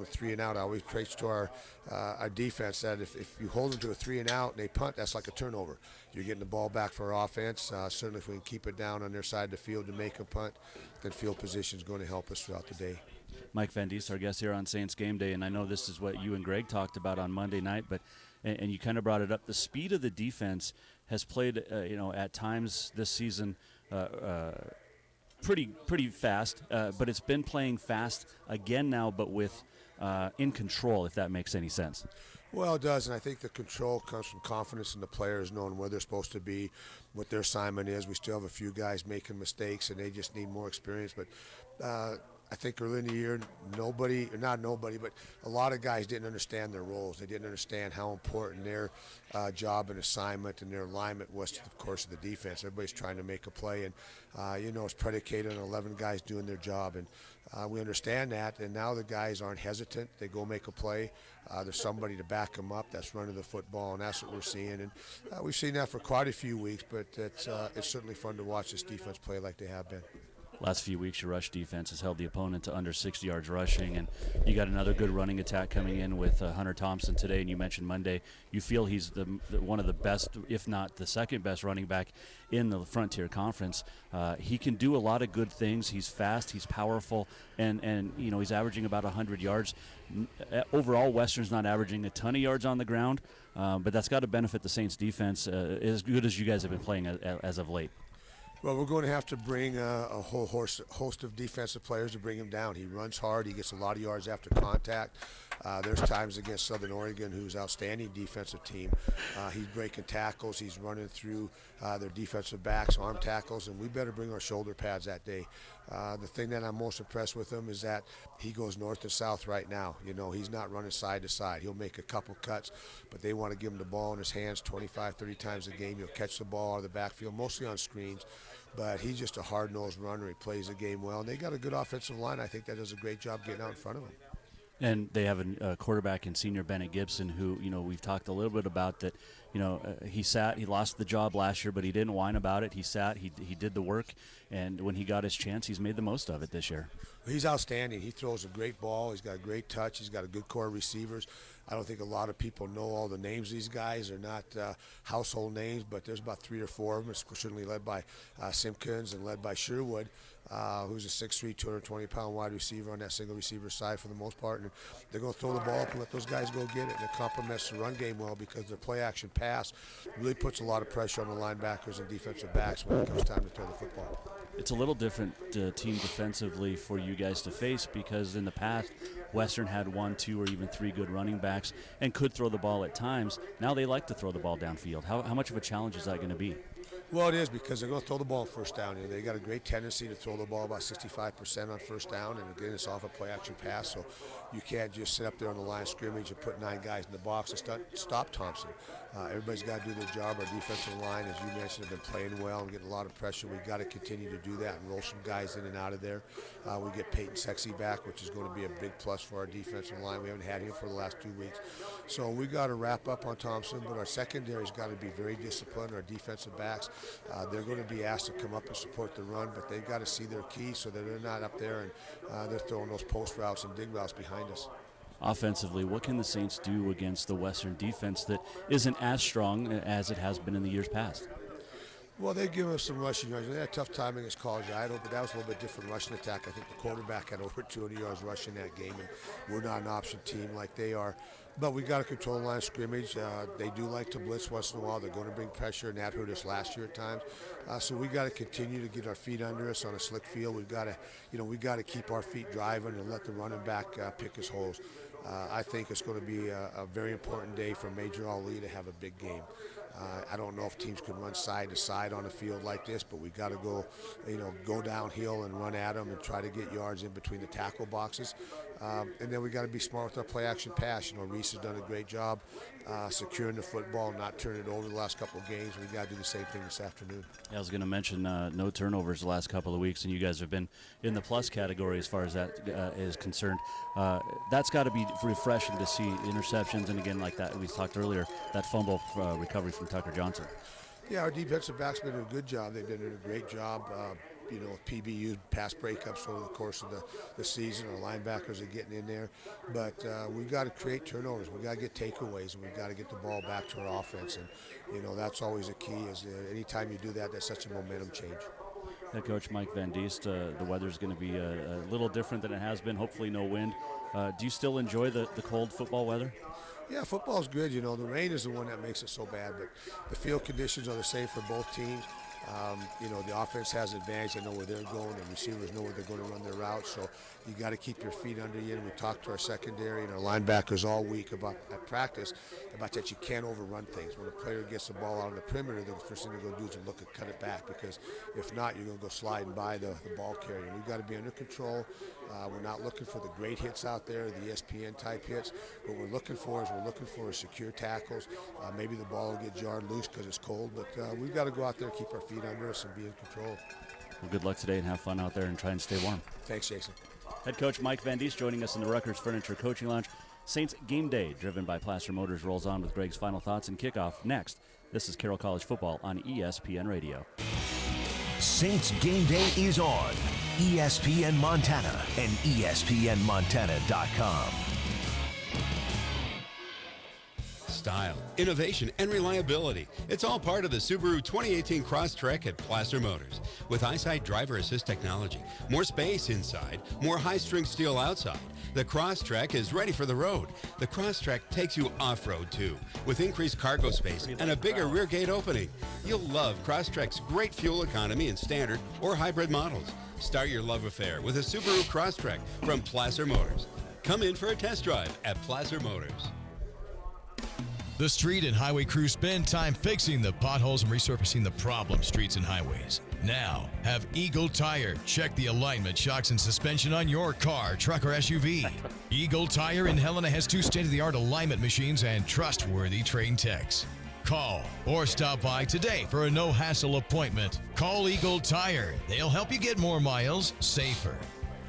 with 3 and out, I always preach to our defense that if you hold them to a 3 and out and they punt, that's like a turnover. You're getting the ball back for our offense. Certainly if we can keep it down on their side of the field to make a punt, then field position is going to help us throughout the day. Mike Van Diest, our guest here on Saints Game Day, and I know this is what you and Greg talked about on Monday night, but and you kind of brought it up. The speed of the defense has played, at times this season pretty fast, but it's been playing fast again now, but with in control, if that makes any sense. Well, it does, and I think the control comes from confidence in the players, knowing where they're supposed to be, what their assignment is. We still have a few guys making mistakes, and they just need more experience. But I think early in the year, but a lot of guys didn't understand their roles. They didn't understand how important their job and assignment and their alignment was to the course of the defense. Everybody's trying to make a play, and it's predicated on 11 guys doing their job, and we understand that. And now the guys aren't hesitant. They go make a play. There's somebody to back them up that's running the football, and that's what we're seeing. And we've seen that for quite a few weeks, but it's certainly fun to watch this defense play like they have been. Last few weeks, your rush defense has held the opponent to under 60 yards rushing, and you got another good running attack coming in with Hunter Thompson today. And you mentioned Monday, you feel he's one of the best, if not the second best running back in the Frontier Conference. He can do a lot of good things. He's fast, he's powerful, and he's averaging about 100 yards. Overall, Western's not averaging a ton of yards on the ground, but that's got to benefit the Saints defense as good as you guys have been playing as of late. Well, we're going to have to bring a whole host of defensive players to bring him down. He runs hard. He gets a lot of yards after contact. There's times against Southern Oregon, who's an outstanding defensive team. He's breaking tackles. He's running through their defensive backs, arm tackles, and we better bring our shoulder pads that day. The thing that I'm most impressed with him is that he goes north to south right now. He's not running side to side. He'll make a couple cuts, but they want to give him the ball in his hands 25, 30 times a game. He'll catch the ball out of the backfield, mostly on screens. But he's just a hard-nosed runner. He plays the game well. And they got a good offensive line. I think that does a great job getting out in front of him. And they have a quarterback in senior Bennett Gibson who, we've talked a little bit about that, he lost the job last year, but he didn't whine about it. He sat, he did the work, and when he got his chance, he's made the most of it this year. He's outstanding. He throws a great ball. He's got a great touch. He's got a good core of receivers. I don't think a lot of people know all the names of these guys. They're not household names, but there's about 3 or 4 of them. It's certainly led by Simpkins and led by Sherwood, who's a 6'3", 220-pound wide receiver on that single receiver side for the most part. And they're going to throw the ball up and let those guys go get it. And it complements the run game well because their play-action pass really puts a lot of pressure on the linebackers and defensive backs when it comes time to throw the football. It's a little different team defensively for you guys to face because in the past, Western had 1, 2, or even 3 good running backs and could throw the ball at times. Now they like to throw the ball downfield. How much of a challenge is that going to be? Well, it is because they're going to throw the ball on first down. They got a great tendency to throw the ball about 65% on first down, and again, it's off a play-action pass, so you can't just sit up there on the line of scrimmage and put 9 guys in the box and stop Thompson. Everybody's got to do their job. Our defensive line, as you mentioned, have been playing well and getting a lot of pressure. We've got to continue to do that and roll some guys in and out of there. We get Peyton Sexy back, which is going to be a big plus for our defensive line. We haven't had him for the last 2 weeks. So we got to wrap up on Thompson, but our secondary's got to be very disciplined. Our defensive backs, they're going to be asked to come up and support the run, but they've got to see their key so that they're not up there and they're throwing those post routes and dig routes behind us. Offensively, what can the Saints do against the Western defense that isn't as strong as it has been in the years past? Well, they give us some rushing yards. They had a tough time against College Idol, but that was a little bit different rushing attack. I think the quarterback had over 200 yards rushing that game, and we're not an option team like they are. But we got to control the line of scrimmage. They do like to blitz once in a while. They're going to bring pressure, and that hurt us last year at times. So we got to continue to get our feet under us on a slick field. We've got to keep our feet driving and let the running back pick his holes. I think it's going to be a very important day for Major Ali to have a big game. I don't know if teams can run side to side on a field like this, but we got to go downhill and run at them and try to get yards in between the tackle boxes. And then we got to be smart with our play-action pass. Reese has done a great job securing the football, not turning it over the last couple of games. We got to do the same thing this afternoon. I was going to mention no turnovers the last couple of weeks, and you guys have been in the plus category as far as that is concerned. That's got to be refreshing to see interceptions, and again, like that we talked earlier, that fumble recovery from Tucker Johnson. Yeah, our defensive backs been doing a good job. They've been doing a great job PBU pass breakups over the course of the season. Our linebackers are getting in there. But we've got to create turnovers. We've got to get takeaways, and we've got to get the ball back to our offense. And, that's always a key is anytime you do that, that's such a momentum change. Head coach Mike Van Diest, the weather's going to be a little different than it has been. Hopefully no wind. Do you still enjoy the cold football weather? Yeah, football's good. The rain is the one that makes it so bad, but the field conditions are the same for both teams. The offense has advantage. They know where they're going, and receivers know where they're going to run their routes. So you got to keep your feet under you. And we talked to our secondary and our linebackers all week at practice about that you can't overrun things. When a player gets the ball out on the perimeter, the first thing they're going to do is look and cut it back, because if not, you're going to go sliding by the ball carrier. We've got to be under control. We're not looking for the great hits out there, the ESPN type hits. What we're looking for is secure tackles. Maybe the ball will get jarred loose because it's cold, but we've got to go out there and keep our feet under us and be in control. Well, good luck today and have fun out there and try and stay warm. Thanks, Jason. Head coach Mike Van Diest joining us in the Rutgers Furniture Coaching Lounge. Saints Game Day, driven by Placer Motors, rolls on with Greg's final thoughts and kickoff next. This is Carroll College Football on ESPN Radio. Saints Game Day is on ESPN Montana and ESPNMontana.com. Style, innovation, and reliability. It's all part of the Subaru 2018 Crosstrek at Placer Motors. With EyeSight driver assist technology, more space inside, more high-strength steel outside, the Crosstrek is ready for the road. The Crosstrek takes you off-road too, with increased cargo space and a bigger rear gate opening. You'll love Crosstrek's great fuel economy in standard or hybrid models. Start your love affair with a Subaru Crosstrek from Placer Motors. Come in for a test drive at Placer Motors. The street and highway crews spend time fixing the potholes and resurfacing the problem streets and highways. Now, have Eagle Tire check the alignment, shocks, and suspension on your car, truck, or SUV. Eagle Tire in Helena has 2 state-of-the-art alignment machines and trustworthy trained techs. Call or stop by today for a no-hassle appointment. Call Eagle Tire. They'll help you get more miles safer.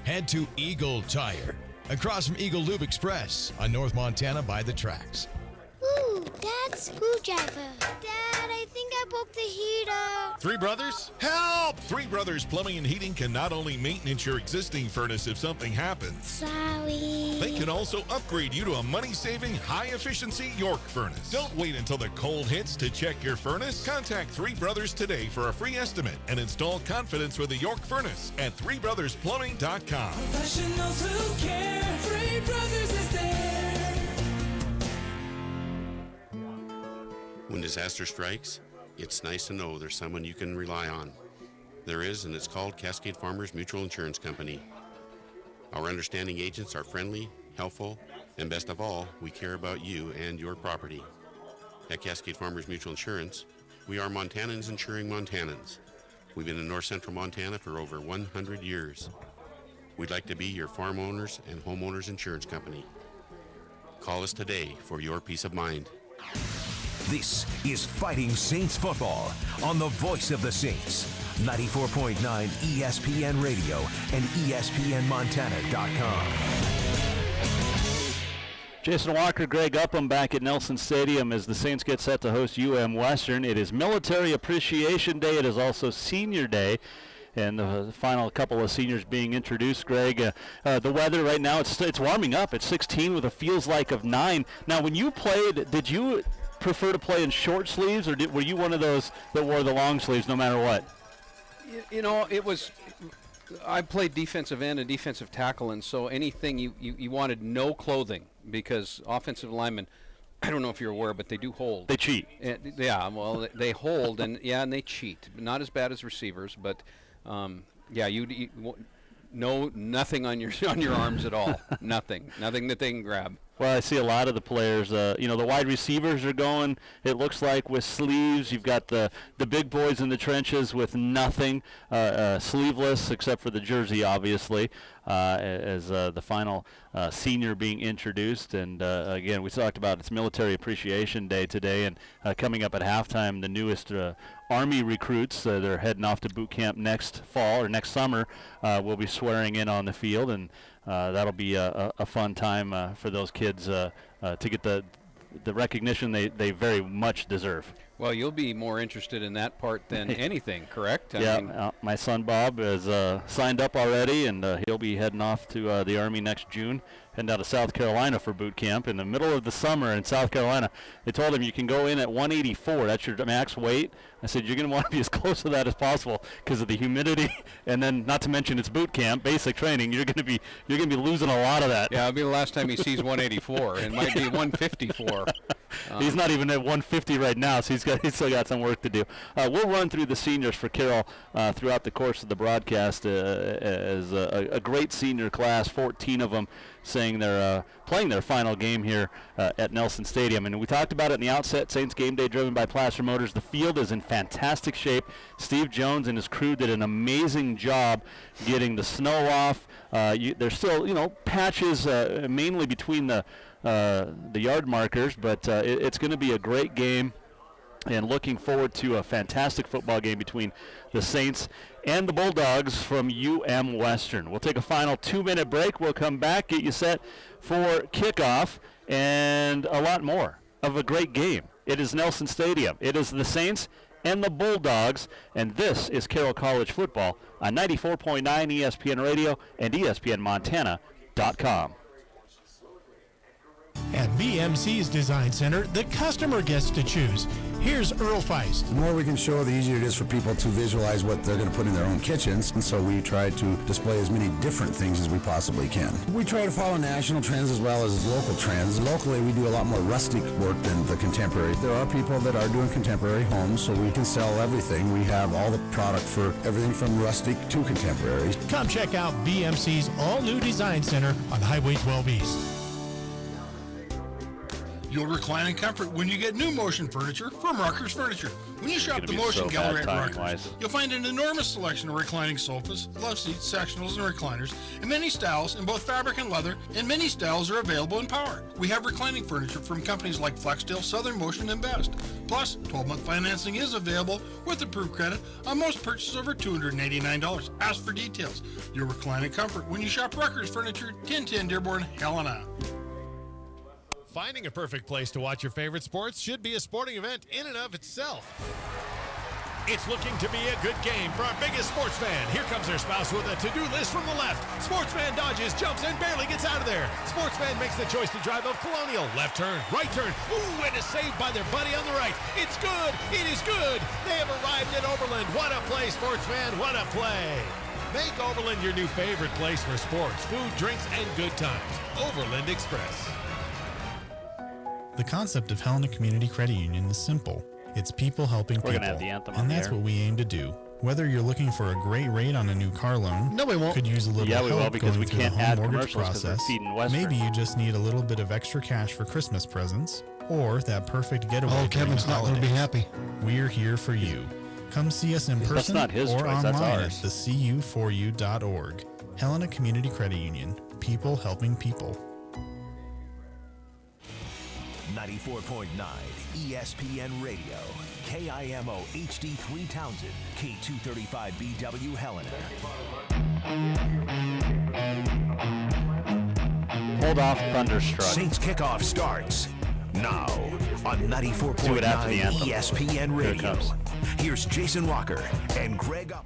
Head to Eagle Tire, across from Eagle Lube Express on North Montana by the tracks. Ooh, Dad's screwdriver. Dad, I think I broke the heater. Three Brothers? Help! Three Brothers Plumbing and Heating can not only maintenance your existing furnace if something happens. Sorry. They can also upgrade you to a money-saving, high-efficiency York furnace. Don't wait until the cold hits to check your furnace. Contact Three Brothers today for a free estimate and install confidence with the York furnace at threebrothers.plumbing.com. Professionals who care. Three Brothers is there. When disaster strikes, it's nice to know there's someone you can rely on. There is, and it's called Cascade Farmers Mutual Insurance Company. Our understanding agents are friendly, helpful, and best of all, we care about you and your property. At Cascade Farmers Mutual Insurance, we are Montanans insuring Montanans. We've been in north central Montana for over 100 years. We'd like to be your farm owners and homeowners insurance company. Call us today for your peace of mind. This is Fighting Saints football on the voice of the Saints, 94.9 ESPN Radio and ESPNMontana.com. Jason Walker, Greg Upham back at Nelson Stadium as the Saints get set to host UM Western. It is Military Appreciation Day. It is also Senior Day. And the final couple of seniors being introduced, Greg. The weather right now, it's warming up. It's 16 with a feels like of 9. Now, when you played, did you prefer to play in short sleeves, or were you one of those that wore the long sleeves no matter what? It was. I played defensive end and defensive tackle, and so anything you wanted no clothing, because offensive linemen, I don't know if you're aware, but they do hold. They cheat. Yeah, well, they hold, and they cheat. Not as bad as receivers, but nothing on your arms at all. Nothing that they can grab. Well, I see a lot of the players, the wide receivers are going, it looks like, with sleeves. You've got the big boys in the trenches with nothing, sleeveless, except for the jersey, obviously, as the final senior being introduced. And, again, we talked about it's Military Appreciation Day today, and coming up at halftime, the newest Army recruits, they're heading off to boot camp next fall or next summer, will be swearing in on the field, and that'll be a fun time for those kids to get the recognition they very much deserve. Well, you'll be more interested in that part than anything, correct? I mean, My son Bob is signed up already, and he'll be heading off to the Army next June, heading out to South Carolina for boot camp in the middle of the summer in South Carolina. They told him you can go in at 184. That's your max weight. I said you're going to want to be as close to that as possible because of the humidity, and then not to mention it's boot camp, basic training. You're going to be losing a lot of that. yeah, it'll be the last time he sees 184. It might be 154. He's not even at 150 right now, so he's still got some work to do. We'll run through the seniors for Carroll throughout the course of the broadcast as a great senior class, 14 of them saying they're playing their final game here at Nelson Stadium. And we talked about it in the outset, Saints Game Day driven by Placer Motors. The field is in fantastic shape. Steve Jones and his crew did an amazing job getting the snow off. There's still, patches mainly between the yard markers, but it's going to be a great game, and looking forward to a fantastic football game between the Saints and the Bulldogs from UM Western. We'll take a final 2-minute break. We'll come back, get you set for kickoff, and a lot more of a great game. It is Nelson Stadium. It is the Saints and the Bulldogs, and this is Carroll College football on 94.9 ESPN Radio and ESPNMontana.com. At BMC's Design Center, the customer gets to choose. Here's Earl Feist. The more we can show, the easier it is for people to visualize what they're going to put in their own kitchens, and so we try to display as many different things as we possibly can. We try to follow national trends as well as local trends. Locally, we do a lot more rustic work than the contemporary. There are people that are doing contemporary homes, so we can sell everything. We have all the product for everything from rustic to contemporary. Come check out BMC's all-new Design Center on Highway 12 East. You'll recline in comfort when you get new motion furniture from Rucker's Furniture. When you shop the Motion Gallery at Rucker's, you'll find an enormous selection of reclining sofas, love seats, sectionals, and recliners in many styles in both fabric and leather, and many styles are available in power. We have reclining furniture from companies like Flexsteel, Southern Motion, and Best. Plus, 12-month financing is available with approved credit on most purchases over $289. Ask for details. You'll recline in comfort when you shop Rucker's Furniture, 1010 Dearborn, Helena. Finding a perfect place to watch your favorite sports should be a sporting event in and of itself. It's looking to be a good game for our biggest sports fan. Here comes their spouse with a to-do list from the left. Sports fan dodges, jumps, and barely gets out of there. Sports fan makes the choice to drive up Colonial. Left turn, right turn. Ooh, and is saved by their buddy on the right. It's good. It is good. They have arrived at Overland. What a play, sports fan. What a play. Make Overland your new favorite place for sports, food, drinks, and good times. Overland Express. The concept of Helena Community Credit Union is simple. It's people helping people, We're gonna have the anthem on and the that's air. what we aim to do. Whether you're looking for a great rate on a new car loan, No, we won't. could use a little Yeah, we help will, because going we through can't the add home mortgage commercials 'cause we're process, feeding Western. maybe you just need a little bit of extra cash for Christmas presents, or that perfect getaway. Oh, during Kevin's the not going to be holidays. happy. We're here for you. Come see us in That's person not his or choice, that's online ours. at thecu4u.org. Helena Community Credit Union. People helping people. 94.9 ESPN Radio, KIMO HD3 Townsend, K235BW Helena. Hold off, Thunderstruck. Saints kickoff starts now on Do it 94.9 after the anthem. ESPN Here it Radio. comes. Here's Jason Walker and Greg Upham.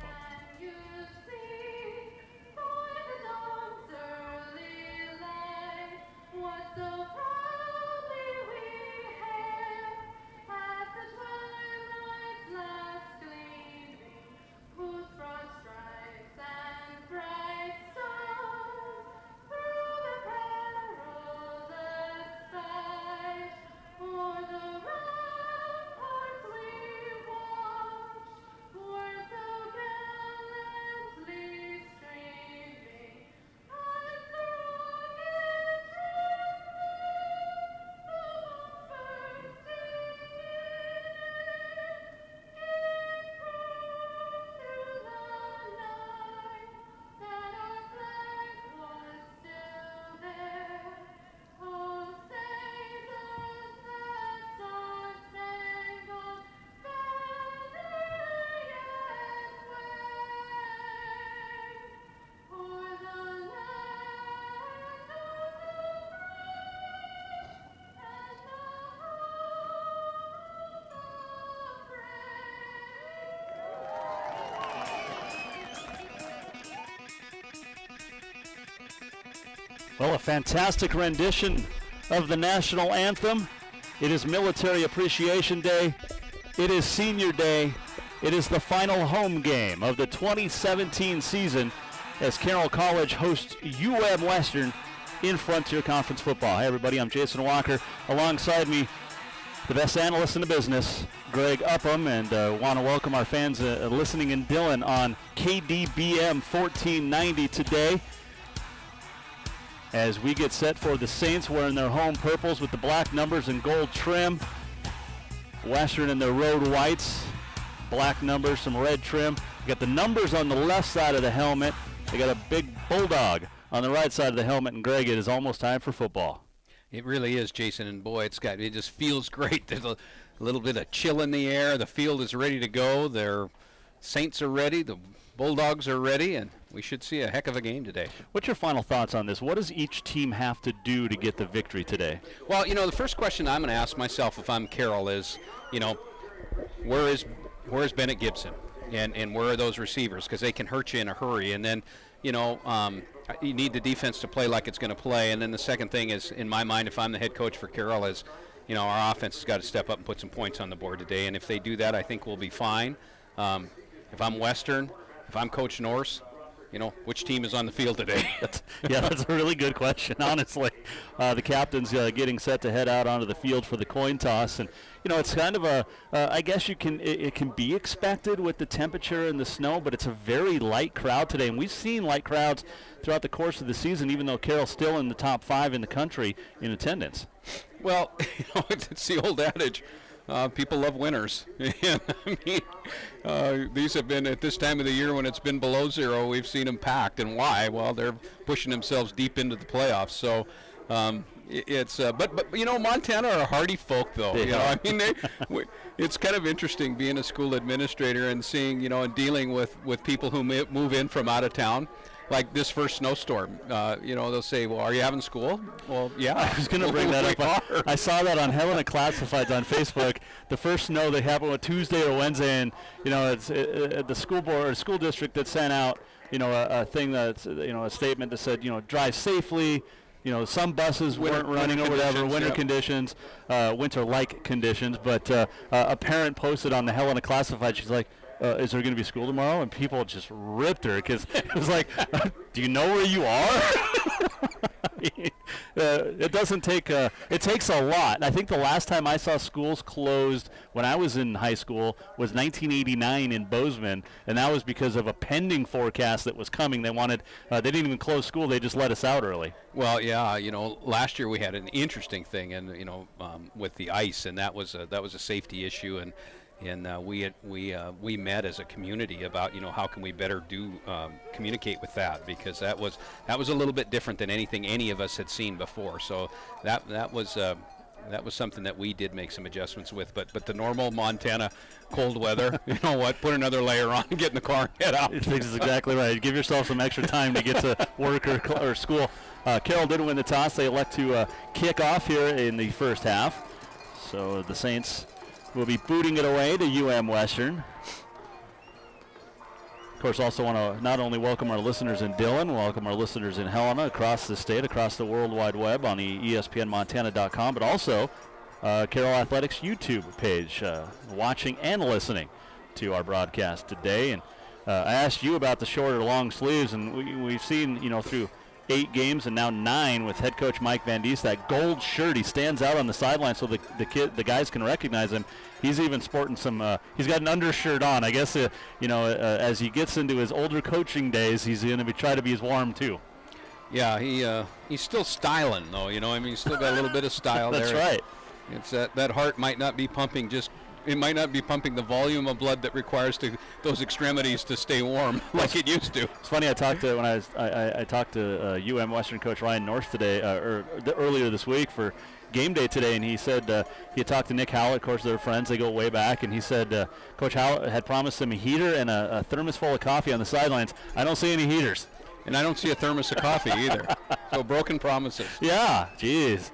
Well, a fantastic rendition of the national anthem. It is Military Appreciation Day. It is Senior Day. It is the final home game of the 2017 season as Carroll College hosts Western in Frontier Conference football. Hey, everybody, I'm Jason Walker. Alongside me, the best analyst in the business, Greg Upham, and want to welcome our fans listening in Dillon on KDBM 1490 today as we get set for the Saints wearing their home purples with the black numbers and gold trim. Western in their road whites, black numbers, some red trim. You got the numbers on the left side of the helmet. They got a big bulldog on the right side of the helmet, and Greg, it is almost time for football. It really is, Jason, and boy, it just feels great. There's a little bit of chill in the air. The field is ready to go. Their Saints are ready. The Bulldogs are ready, and we should see a heck of a game today. What's your final thoughts on this? What does each team have to do to get the victory today? Well, the first question I'm going to ask myself if I'm Carroll is, where is Bennett Gibson, and where are those receivers? Because they can hurt you in a hurry. And then, you need the defense to play like it's going to play. And then the second thing is, in my mind, if I'm the head coach for Carroll, is, our offense has got to step up and put some points on the board today. And if they do that, I think we'll be fine. If I'm Western, if I'm Coach Norse, which team is on the field today? That's a really good question, honestly. The captain's getting set to head out onto the field for the coin toss. And, it's kind of I guess it can be expected with the temperature and the snow, but it's a very light crowd today. And we've seen light crowds throughout the course of the season, even though Carroll's still in the top 5 in the country in attendance. Well, it's the old adage. People love winners. These have been, at this time of the year when it's been below zero, we've seen them packed. And why? Well, they're pushing themselves deep into the playoffs. So but Montana are hardy folk, though. It's kind of interesting being a school administrator and seeing, and dealing with people who move in from out of town. Like this first snowstorm, they'll say, well, are you having school? Well, yeah. I was going to bring that up. I saw that on Helena Classifieds on Facebook. The first snow, they happened on Tuesday or Wednesday, and, it's the school board or school district that sent out, a thing that's, a statement that said, drive safely. Some buses weren't running or whatever, winter conditions, winter-like conditions. But a parent posted on the Helena Classified, she's like, is there going to be school tomorrow? And people just ripped her because it was like, do you know where you are? It doesn't take, it takes a lot. And I think the last time I saw schools closed when I was in high school was 1989 in Bozeman, and that was because of a pending forecast that was coming. They didn't even close school, they just let us out early. Well, yeah, last year we had an interesting thing, and with the ice, and that was a safety issue, and we met as a community about how can we better communicate with that, because that was a little bit different than anything any of us had seen before. So that was something that we did make some adjustments with. But the normal Montana cold weather, put another layer on and get in the car and head out. This is exactly right. Give yourself some extra time to get to work or school. Carroll did win the toss. They elect to kick off here in the first half. So the Saints will be booting it away to Western. Of course, also want to not only welcome our listeners in Dillon, welcome our listeners in Helena, across the state, across the World Wide Web on the ESPNMontana.com, but also Carroll Athletics YouTube page, watching and listening to our broadcast today. And I asked you about the short or long sleeves, and we've seen, through 8 games and now 9 with head coach Mike Van Diest. That gold shirt, he stands out on the sideline so the guys can recognize him. He's even sporting some. He's got an undershirt on. I guess as he gets into his older coaching days, he's going to try to be as warm too. Yeah, he's still styling though. He's still got a little bit of style That's there. That's right. It's that heart might not be pumping it might not be pumping the volume of blood that requires those extremities to stay warm like it used to. It's funny. I talked to I talked to Western coach Ryan North today, earlier this week for game day today, and he said he had talked to Nick Howlett. Of course, they're friends. They go way back, and he said Coach Howlett had promised him a heater and a thermos full of coffee on the sidelines. I don't see any heaters, and I don't see a thermos of coffee either. So broken promises. Yeah, geez.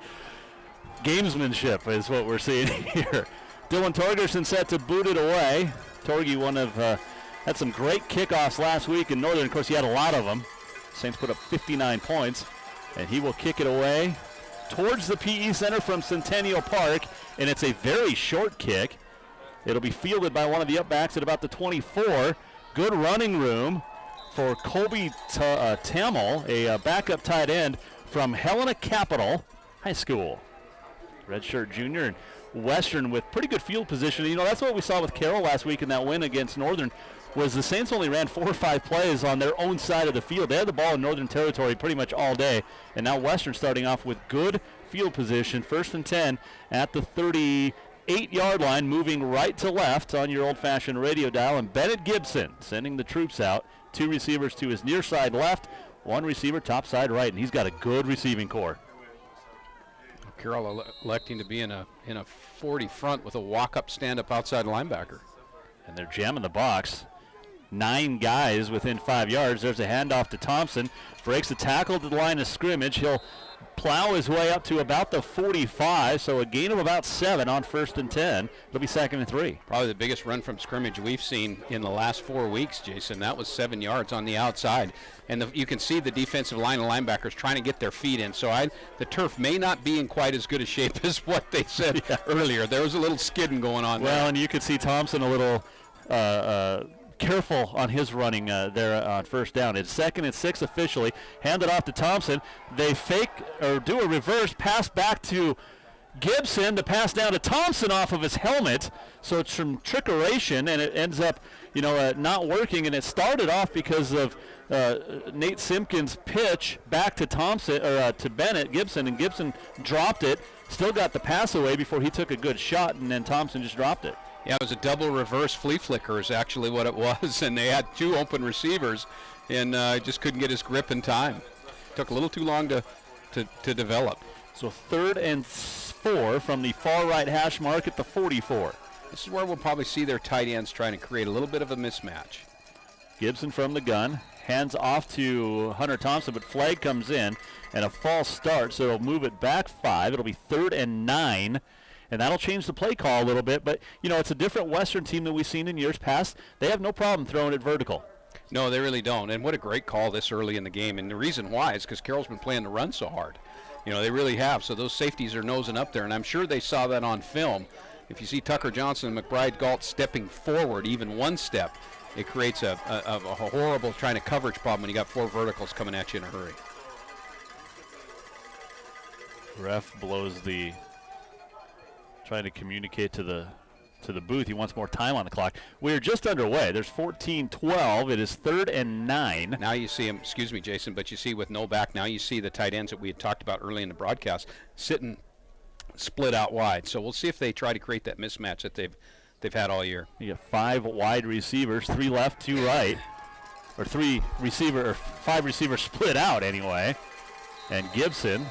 Gamesmanship is what we're seeing here. Dylan Torgerson set to boot it away. Torgy, had some great kickoffs last week in Northern. Of course, he had a lot of them. Saints put up 59 points. And he will kick it away towards the PE Center from Centennial Park, and it's a very short kick. It'll be fielded by one of the upbacks at about the 24. Good running room for Colby Tamil, a backup tight end from Helena Capital High School. Redshirt junior, and Western with pretty good field position. You know, that's what we saw with Carroll last week in that win against Northern, was the Saints only ran 4 or 5 plays on their own side of the field. They had the ball in Northern Territory pretty much all day, and now Western starting off with good field position. 1st and 10 at the 38-yard line, moving right to left on your old-fashioned radio dial, and Bennett Gibson sending the troops out. 2 receivers to his near side left, 1 receiver top side right, and he's got a good receiving core. Carroll electing to be in a 40 front with a walk-up, stand-up outside linebacker. And they're jamming the box. 9 guys within 5 yards. There's a handoff to Thompson. Breaks the tackle to the line of scrimmage. He'll plow his way up to about the 45, so a gain of about 7 on 1st and 10. It'll be 2nd and 3. Probably the biggest run from scrimmage we've seen in the last 4 weeks, Jason. That was 7 yards on the outside. And you can see the defensive line and linebackers trying to get their feet in. So the turf may not be in quite as good a shape as what they said earlier. There was a little skidding going on there. Well, and you could see Thompson a little careful on his running there on 1st down. It's 2nd and 6 officially. Handed off to Thompson. They fake or do a reverse pass back to Gibson. The pass down to Thompson off of his helmet. So it's some trickeration, and it ends up, not working. And it started off because of Nate Simpkins' pitch back to Thompson or to Bennett Gibson, and Gibson dropped it. Still got the pass away before he took a good shot, and then Thompson just dropped it. Yeah, it was a double reverse flea flicker is actually what it was, and they had 2 open receivers, and just couldn't get his grip in time. Took a little too long to develop. So 3rd and 4 from the far right hash mark at the 44. This is where we'll probably see their tight ends trying to create a little bit of a mismatch. Gibson from the gun, hands off to Hunter Thompson, but flag comes in, and a false start, so it'll move it back 5. It'll be 3rd and 9. And that'll change the play call a little bit. But, it's a different Western team than we've seen in years past. They have no problem throwing it vertical. No, they really don't. And what a great call this early in the game. And the reason why is because Carroll's been playing the run so hard. They really have. So those safeties are nosing up there. And I'm sure they saw that on film. If you see Tucker Johnson and McBride Galt stepping forward even 1 step, it creates a horrible trying to coverage problem when you got 4 verticals coming at you in a hurry. Ref blows the... trying to communicate to the booth. He wants more time on the clock. We're just underway. There's 14-12. It is 3rd and 9. Now you see him, excuse me, Jason, but you see with no back, now you see the tight ends that we had talked about early in the broadcast sitting split out wide. So we'll see if they try to create that mismatch that they've had all year. You got 5 wide receivers, 3 left, 2 right, or 5 receivers split out anyway. And Gibson.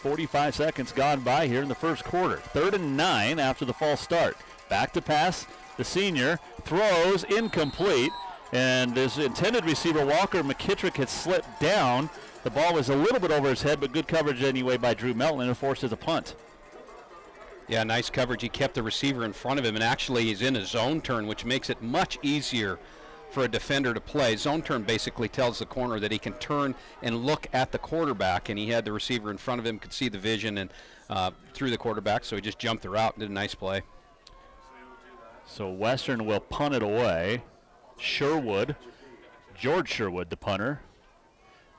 45 seconds gone by here in the first quarter. 3rd and 9 after the false start. Back to pass. The senior throws incomplete. And his intended receiver, Walker McKittrick, had slipped down. The ball was a little bit over his head, but good coverage anyway by Drew Melton, and forces a punt. Yeah, nice coverage. He kept the receiver in front of him, and actually he's in a zone turn, which makes it much easier for a defender to play. Zone turn basically tells the corner that he can turn and look at the quarterback, and he had the receiver in front of him, could see the vision and through the quarterback, so he just jumped the route and did a nice play. So Western will punt it away. George Sherwood, the punter,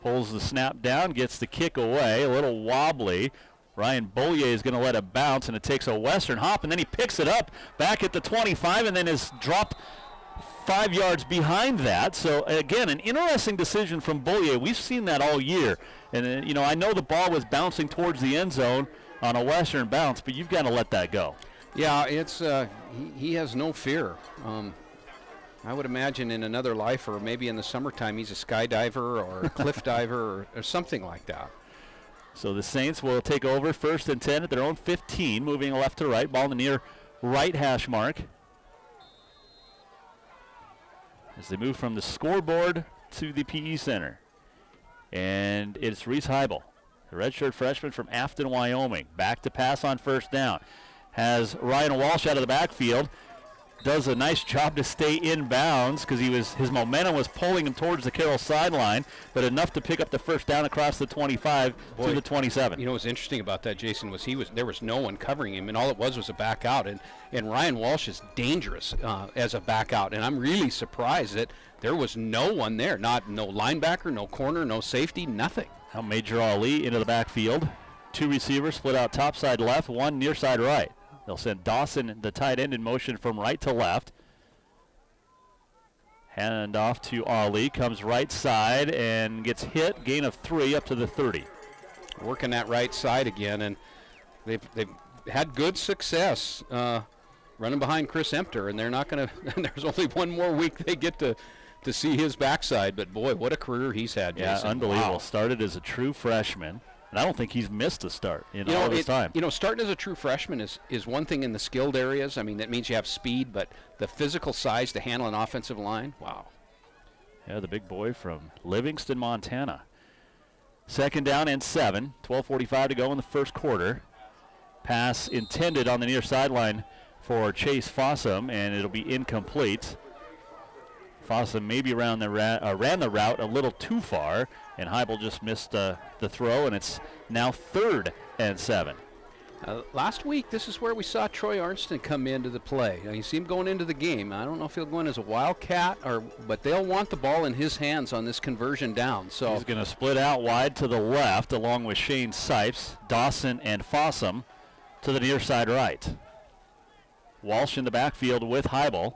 pulls the snap down, gets the kick away, a little wobbly. Ryan Bollier is going to let it bounce, and it takes a Western hop, and then he picks it up back at the 25 and then is dropped 5 yards behind that. So, again, an interesting decision from Bollier. We've seen that all year. And, I know the ball was bouncing towards the end zone on a Western bounce, but you've got to let that go. Yeah, it's he has no fear. I would imagine in another life or maybe in the summertime he's a skydiver or a cliff diver or something like that. So the Saints will take over 1st and 10 at their own 15, moving left to right. Ball in the near right hash mark. As they move from the scoreboard to the PE Center. And it's Reese Heibel, the redshirt freshman from Afton, Wyoming. Back to pass on 1st down. Has Ryan Walsh out of the backfield. does a nice job to stay in bounds because his momentum was pulling him towards the Carroll sideline, but enough to pick up the first down across the 25 to the 27. You know what's interesting about that, Jason, was there was no one covering him, and all it was a back out. And Ryan Walsh is dangerous as a back out, and I'm really surprised that there was no one there. No linebacker, no corner, no safety, nothing. Now Major Ali into the backfield. 2 receivers split out top side left, 1 near side right. They'll send Dawson, the tight end, in motion from right to left. Hand off to Ali, comes right side and gets hit. Gain of 3 up to the 30. Working that right side again, and they've had good success running behind Chris Empter, and they're not going to. There's only one more week they get to see his backside, but boy, what a career he's had, Jason. Yeah, unbelievable. Wow. Started as a true freshman. And I don't think he's missed a start in all this time. Starting as a true freshman is one thing in the skilled areas. I mean, that means you have speed, but the physical size to handle an offensive line, wow. Yeah, the big boy from Livingston, Montana. 2nd down and 7. 12:45 to go in the first quarter. Pass intended on the near sideline for Chase Fossum, and it'll be incomplete. Fossum maybe ran the route a little too far, and Heibel just missed the throw, and it's now 3rd and 7. Last week, this is where we saw Troy Arnston come into the play. Now, you see him going into the game. I don't know if he'll go in as a wildcat, but they'll want the ball in his hands on this conversion down. So he's going to split out wide to the left, along with Shane Sipes, Dawson, and Fossum to the near side right. Walsh in the backfield with Heibel.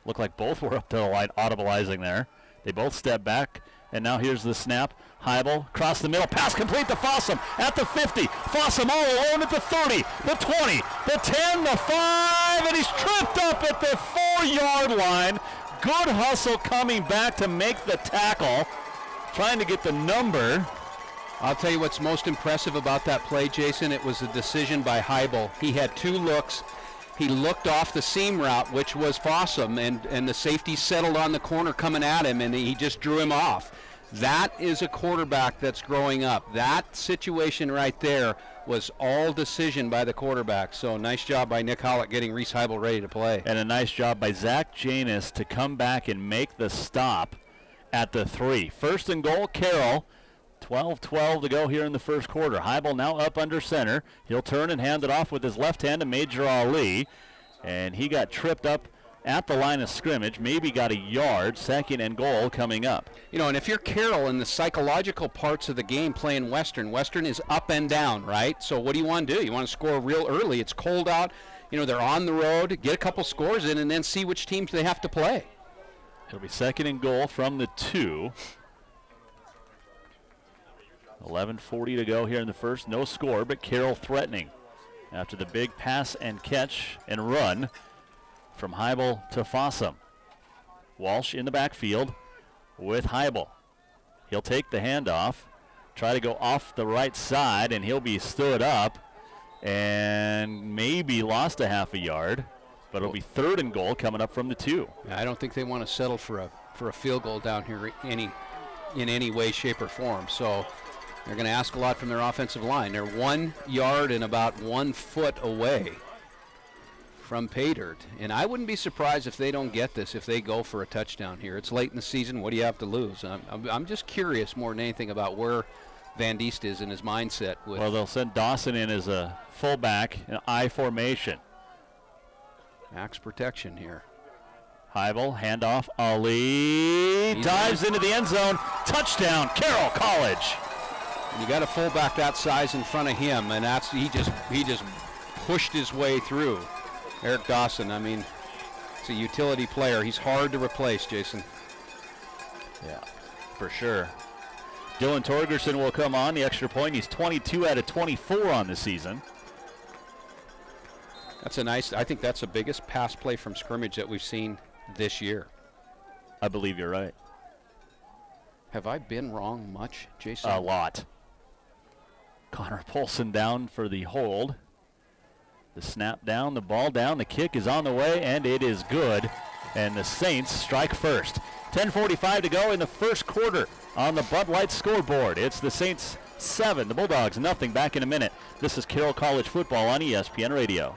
Looked like both were up to the line, audibleizing there. They both step back, and now here's the snap. Heibel across the middle, pass complete to Fossum at the 50. Fossum all alone at the 30, the 20, the 10, the 5, and he's tripped up at the 4-yard line. Good hustle coming back to make the tackle, trying to get the number. I'll tell you what's most impressive about that play, Jason. It was a decision by Heibel. He had 2 looks. He looked off the seam route, which was Fossum, and the safety settled on the corner coming at him, and he just drew him off. That is a quarterback that's growing up. That situation right there was all decision by the quarterback. So nice job by Nick Hollett getting Reese Heibel ready to play. And a nice job by Zach Janus to come back and make the stop at the 3. 1st and goal, Carroll. 12-12 to go here in the first quarter. Heibel now up under center. He'll turn and hand it off with his left hand to Major Ali. And he got tripped up at the line of scrimmage, maybe got a yard. 2nd and goal coming up. And if you're Carroll in the psychological parts of the game playing Western is up and down, right? So what do you want to do? You want to score real early. It's cold out. They're on the road. Get a couple scores in and then see which teams they have to play. It'll be 2nd and goal from the 2. 11:40 to go here in the first. No score, but Carroll threatening after the big pass and catch and run from Heibel to Fossum. Walsh in the backfield with Heibel. He'll take the handoff, try to go off the right side, and he'll be stood up and maybe lost a half a yard, but it'll be 3rd and goal coming up from the 2. I don't think they want to settle for a field goal down here in any way, shape, or form. So they're going to ask a lot from their offensive line. They're 1 yard and about 1 foot away from pay dirt. And I wouldn't be surprised if they don't get this, if they go for a touchdown here. It's late in the season. What do you have to lose? I'm just curious more than anything about where Van Diest is in his mindset. Well, they'll send Dawson in as a fullback in I formation. Max protection here. Heibel, handoff, Ali dives into the end zone. Touchdown, Carroll College. You got a fullback that size in front of him, and he just pushed his way through. Eric Dawson, it's a utility player. He's hard to replace, Jason. Yeah, for sure. Dylan Torgerson will come on the extra point. He's 22 out of 24 on the season. I think that's the biggest pass play from scrimmage that we've seen this year. I believe you're right. Have I been wrong much, Jason? A lot. Connor Polson down for the hold. The snap down, the ball down, the kick is on the way, and it is good. And the Saints strike first. 10:45 to go in the first quarter on the Bud Light scoreboard. It's the Saints 7, the Bulldogs nothing. Back in a minute. This is Carroll College football on ESPN Radio.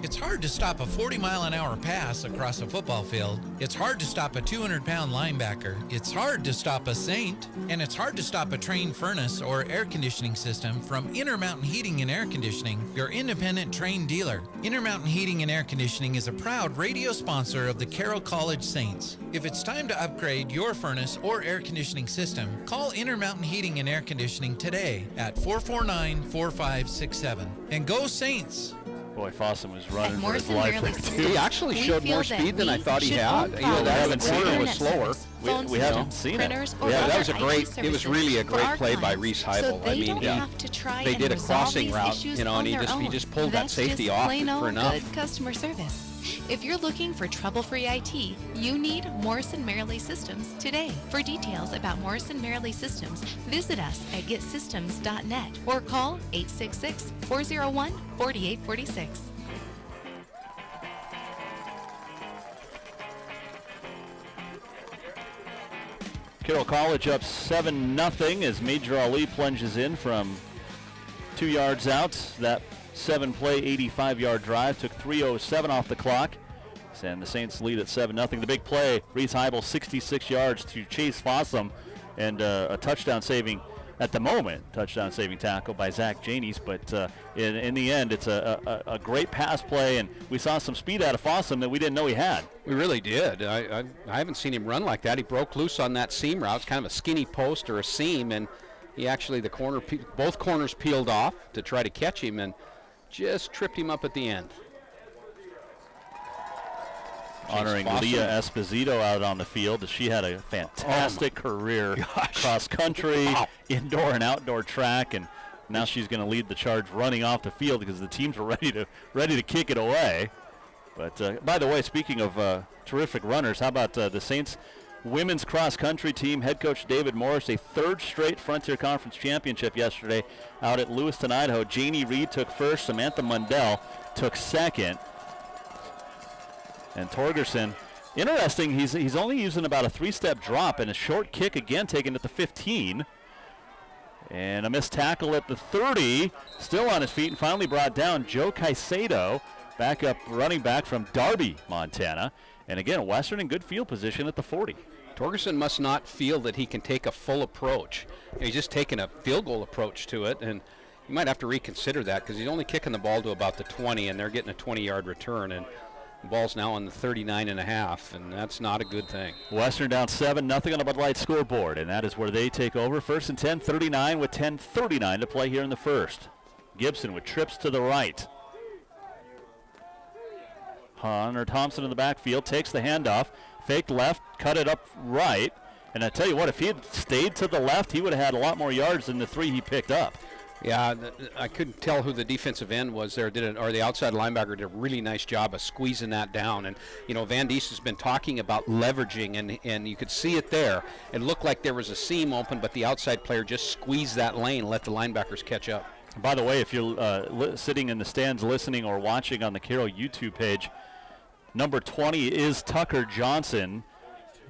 It's hard to stop a 40-mile-an-hour pass across a football field. It's hard to stop a 200-pound linebacker. It's hard to stop a Saint. And it's hard to stop a trained furnace or air conditioning system from Intermountain Heating and Air Conditioning, your independent trained dealer. Intermountain Heating and Air Conditioning is a proud radio sponsor of the Carroll College Saints. If it's time to upgrade your furnace or air conditioning system, call Intermountain Heating and Air Conditioning today at 449-4567. And go Saints! Boy, Fossum was running for his life there, too. He actually showed more speed than I thought he had. That corner was slower. We haven't seen it. Yeah, that was a great. It was really a great play by Reese Heibel. I mean, they did a crossing route, and he just pulled that safety off for enough. Good customer service. If you're looking for trouble-free IT, you need Morrison Merrily Systems today. For details about Morrison Merrily Systems, visit us at getsystems.net or call 866-401-4846. Carroll College up 7-0 as Major Ali plunges in from 2 yards out. That 7-play, 85-yard drive took 3:07 off the clock. And the Saints lead at 7-0. The big play, Reese Heibel, 66 yards to Chase Fossum, and a touchdown-saving, at the moment, touchdown-saving tackle by Zach Janies. But in the end, it's a great pass play, and we saw some speed out of Fossum that we didn't know he had. We really did. I haven't seen him run like that. He broke loose on that seam route. It's kind of a skinny post or a seam, and he actually, both corners peeled off to try to catch him and just tripped him up at the end. Honoring Leah Esposito out on the field, as she had a fantastic career cross country, indoor and outdoor track, and now she's going to lead the charge running off the field because the teams were ready to kick it away. But by the way, speaking of terrific runners, how about the Saints women's cross country team? Head coach David Morris, a third straight Frontier Conference championship yesterday out at Lewiston, Idaho. Janie Reed took first, Samantha Mundell took second. And Torgerson, interesting, he's only using about a 3-step drop and a short kick again taken at the 15. And a missed tackle at the 30, still on his feet and finally brought down. Joe Caicedo, backup running back from Darby, Montana. And again, Western in good field position at the 40. Torgerson must not feel that he can take a full approach. He's just taking a field goal approach to it, and you might have to reconsider that because he's only kicking the ball to about the 20, and they're getting a 20-yard return. And the ball's now on the 39.5, and that's not a good thing. Western down 7-0 on the Bud Light scoreboard, and that is where they take over. First and 10, 39 with 10:39 to play here in the first. Gibson with trips to the right. Hunter Thompson in the backfield takes the handoff, faked left, cut it up right, and I tell you what, if he had stayed to the left, he would have had a lot more yards than the 3 he picked up. Yeah, I couldn't tell who the defensive end was there. Or the outside linebacker did a really nice job of squeezing that down. And, Van Diest has been talking about leveraging, and you could see it there. It looked like there was a seam open, but the outside player just squeezed that lane and let the linebackers catch up. By the way, if you're sitting in the stands listening or watching on the Carroll YouTube page, number 20 is Tucker Johnson,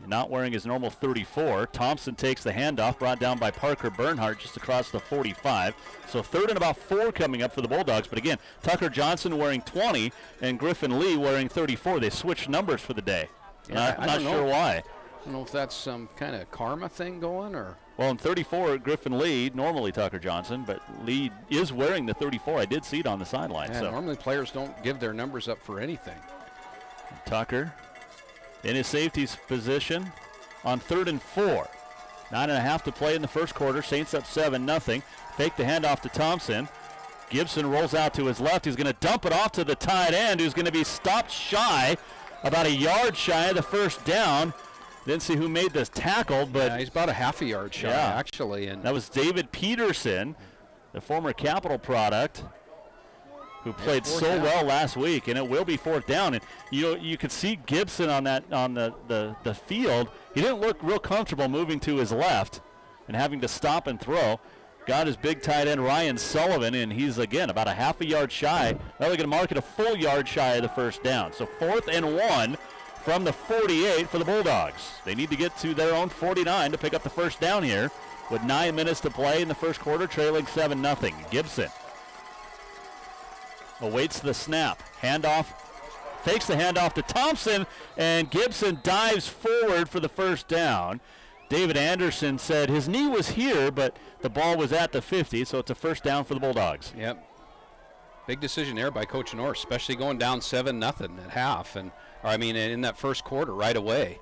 not wearing his normal 34. Thompson takes the handoff, brought down by Parker Bernhardt just across the 45. So third and about 4 coming up for the Bulldogs. But again, Tucker Johnson wearing 20 and Griffin Lee wearing 34. They switched numbers for the day. Yeah, I'm not sure why. I don't know if that's some kind of karma thing going or. Well, in 34, Griffin Lee, normally Tucker Johnson, but Lee is wearing the 34. I did see it on the sideline. Yeah, normally players don't give their numbers up for anything. Tucker in his safety's position on 3rd and 4. 9.5 to play in the first quarter. Saints up 7-0. Fake the handoff to Thompson. Gibson rolls out to his left. He's going to dump it off to the tight end, who's going to be stopped shy, about a yard shy of the first down. Didn't see who made this tackle, but he's about a half a yard shy, actually. And that was David Peterson, the former Capital product, who played so well last week, and it will be 4th down. And you could see Gibson on the field. He didn't look real comfortable moving to his left and having to stop and throw. Got his big tight end Ryan Sullivan, and he's again about a half a yard shy. Now they're going to mark it a full yard shy of the first down. So 4th and 1 from the 48 for the Bulldogs. They need to get to their own 49 to pick up the first down here with 9 minutes to play in the first quarter, trailing 7-0. Gibson awaits the snap. Handoff, fakes the handoff to Thompson, and Gibson dives forward for the first down. David Anderson said his knee was here, but the ball was at the 50, so it's a first down for the Bulldogs. Yep. Big decision there by Coach North, especially going down 7-0 at half, in that first quarter right away.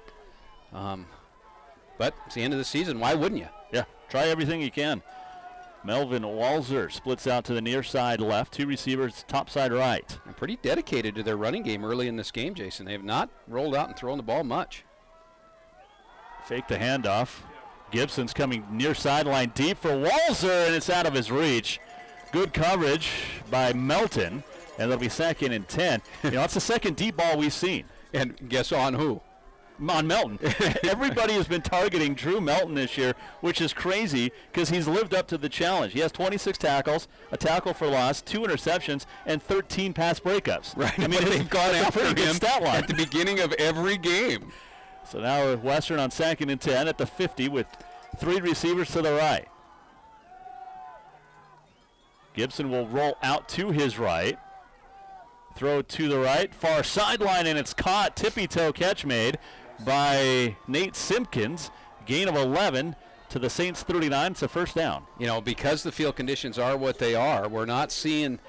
But it's the end of the season. Why wouldn't you? Yeah, try everything you can. Melvin Walzer splits out to the near side left, 2 receivers, top side right. And pretty dedicated to their running game early in this game, Jason. They have not rolled out and thrown the ball much. Fake the handoff. Gibson's coming near sideline deep for Walzer, and it's out of his reach. Good coverage by Melton, and it'll be 2nd and 10. It's the second deep ball we've seen. And guess on who? On Melton. Everybody has been targeting Drew Melton this year, which is crazy because he's lived up to the challenge. He has 26 tackles, a tackle for loss, 2 interceptions, and 13 pass breakups. Right. They've gone after him at the beginning of every game. So now Western on 2nd and 10 at the 50 with 3 receivers to the right. Gibson will roll out to his right. Throw to the right, far sideline, and it's caught. Tippy-toe catch made by Nate Simpkins. Gain of 11 to the Saints 39. It's a first down. Because the field conditions are what they are, we're not seeing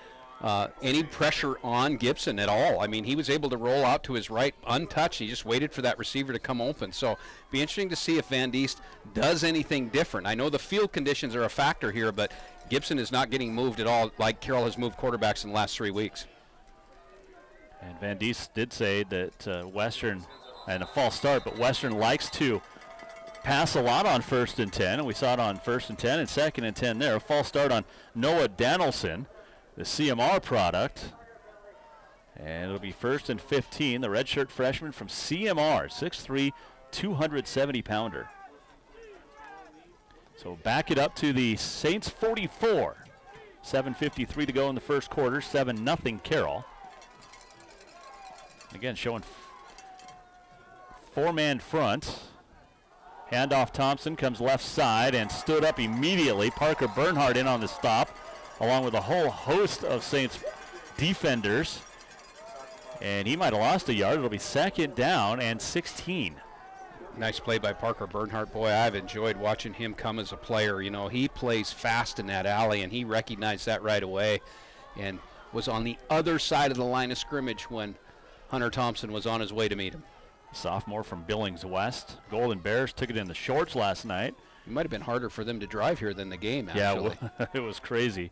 any pressure on Gibson at all. He was able to roll out to his right untouched. He just waited for that receiver to come open. So be interesting to see if Van Diest does anything different. I know the field conditions are a factor here, but Gibson is not getting moved at all like Carroll has moved quarterbacks in the last 3 weeks. And Van Diest did say that Western, and a false start, but Western likes to pass a lot on 1st and 10, and we saw it on 1st and 10 and 2nd and 10 there. A false start on Noah Danielson, the CMR product. And it'll be 1st and 15, the redshirt freshman from CMR, 6'3", 270-pounder. So back it up to the Saints 44. 7:53 to go in the first quarter, 7-0 Carroll. Again, showing 4-man front. Handoff Thompson comes left side and stood up immediately. Parker Bernhardt in on the stop, along with a whole host of Saints defenders. And he might have lost a yard. It'll be 2nd down and 16. Nice play by Parker Bernhardt. Boy, I've enjoyed watching him come as a player. He plays fast in that alley, and he recognized that right away and was on the other side of the line of scrimmage when Hunter Thompson was on his way to meet him. Sophomore from Billings West. Golden Bears took it in the shorts last night. It might have been harder for them to drive here than the game, actually. Yeah, it was crazy.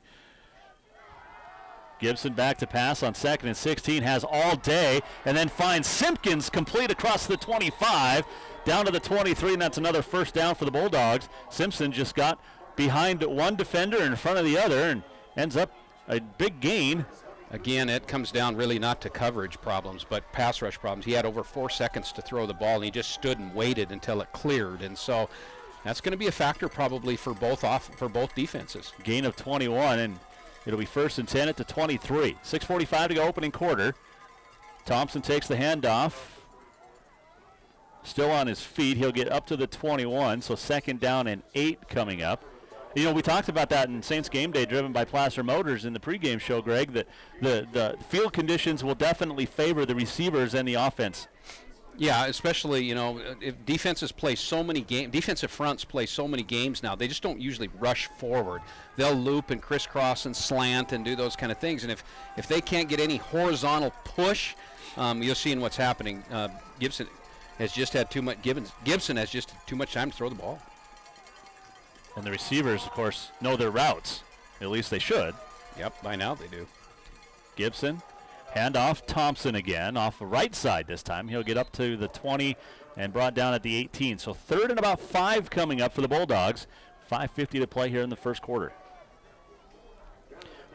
Gibson back to pass on 2nd and 16, has all day, and then finds Simpkins complete across the 25, down to the 23, and that's another first down for the Bulldogs. Simpson just got behind one defender in front of the other and ends up a big gain. Again, it comes down really not to coverage problems, but pass rush problems. He had over 4 seconds to throw the ball, and he just stood and waited until it cleared. And so that's going to be a factor probably for both defenses. Gain of 21, and it'll be 1st and 10 at the 23. 6:45 to go opening quarter. Thompson takes the handoff. Still on his feet. He'll get up to the 21, so 2nd down and 8 coming up. We talked about that in Saints Game Day, driven by Placer Motors in the pregame show, Greg, that the field conditions will definitely favor the receivers and the offense. Yeah, especially, if defensive fronts play so many games now, they just don't usually rush forward. They'll loop and crisscross and slant and do those kind of things. And if they can't get any horizontal push, you'll see in what's happening. Gibson has just had too much time to throw the ball. And the receivers, of course, know their routes. At least they should. Yep, by now they do. Gibson, handoff, Thompson again, off the right side this time. He'll get up to the 20 and brought down at the 18. So 3rd and about 5 coming up for the Bulldogs. 5:50 to play here in the first quarter.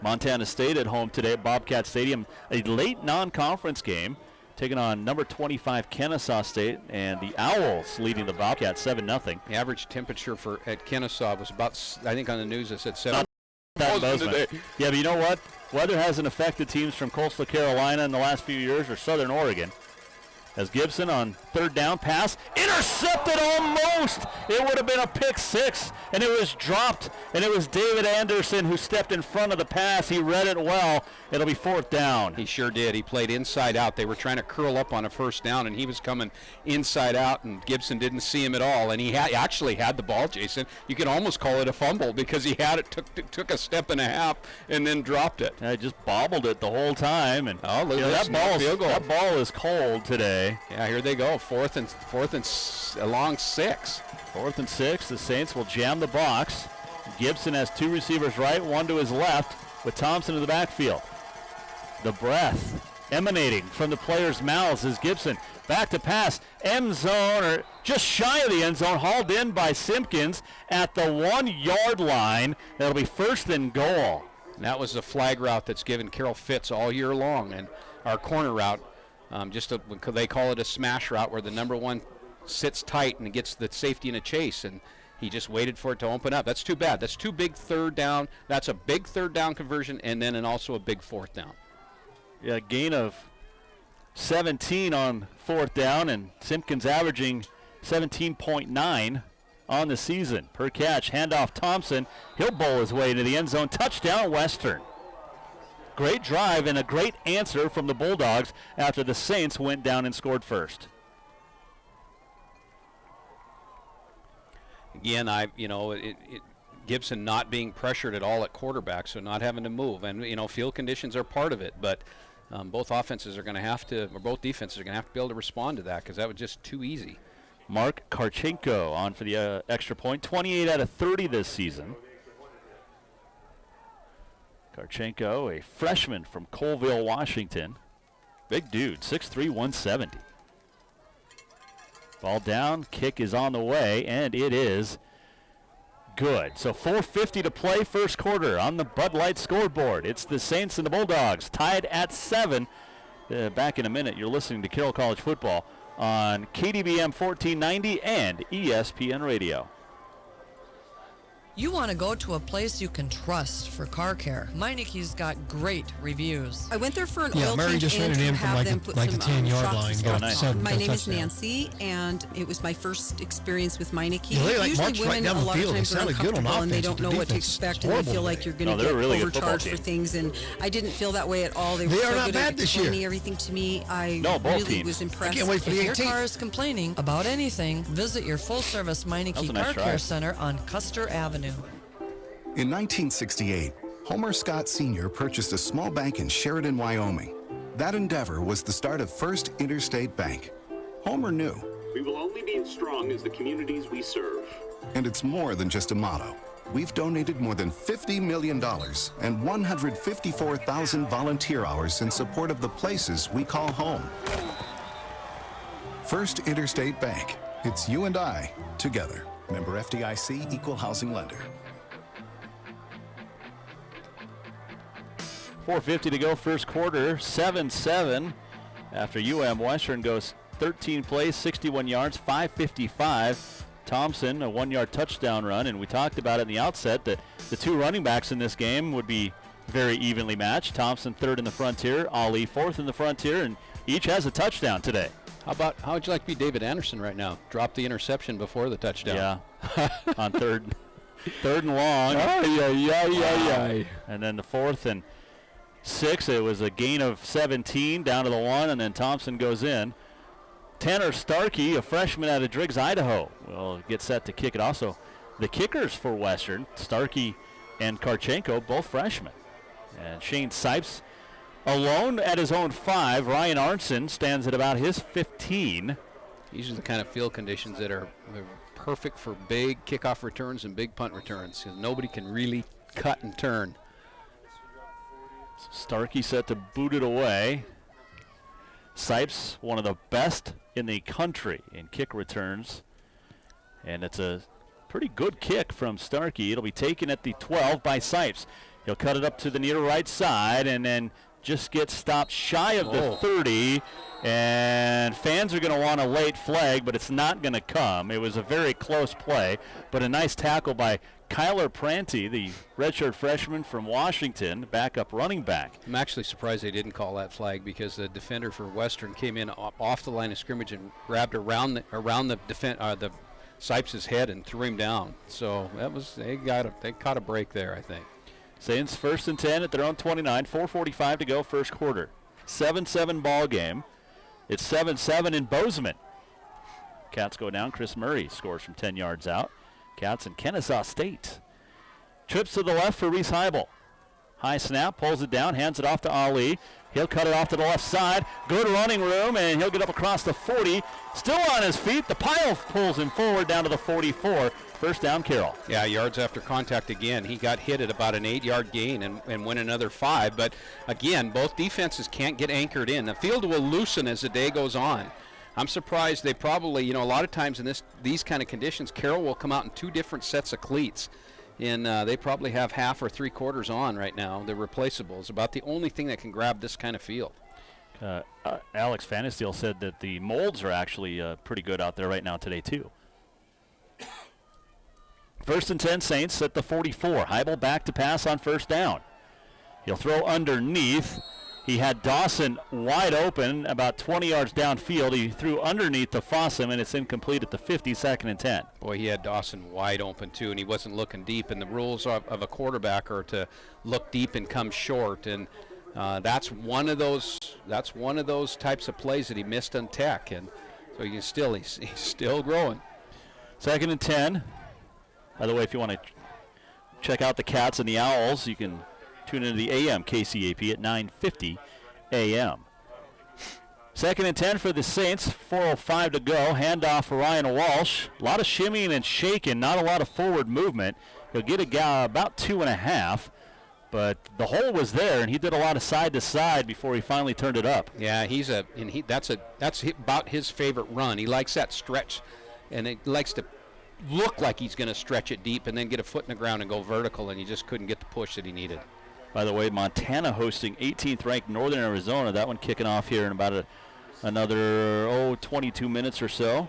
Montana State at home today at Bobcat Stadium. A late non-conference game, taking on number 25 Kennesaw State, and the Owls leading the Bobcats 7-0. The average temperature at Kennesaw was about, I think on the news it said 7. Yeah, but you know what? Weather hasn't affected teams from coastal Carolina in the last few years or southern Oregon. as Gibson on third down pass, intercepted almost. It would have been a pick six, and it was dropped, and it was David Anderson who stepped in front of the pass. He read it well. It'll be fourth down. He sure did. He played inside out. They were trying to curl up on a first down, and he was coming inside out, and Gibson didn't see him at all. And he actually had the ball, Jason. You can almost call it a fumble because he had it, took a step and a half, and then dropped it. I just bobbled it the whole time, and that ball is cold today. Yeah, here they go. Fourth and along 6. 4th and 6. The Saints will jam the box. Gibson has 2 receivers right, 1 to his left, with Thompson in the backfield. The breath emanating from the players' mouths as Gibson back to pass, end zone, or just shy of the end zone, hauled in by Simpkins at the 1-yard line. That'll be first and goal. And that was the flag route that's given Carroll fits all year long, and our corner route, they call it a smash route, where the number 1 sits tight and gets the safety in a chase, and he just waited for it to open up. That's too bad. That's too big third down. That's a big third down conversion, and then also a big fourth down. Yeah, gain of 17 on fourth down, and Simpkins averaging 17.9 on the season per catch. Handoff Thompson. He'll bowl his way into the end zone. Touchdown Western. Great drive and a great answer from the Bulldogs after the Saints went down and scored first. Again, Gibson not being pressured at all at quarterback, so not having to move. And, field conditions are part of it, but both defenses are going to have to be able to respond to that, because that was just too easy. Mark Karchenko on for the extra point. 28 out of 30 this season. Karchenko, a freshman from Colville, Washington. Big dude, 6'3", 170. Ball down, kick is on the way, and it is good. So 4:50 to play, first quarter on the Bud Light scoreboard. It's the Saints and the Bulldogs tied at 7. Back in a minute, you're listening to Carroll College Football on KDBM 1490 and ESPN Radio. You want to go to a place you can trust for car care. Meineke's got great reviews. I went there for an oil change. Mary just ran it in from like the 10-yard line. My name is Nancy, and it was my first experience with Meineke. Yeah, they Usually women right a lot of times are uncomfortable and they don't know what to defense. expect, and they feel like you're going to get really overcharged for things. And I didn't feel that way at all. They were They so are not good bad at this year. explaining everything to me. I both really teams. was impressed. I can't wait for the If your 18th. car is complaining about anything, visit your full-service Meineke nice Car drive. Care Center on Custer Avenue. In 1968, Homer Scott Sr. purchased a small bank in Sheridan, Wyoming. That endeavor was the start of First Interstate Bank. Homer knew. We will only be as strong as the communities we serve. And it's more than just a motto. We've donated more than $50 million and 154,000 volunteer hours in support of the places we call home. First Interstate Bank. It's you and I together. Member FDIC, Equal Housing Lender. 4:50 to go, first quarter, 7-7. After Western goes 13 plays, 61 yards, 555. Thompson, a 1-yard touchdown run, and we talked about it in the outset that the 2 running backs in this game would be very evenly matched. Thompson third in the Frontier, Ali fourth in the Frontier, and each has a touchdown today. How would you like to be David Anderson right now? Drop the interception before the touchdown. Yeah, on third and long. Yeah. And then the 4th and 6, it was a gain of 17 down to the 1, and then Thompson goes in. Tanner Starkey, a freshman out of Driggs, Idaho, will get set to kick it. Also, the kickers for Western, Starkey and Karchenko, both freshmen. And Shane Sipes alone at his own 5. Ryan Arnson stands at about his 15. These are the kind of field conditions that are perfect for big kickoff returns and big punt returns, because nobody can really cut and turn. Starkey set to boot it away. Sipes, one of the best in the country in kick returns. And it's a pretty good kick from Starkey. It'll be taken at the 12 by Sipes. He'll cut it up to the near right side and then just gets stopped shy of the 30. And fans are going to want a late flag, but it's not going to come. It was a very close play, but a nice tackle by Kyler Prantey, the redshirt freshman from Washington, backup running back. I'm actually surprised they didn't call that flag because the defender for Western came in off the line of scrimmage and grabbed around the Sipes' head and threw him down. So that was they caught a break there, I think. Saints 1st and 10 at their own 29, 4:45 to go first quarter. 7-7 ball game. It's 7-7 in Bozeman. Cats go down. Chris Murray scores from 10 yards out. Cats in Kennesaw State. Trips to the left for Reese Heibel. High snap, pulls it down, hands it off to Ali. He'll cut it off to the left side. Good running room, and he'll get up across the 40. Still on his feet. The pile pulls him forward down to the 44. First down, Carroll. Yeah, yards after contact again. He got hit at about an 8-yard gain and went another 5. But, again, both defenses can't get anchored in. The field will loosen as the day goes on. I'm surprised they probably, a lot of times in these kind of conditions, Carroll will come out in 2 different sets of cleats. And they probably have half or 3/4 on right now. They're replaceables. About the only thing that can grab this kind of field. Alex Fanasteel said that the molds are actually pretty good out there right now today, too. 1st and 10 Saints at the 44. Heibel back to pass on first down. He'll throw underneath. He had Dawson wide open about 20 yards downfield. He threw underneath to Fossum, and it's incomplete at the 50, 2nd and 10. Boy, he had Dawson wide open, too, and he wasn't looking deep. And the rules of a quarterback are to look deep and come short. And that's one of those types of plays that he missed on Tech. And so he's still growing. 2nd and 10. By the way, if you want to check out the Cats and the Owls, you can tune into the AM KCAP at 9:50 a.m. 2nd and 10 for the Saints. 4:05 to go. Handoff for Ryan Walsh. A lot of shimmying and shaking, not a lot of forward movement. He'll get about 2.5, but the hole was there, and he did a lot of side to side before he finally turned it up. Yeah, that's about his favorite run. He likes that stretch, and he likes to look like he's going to stretch it deep and then get a foot in the ground and go vertical, and he just couldn't get the push that he needed. By the way, Montana hosting 18th ranked Northern Arizona. That one kicking off here in about another 22 minutes or so.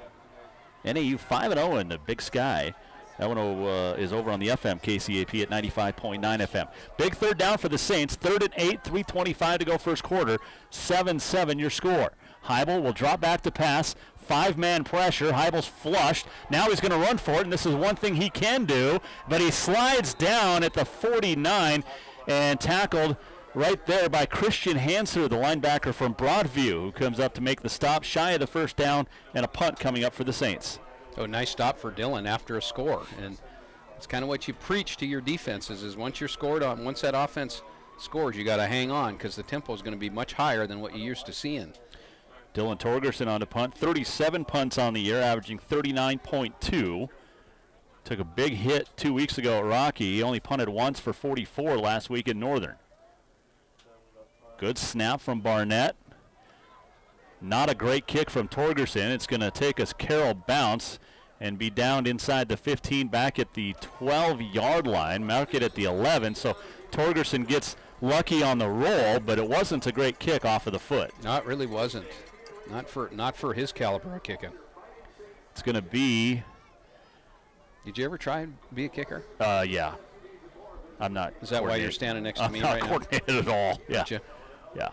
NAU 5-0 in the Big Sky. That one is over on the FM KCAP at 95.9 FM. Big third down for the Saints. 3rd and 8, 3:25 to go first quarter. 7-7 your score. Heibel will drop back to pass. 5-man pressure. Heibel's flushed. Now he's going to run for it, and this is one thing he can do, but he slides down at the 49 and tackled right there by Christian Hanser, the linebacker from Broadview, who comes up to make the stop, shy of the first down, and a punt coming up for the Saints. Oh, nice stop for Dillon after a score, and it's kind of what you preach to your defenses is once that offense scores, you got to hang on because the tempo is going to be much higher than what you're used to seeing. Dylan Torgerson on the punt, 37 punts on the year, averaging 39.2. Took a big hit 2 weeks ago at Rocky. He only punted once for 44 last week at Northern. Good snap from Barnett. Not a great kick from Torgerson. It's going to take us Carroll bounce and be down inside the 15 back at the 12-yard line. Mark it at the 11. So Torgerson gets lucky on the roll, but it wasn't a great kick off of the foot. No, it really wasn't. Not for his caliber of kicking. It's going to be... Did you ever try and be a kicker? Yeah. I'm not. Is that why you're standing next to me right now? I'm not coordinated at all. Yeah. Gotcha. Yeah.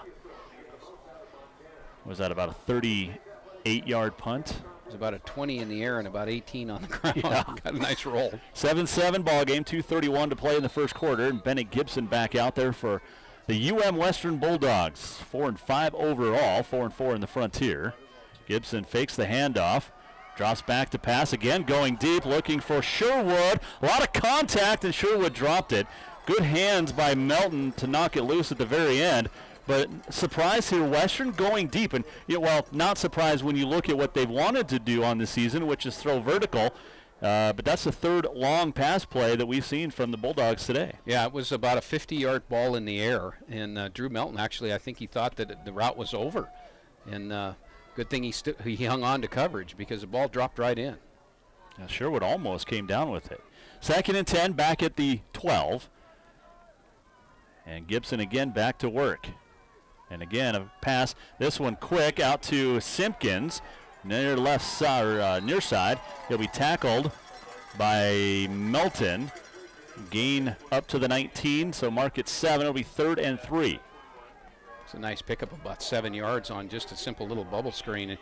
Was that about a 38-yard punt? It was about a 20 in the air and about 18 on the ground. Yeah. Got a nice roll. 7-7 ball game, 2:31 to play in the first quarter, and Bennett Gibson back out there for the UM Western Bulldogs. 4-5 overall, 4-4 in the Frontier. Gibson fakes the handoff. Drops back to pass again, going deep, looking for Sherwood. A lot of contact, and Sherwood dropped it. Good hands by Melton to knock it loose at the very end. But surprise here, Western going deep. And, not surprised when you look at what they've wanted to do on the season, which is throw vertical. But that's the third long pass play that we've seen from the Bulldogs today. Yeah, it was about a 50-yard ball in the air. And Drew Melton, actually, I think he thought that the route was over. And good thing he hung on to coverage because the ball dropped right in. Now Sherwood almost came down with it. 2nd and 10 back at the 12. And Gibson again back to work. And again a pass, this one quick out to Simpkins. Near left side, near side. He'll be tackled by Melton. Gain up to the 19, so mark it 7. It'll be 3rd and 3. It's a nice pickup, about 7 yards on just a simple little bubble screen, and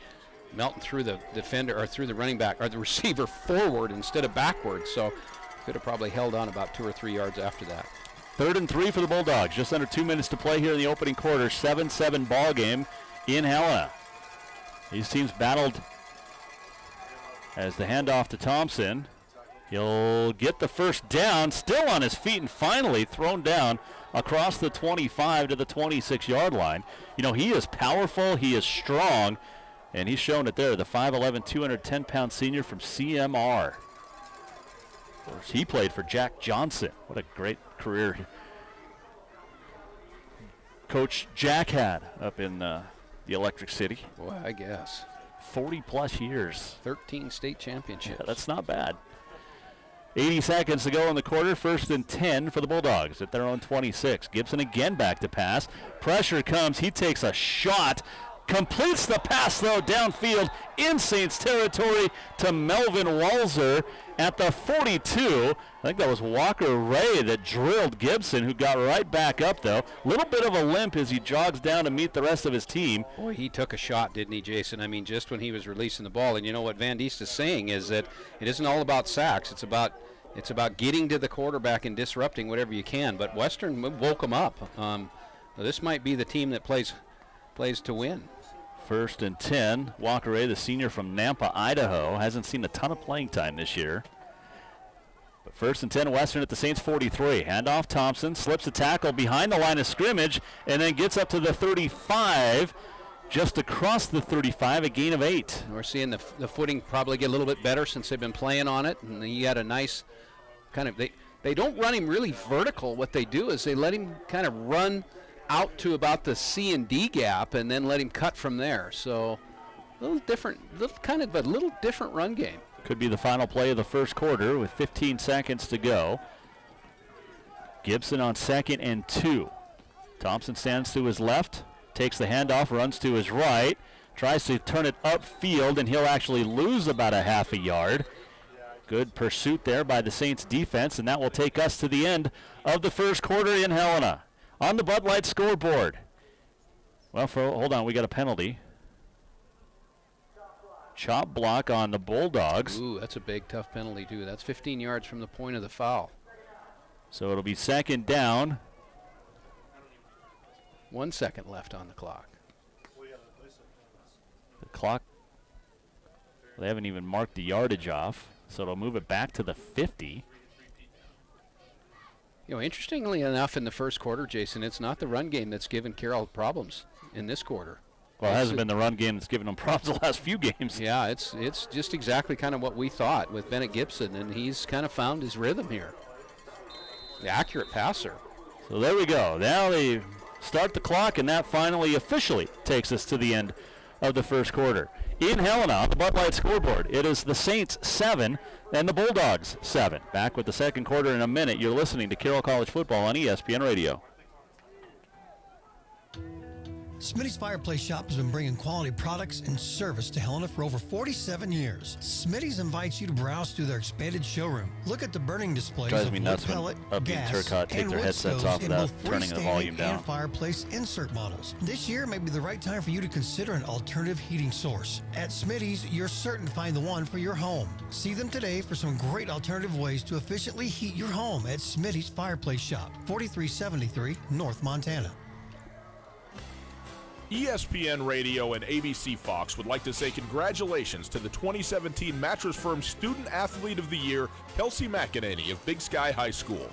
melting through the defender or through the running back or the receiver forward instead of backward. So could have probably held on about 2 or 3 yards after that. 3rd and 3 for the Bulldogs. Just under 2 minutes to play here in the opening quarter. 7-7 ball game in Helena. These teams battled as the handoff to Thompson. He'll get the first down, still on his feet, and finally thrown down across the 25 to the 26-yard line. You know, he is powerful, he is strong, and he's shown it there, the 5'11", 210-pound senior from CMR. Of course, he played for Jack Johnson. What a great career Coach Jack had up in the Electric City. Boy, I guess. 40-plus years. 13 state championships. Yeah, that's not bad. 80 seconds to go in the quarter. 1st and 10 for the Bulldogs at their own 26. Gibson again back to pass. Pressure comes. He takes a shot. Completes the pass, though, downfield in Saints territory to Melvin Walzer at the 42. I think that was Walker Ray that drilled Gibson, who got right back up, though. Little bit of a limp as he jogs down to meet the rest of his team. Boy, he took a shot, didn't he, Jason? I mean, just when he was releasing the ball. And you know what Van Diest is saying is that it isn't all about sacks. It's about getting to the quarterback and disrupting whatever you can. But Western woke him up. This might be the team that plays to win. 1st and 10. Walker Ray, the senior from Nampa, Idaho, hasn't seen a ton of playing time this year. But 1st and 10, Western at the Saints 43. Handoff Thompson, slips a tackle behind the line of scrimmage, and then gets up to the 35, just across the 35, a gain of 8. We're seeing the footing probably get a little bit better since they've been playing on it, and he had a nice kind of, they don't run him really vertical. What they do is they let him kind of run out to about the C and D gap and then let him cut from there. So a little different, a little different run game. Could be the final play of the first quarter with 15 seconds to go. Gibson on 2nd and 2. Thompson stands to his left, takes the handoff, runs to his right, tries to turn it upfield, and he'll actually lose about a half a yard. Good pursuit there by the Saints defense, and that will take us to the end of the first quarter in Helena. On the Bud Light scoreboard. Well, hold on, we got a penalty. Chop block on the Bulldogs. Ooh, that's a big, tough penalty, too. That's 15 yards from the point of the foul. So it'll be 2nd down. 1 second left on the clock. The clock, they haven't even marked the yardage off, so it'll move it back to the 50. You know, interestingly enough, in the first quarter, Jason, it's not the run game that's given Carroll problems in this quarter. Well, it hasn't been the run game that's given them problems the last few games. Yeah, it's just exactly kind of what we thought with Bennett Gibson, and he's kind of found his rhythm here. The accurate passer. So there we go. Now they start the clock, and that finally officially takes us to the end of the first quarter. In Helena, on the Bud Light scoreboard, it is the Saints 7 and the Bulldogs 7. Back with the second quarter in a minute. You're listening to Carroll College Football on ESPN Radio. Smitty's Fireplace Shop has been bringing quality products and service to Helena for over 47 years. Smitty's invites you to browse through their expanded showroom. Look at the burning displays Drives of me wood nuts pellet, when gas, Turcotte take and their wood headsets stoves off in without both turning the volume freestanding down. and fireplace insert models. This year may be the right time for you to consider an alternative heating source. At Smitty's, you're certain to find the one for your home. See them today for some great alternative ways to efficiently heat your home at Smitty's Fireplace Shop, 4373 North Montana. ESPN Radio and ABC Fox would like to say congratulations to the 2017 Mattress Firm Student Athlete of the Year, Kelsey McEnany of Big Sky High School.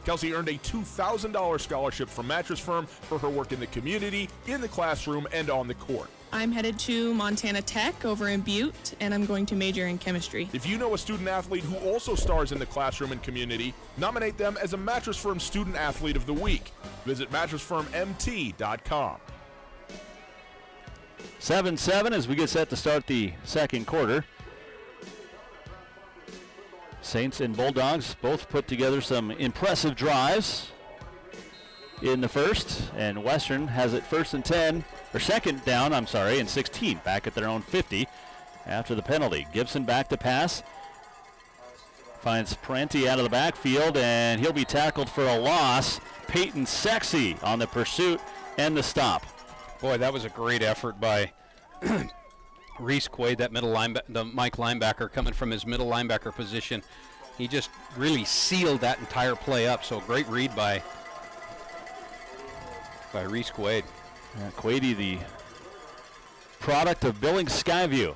Kelsey earned a $2,000 scholarship from Mattress Firm for her work in the community, in the classroom, and on the court. I'm headed to Montana Tech over in Butte, and I'm going to major in chemistry. If you know a student athlete who also stars in the classroom and community, nominate them as a Mattress Firm Student Athlete of the Week. Visit mattressfirmmt.com. 7-7 as we get set to start the second quarter. Saints and Bulldogs both put together some impressive drives in the first, and Western has it 1st and 10, or 2nd down, and 16, back at their own 50 after the penalty. Gibson back to pass. finds Parenti out of the backfield, and he'll be tackled for a loss. Peyton Sexy on the pursuit and the stop. Boy, that was a great effort by Reese Quaid, that the Mike linebacker coming from his middle linebacker position. He just really sealed that entire play up. So great read by Reese Quaid. Yeah, Quady, the product of Billings Skyview.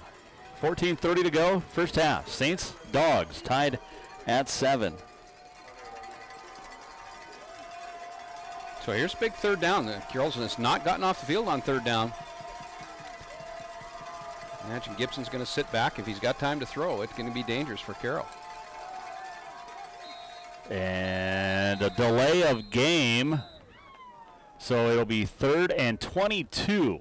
14:30 to go, first half. Saints, Dogs tied at 7. So here's a big third down. Carroll's has not gotten off the field on third down. Imagine Gibson's going to sit back. If he's got time to throw, it's going to be dangerous for Carroll. And a delay of game. So it'll be 3rd and 22.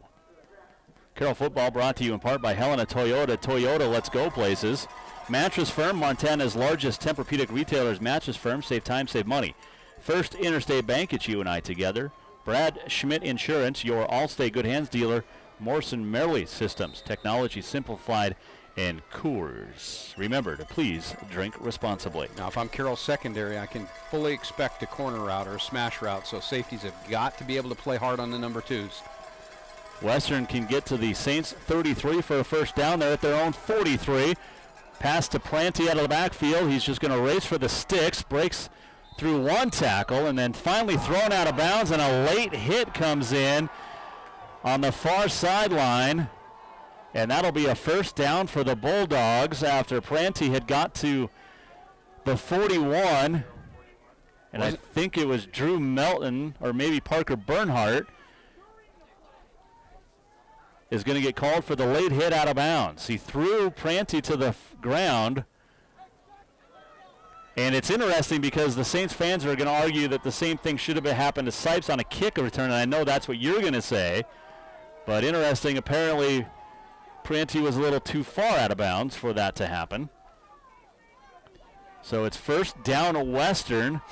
Carroll football brought to you in part by Helena Toyota. Toyota, let's go places. Mattress Firm, Montana's largest Tempur-Pedic retailers. Mattress Firm, save time, save money. First Interstate Bank, it's you and I together. Brad Schmidt Insurance, your Allstate Good Hands dealer. Morrison Merrily Systems, technology simplified, and Coors. Remember to please drink responsibly. Now, if I'm Carroll secondary, I can fully expect a corner route or a smash route, so safeties have got to be able to play hard on the number 2s. Western can get to the Saints 33 for a first down. They're at their own 43. Pass to Planty out of the backfield. He's just going to race for the sticks, breaks through one tackle, and then finally thrown out of bounds, and a late hit comes in on the far sideline, and that'll be a first down for the Bulldogs after Planty had got to the 41, and I think it was Drew Melton or maybe Parker Bernhardt is going to get called for the late hit out of bounds. He threw Planty to the ground, and it's interesting because the Saints fans are going to argue that the same thing should have happened to Sipes on a kick return, and I know that's what you're going to say. But interesting, apparently Planty was a little too far out of bounds for that to happen. So it's first down Western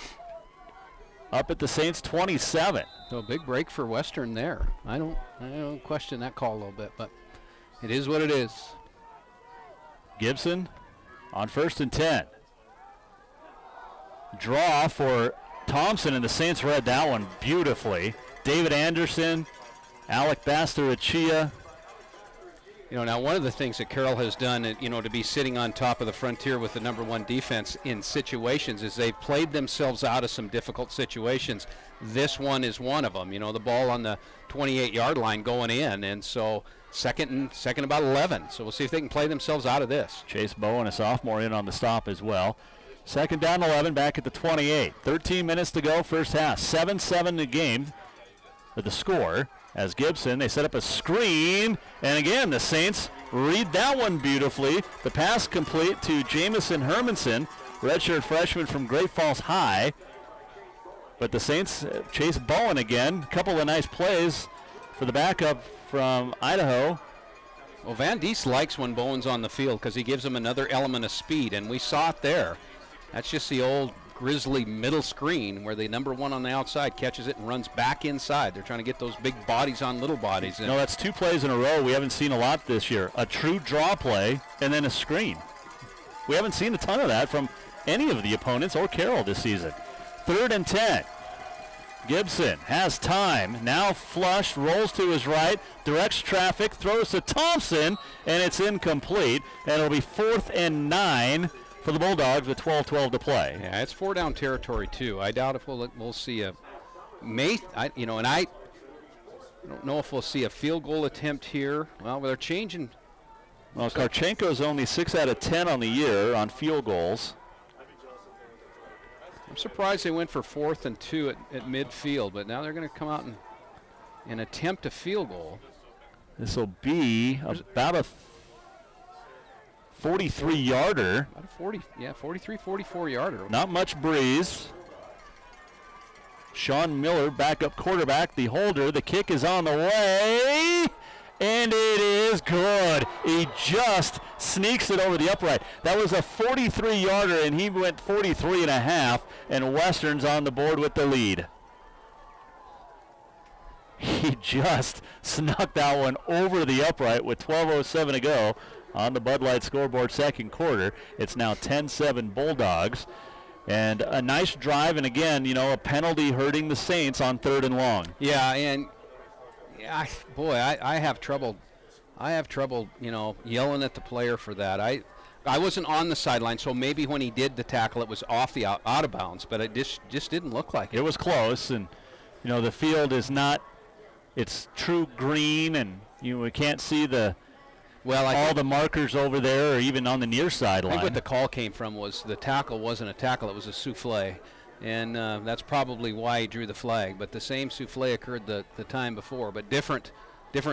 up at the Saints 27. So a big break for Western there. I don't question that call a little bit, but it is what it is. Gibson on 1st and 10. Draw for Thompson, and the Saints read that one beautifully. David Anderson, Alec Bastarachia. Now one of the things that Carroll has done, to be sitting on top of the frontier with the number 1 defense in situations is they've played themselves out of some difficult situations. This one is one of them. The ball on the 28-yard line going in, and so second about 11. So we'll see if they can play themselves out of this. Chase Bowen, a sophomore, in on the stop as well. Second down 11, back at the 28. 13 minutes to go, first half. 7-7 the game, or the score. As Gibson, they set up a screen, and again, the Saints read that one beautifully. The pass complete to Jamison Hermanson, redshirt freshman from Great Falls High. But the Saints chase Bowen again. A couple of nice plays for the backup from Idaho. Well, Van Diest likes when Bowen's on the field because he gives him another element of speed, and we saw it there. That's just the old Grizzly middle screen where the number 1 on the outside catches it and runs back inside. They're trying to get those big bodies on little bodies. No, that's 2 plays in a row we haven't seen a lot this year. A true draw play and then a screen. We haven't seen a ton of that from any of the opponents or Carroll this season. 3rd and 10. Gibson has time. Now flush, rolls to his right, directs traffic, throws to Thompson, and it's incomplete. And it'll be 4th and 9. For the Bulldogs with 12-12 to play. Yeah, it's 4-down territory too. I doubt if we'll see a I don't know if we'll see a field goal attempt here. Well, they're changing. Well, Karchenko's only 6 out of 10 on the year on field goals. I'm surprised they went for 4th and 2 at midfield, but now they're going to come out and attempt a field goal. This will be about a 43-yarder. About a 44-yarder. Not much breeze. Sean Miller, backup quarterback, the holder. The kick is on the way, and it is good. He just sneaks it over the upright. That was a 43-yarder, and he went 43.5, and Western's on the board with the lead. He just snuck that one over the upright with 12:07 to go. on the Bud Light scoreboard second quarter. It's now 10-7 Bulldogs. And a nice drive, and again, a penalty hurting the Saints on 3rd and long. Yeah, and I have trouble. Yelling at the player for that. I wasn't on the sideline, so maybe when he did the tackle, it was off the out of bounds, but it just didn't look like it. It was close, and the field is not. It's true green, and we can't see all the markers over there, or even on the near sideline. I think what the call came from was the tackle wasn't a tackle; it was a souffle, and that's probably why he drew the flag. But the same souffle occurred the time before, but different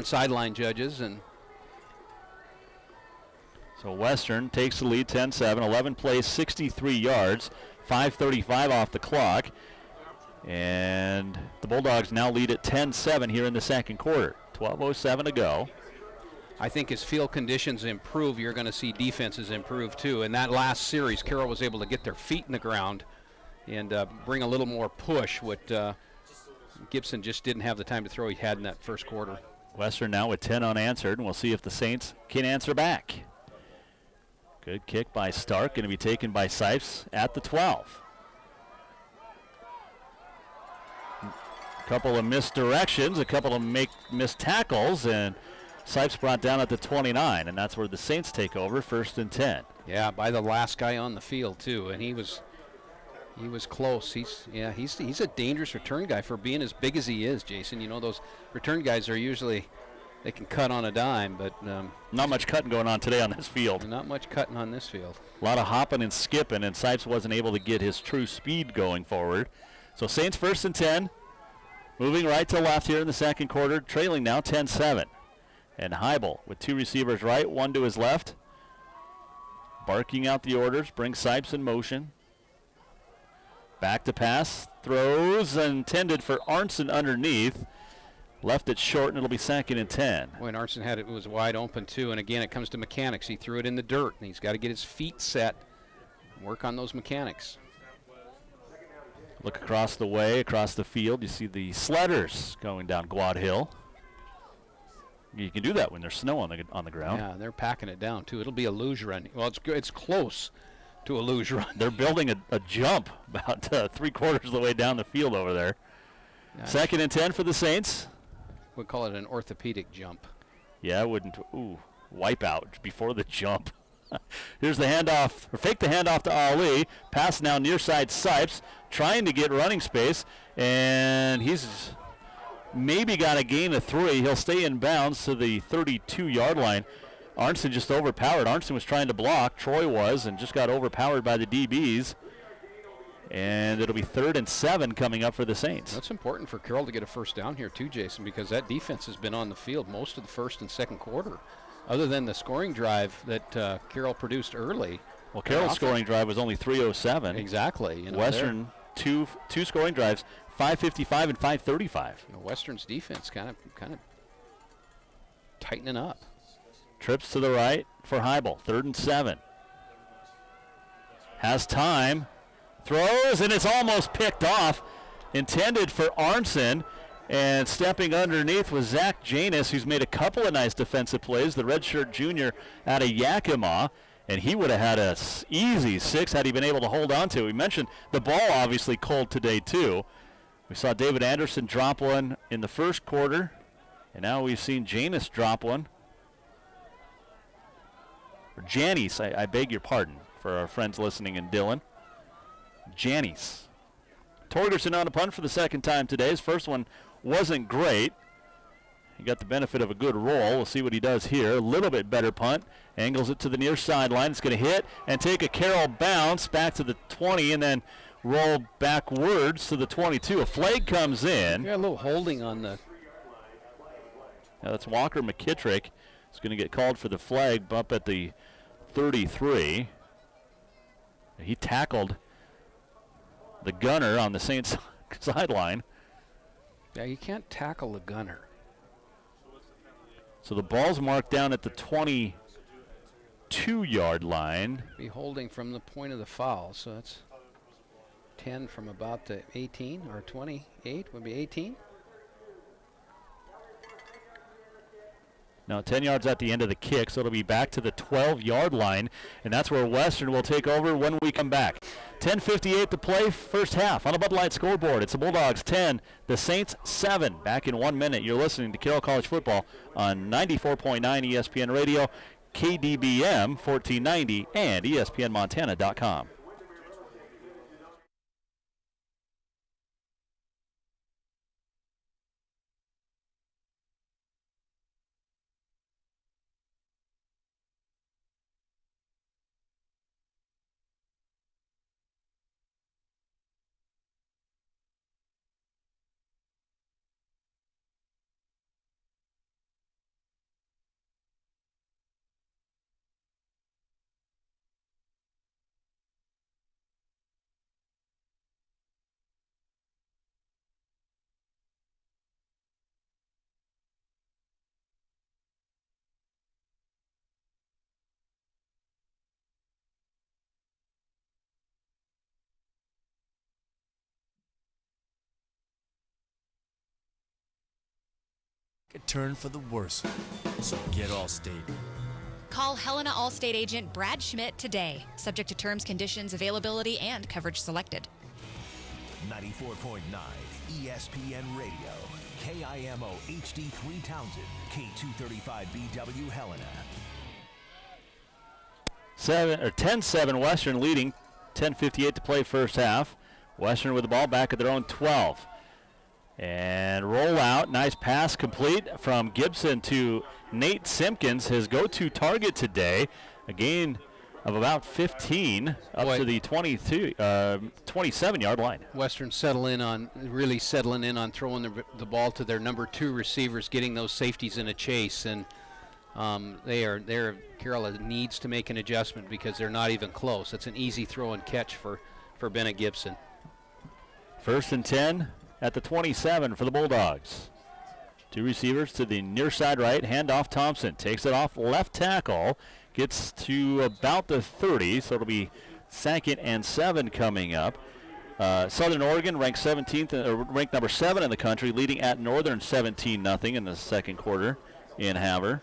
sideline judges. And so Western takes the lead, 10-7, 11 plays, 63 yards, 5:35 off the clock, and the Bulldogs now lead at 10-7 here in the second quarter. 12:07 to go. I think as field conditions improve, you're going to see defenses improve too. In that last series, Carroll was able to get their feet in the ground and bring a little more push, what Gibson just didn't have the time to throw he had in that first quarter. Western now with 10 unanswered, and we'll see if the Saints can answer back. Good kick by Stark, going to be taken by Sipes at the 12. A couple of misdirections, a couple of missed tackles, and Sipes brought down at the 29, and that's where the Saints take over, 1st and 10. Yeah, by the last guy on the field too, and he was close. He's a dangerous return guy for being as big as he is, Jason. Those return guys are usually, they can cut on a dime, but not much cutting going on today on this field. Not much cutting on this field. A lot of hopping and skipping, and Sipes wasn't able to get his true speed going forward. So Saints 1st and 10, moving right to left here in the second quarter, trailing now 10-7. And Heibel with 2 receivers right, 1 to his left. Barking out the orders, brings Sipes in motion. Back to pass, throws, intended for Arnson underneath. Left it short, and it'll be 2nd and 10. When Arnson had it, it was wide open too, and again, it comes to mechanics. He threw it in the dirt, and he's got to get his feet set, work on those mechanics. Look across the way, across the field, you see the sledders going down Guad Hill. You can do that when there's snow on the ground. Yeah, they're packing it down too. It'll be a luge run. Well, it's close to a luge run. They're building a jump about 3/4 of the way down the field over there. Nice. 2nd and 10 for the Saints. We'd call it an orthopedic jump. Yeah, I wouldn't. Ooh, wipe out before the jump. Here's the handoff, or fake the handoff to Ali. Pass now near side Sipes, trying to get running space, and he's maybe got a gain of 3. He'll stay in bounds to the 32-yard line. Arnson just overpowered. Arnson was trying to block. Troy was, and just got overpowered by the DBs. And it'll be 3rd and 7 coming up for the Saints. That's important for Carroll to get a first down here too, Jason, because that defense has been on the field most of the first and second quarter. Other than the scoring drive that Carroll produced early. Well, Carroll's scoring drive was only 3:07. Exactly. Western, two scoring drives, 5:55 and 5:35. Western's defense kind of tightening up. Trips to the right for Heibel, 3rd and 7. Has time, throws, and it's almost picked off. Intended for Arnson, and stepping underneath was Zach Janus, who's made a couple of nice defensive plays, the redshirt junior out of Yakima, and he would have had a easy 6 had he been able to hold on to. We mentioned the ball obviously cold today too. We saw David Anderson drop one in the first quarter, and now we've seen Janus drop one. Or Janis, I beg your pardon for our friends listening in Dillon. Janis. Torgerson on a punt for the second time today. His first one wasn't great. He got the benefit of a good roll. We'll see what he does here. A little bit better punt. Angles it to the near sideline. It's going to hit and take a Carroll bounce back to the 20 and then roll backwards to the 22. A flag comes in. Yeah, a little holding on the. Now that's Walker McKittrick. He's going to get called for the flag up at the 33. He tackled the gunner on the Saints sideline. Yeah, you can't tackle the gunner. So the ball's marked down at the 22-yard line. Be holding from the point of the foul, so that's 10 from about the 18, or 28 would be 18. No, 10 yards at the end of the kick, so it'll be back to the 12-yard line, and that's where Western will take over when we come back. 10:58 to play, first half on the Bud Light scoreboard. It's the Bulldogs 10, the Saints 7. Back in 1 minute. You're listening to Carroll College Football on 94.9 ESPN Radio, KDBM 1490, and ESPNMontana.com. A turn for the worse. So get Allstate. Call Helena Allstate agent Brad Schmidt today. Subject to terms, conditions, availability, and coverage selected. 94.9 ESPN Radio. KIMO HD3 Townsend. K235BW Helena. 10-7 Western leading. 10:58 to play first half. Western with the ball back at their own 12. And roll out, nice pass complete from Gibson to Nate Simpkins, his go-to target today. A gain of about 15 up to the 27-yard line. Western really settling in on throwing the ball to their number 2 receivers, getting those safeties in a chase, and Carroll needs to make an adjustment because they're not even close. It's an easy throw and catch for Bennett Gibson. 1st and 10. At the 27 for the Bulldogs. 2 receivers to the near side right. Handoff Thompson. Takes it off left tackle. Gets to about the 30. So it'll be 2nd and 7 coming up. Southern Oregon ranked 17th, ranked number 7 in the country, leading at Northern 17-0 in the second quarter in Havre.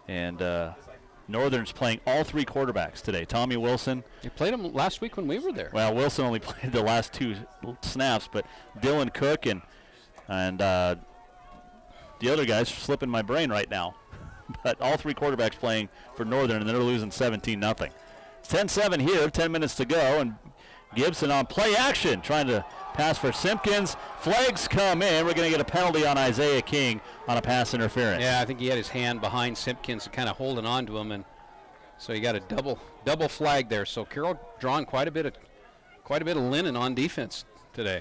And Northern's playing all 3 quarterbacks today. Tommy Wilson. You played him last week when we were there. Well, Wilson only played the last 2 snaps, but Dylan Cook and the other guys are slipping my brain right now. But all 3 quarterbacks playing for Northern, and they're losing 17-0. It's 10-7 here, 10 minutes to go, and Gibson on play action, trying to pass for Simpkins. Flags come in. We're going to get a penalty on Isaiah King on a pass interference. Yeah, I think he had his hand behind Simpkins, kind of holding on to him, and so you got a double flag there. So Carroll drawing quite a bit of linen on defense today.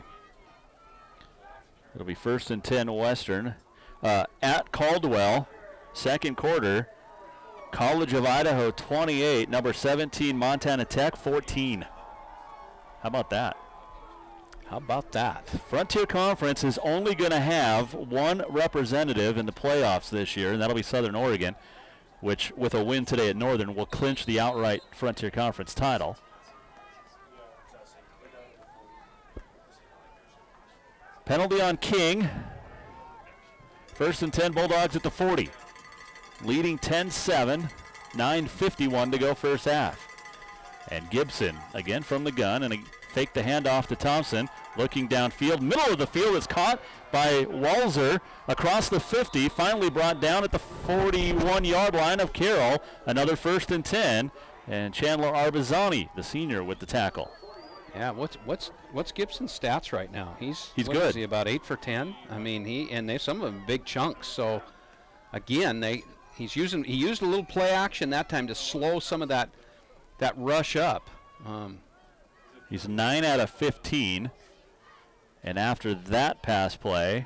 It'll be 1st and 10 Western at Caldwell, second quarter. College of Idaho 28, number 17 Montana Tech 14. How about that? How about that? Frontier Conference is only going to have 1 representative in the playoffs this year, and that'll be Southern Oregon, which with a win today at Northern will clinch the outright Frontier Conference title. Penalty on King. 1st and 10 Bulldogs at the 40. Leading 10-7, 9:51 to go first half. And Gibson again from the gun, and fake the handoff to Thompson, looking downfield. Middle of the field is caught by Walzer across the 50, finally brought down at the 41-yard line of Carroll. Another 1st and 10, and Chandler Arbizani, the senior, with the tackle. Yeah, what's Gibson's stats right now? He's good. Is he about 8 for 10? I mean, some of them big chunks. So again, he used a little play action that time to slow some of that rush up. He's 9 out of 15. And after that pass play,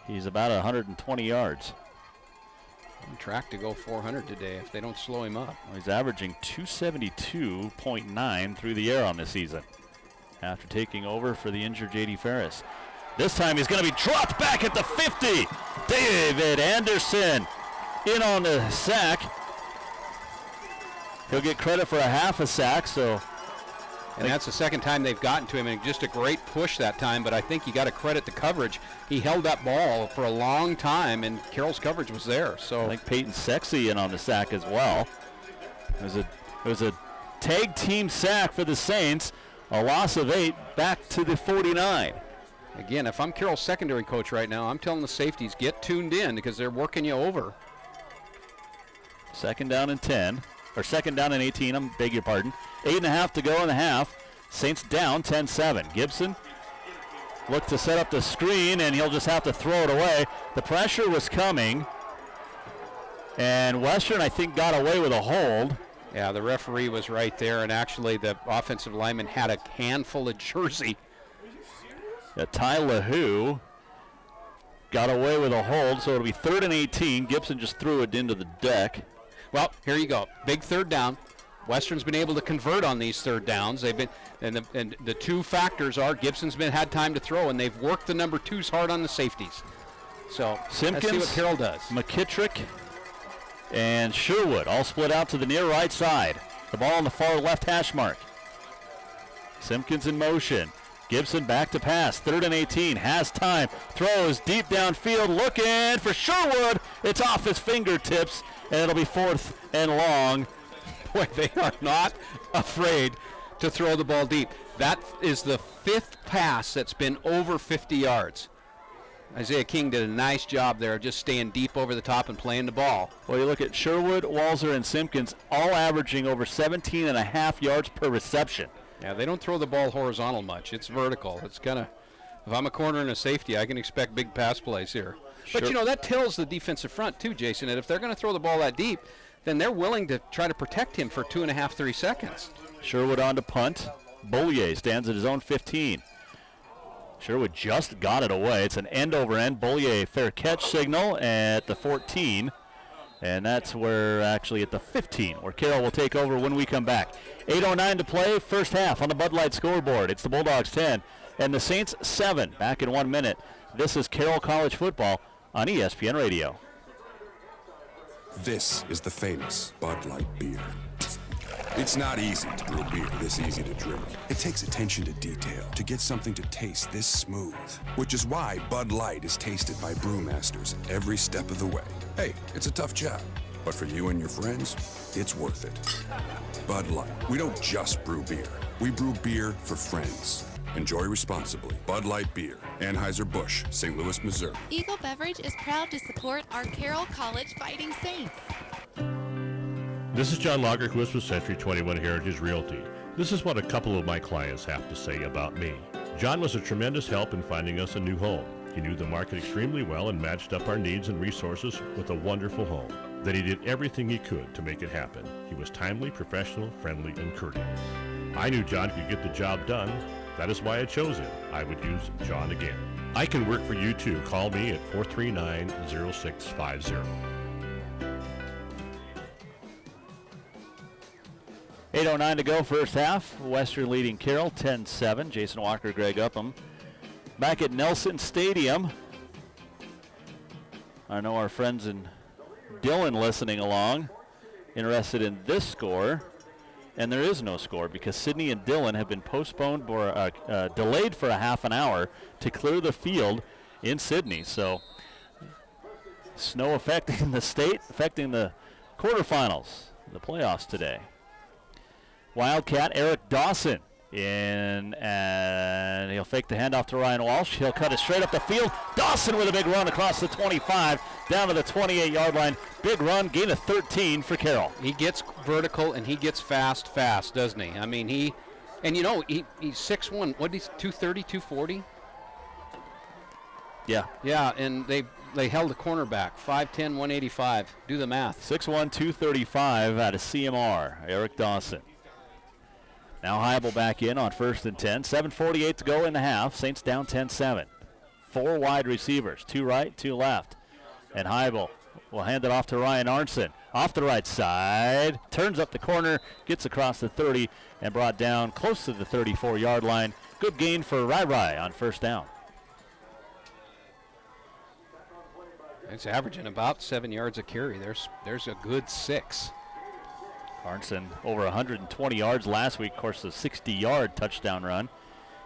he's about 120 yards. On track to go 400 today if they don't slow him up. Well, he's averaging 272.9 through the air on this season after taking over for the injured J.D. Ferris. This time he's going to be dropped back at the 50. David Anderson in on the sack. He'll get credit for a half a sack, so And that's the second time they've gotten to him, and just a great push that time, but I think you got to credit the coverage. He held that ball for a long time, and Carroll's coverage was there. So I think Peyton Sexy in on the sack as well. It was a tag team sack for the Saints, a loss of 8 back to the 49. Again, if I'm Carroll's secondary coach right now, I'm telling the safeties, get tuned in because they're working you over. Second down and 10, or second down and 18, I beg your pardon. 8.5 to go in the half. Saints down 10-7. Gibson looked to set up the screen, and he'll just have to throw it away. The pressure was coming, and Western, I think, got away with a hold. Yeah, the referee was right there, and actually the offensive lineman had a handful of jersey. Ty LaHoo got away with a hold, so it'll be 3rd and 18. Gibson just threw it into the deck. Well, here you go. Big third down. Western's been able to convert on these third downs. They've been, and the two factors are Gibson's had time to throw, and they've worked the number 2s hard on the safeties. So Simpkins, let's see what Carroll does. McKittrick, and Sherwood all split out to the near right side. The ball on the far left hash mark. Simpkins in motion. Gibson back to pass. 3rd and 18. Has time. Throws deep downfield. Looking for Sherwood. It's off his fingertips, and it'll be 4th and long. Boy, they are not afraid to throw the ball deep. That is the 5th pass that's been over 50 yards. Isaiah King did a nice job there of just staying deep over the top and playing the ball. Well, you look at Sherwood, Walzer, and Simpkins all averaging over 17.5 yards per reception. Yeah, they don't throw the ball horizontal much. It's vertical. It's kind of, if I'm a corner and a safety, I can expect big pass plays here. Sure. But, that tells the defensive front, too, Jason, that if they're going to throw the ball that deep, then they're willing to try to protect him for 2.5, 3 seconds. Sherwood on to punt. Bollier stands at his own 15. Sherwood just got it away. It's an end-over-end. Bollier fair catch signal at the 14. And that's where, actually, at the 15, where Carroll will take over when we come back. 8:09 to play, first half on the Bud Light scoreboard. It's the Bulldogs 10 and the Saints 7. Back in 1 minute. This is Carroll College football on ESPN Radio. This is the famous Bud Light beer. It's not easy to brew beer this easy to drink. It takes attention to detail to get something to taste this smooth, which is why Bud Light is tasted by brewmasters every step of the way. Hey, it's a tough job, but for you and your friends, it's worth it. Bud Light. We don't just brew beer. We brew beer for friends. Enjoy responsibly. Bud Light Beer. Anheuser-Busch, St. Louis, Missouri. Eagle Beverage is proud to support our Carroll College Fighting Saints. This is John Lagerquist with Century 21 Heritage Realty. This is what a couple of my clients have to say about me. John was a tremendous help in finding us a new home. He knew the market extremely well and matched up our needs and resources with a wonderful home. Then he did everything he could to make it happen. He was timely, professional, friendly, and courteous. I knew John could get the job done. That is why I chose him. I would use John again. I can work for you too. Call me at 439-0650. 8:09 to go, first half. Western leading Carroll 10-7. Jason Walker, Greg Upham. Back at Nelson Stadium. I know our friends in Dillon listening along, interested in this score. And there is no score because Sidney and Dillon have been postponed or delayed for a half an hour to clear the field in Sidney. So snow affecting the state, affecting the quarterfinals, the playoffs today. Wildcat Eric Dawson in, and he'll fake the handoff to Ryan Walsh. He'll cut it straight up the field. Dawson with a big run across the 25 down to the 28-yard line. Big run, gain of 13 for Carroll. He gets vertical and he gets fast, doesn't he? I mean, he's 6'1", what is 230, 240? Yeah. Yeah, and they held the cornerback, 5'10", 185. Do the math. 6'1", 235 out of CMR, Eric Dawson. Now Heibel back in on 1st and 10. 7:48 to go in the half. Saints down 10-7. 4 wide receivers, 2 right, 2 left. And Heibel will hand it off to Ryan Arnson. Off the right side, turns up the corner, gets across the 30, and brought down close to the 34-yard line. Good gain for Rai on first down. It's averaging about 7 yards a carry. There's a good 6. Arnson over 120 yards last week, of course, a 60-yard touchdown run.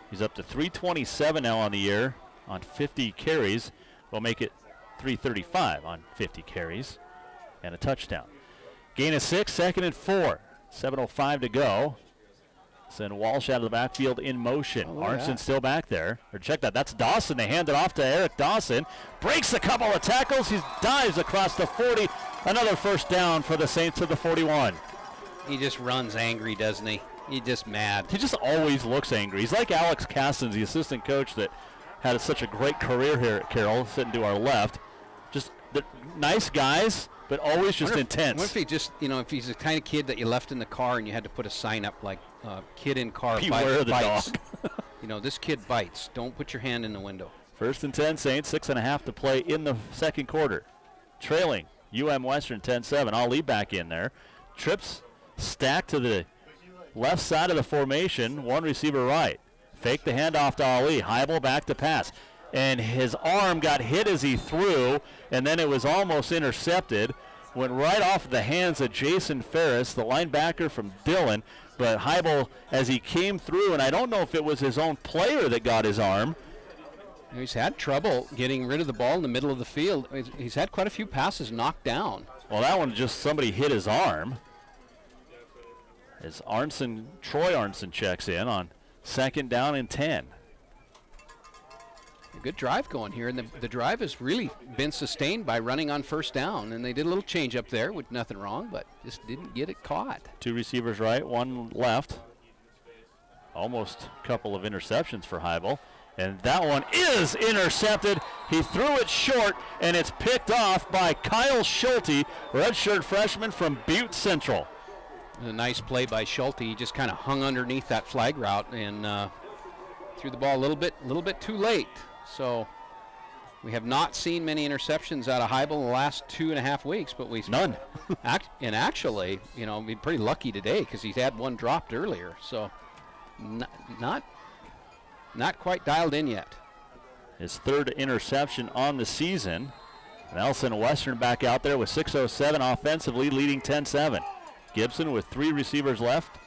He's up to 327 now on the year on 50 carries. We'll make it 335 on 50 carries and a touchdown. Gain of 6, 2nd and 4. 7:05 to go. Send Walsh out of the backfield in motion. Arnson still back there. Or check that. That's Dawson. They hand it off to Eric Dawson. Breaks a couple of tackles. He dives across the 40. Another first down for the Saints to the 41. He just runs angry, doesn't he? He's just mad. He just always looks angry. He's like Alex Castens, the assistant coach that had such a great career here at Carroll, sitting to our left. Just nice guys, but always just intense. What if he just, if he's the kind of kid that you left in the car and you had to put a sign up like, kid in car Beware the bites. dog. This kid bites. Don't put your hand in the window. 1st and 10, Saints, 6.5 to play in the second quarter. Trailing UM Western 10-7. Ali back in there. Trips stacked to the left side of the formation. One receiver right. Fake the handoff to Ali. Heibel back to pass. And his arm got hit as he threw, and then it was almost intercepted. Went right off the hands of Jason Ferris, the linebacker from Dillon. But Heibel, as he came through, and I don't know if it was his own player that got his arm. He's had trouble getting rid of the ball in the middle of the field. He's had quite a few passes knocked down. Well, that one just somebody hit his arm. As Troy Arnson checks in on 2nd down and 10. A good drive going here, and the drive has really been sustained by running on 1st down, and they did a little change up there with nothing wrong, but just didn't get it caught. 2 receivers right, 1 left. Almost a couple of interceptions for Heibel, and that one is intercepted. He threw it short, and it's picked off by Kyle Schulte, redshirt freshman from Butte Central. A nice play by Schulte. He just kind of hung underneath that flag route and threw the ball a little bit too late. So we have not seen many interceptions out of Heibel in the last 2.5 weeks, but none. And actually, we're pretty lucky today because he's had one dropped earlier. So not quite dialed in yet. His 3rd interception on the season. Nelson Western back out there with 6:07 offensively, leading 10-7. Gibson with 3 receivers left.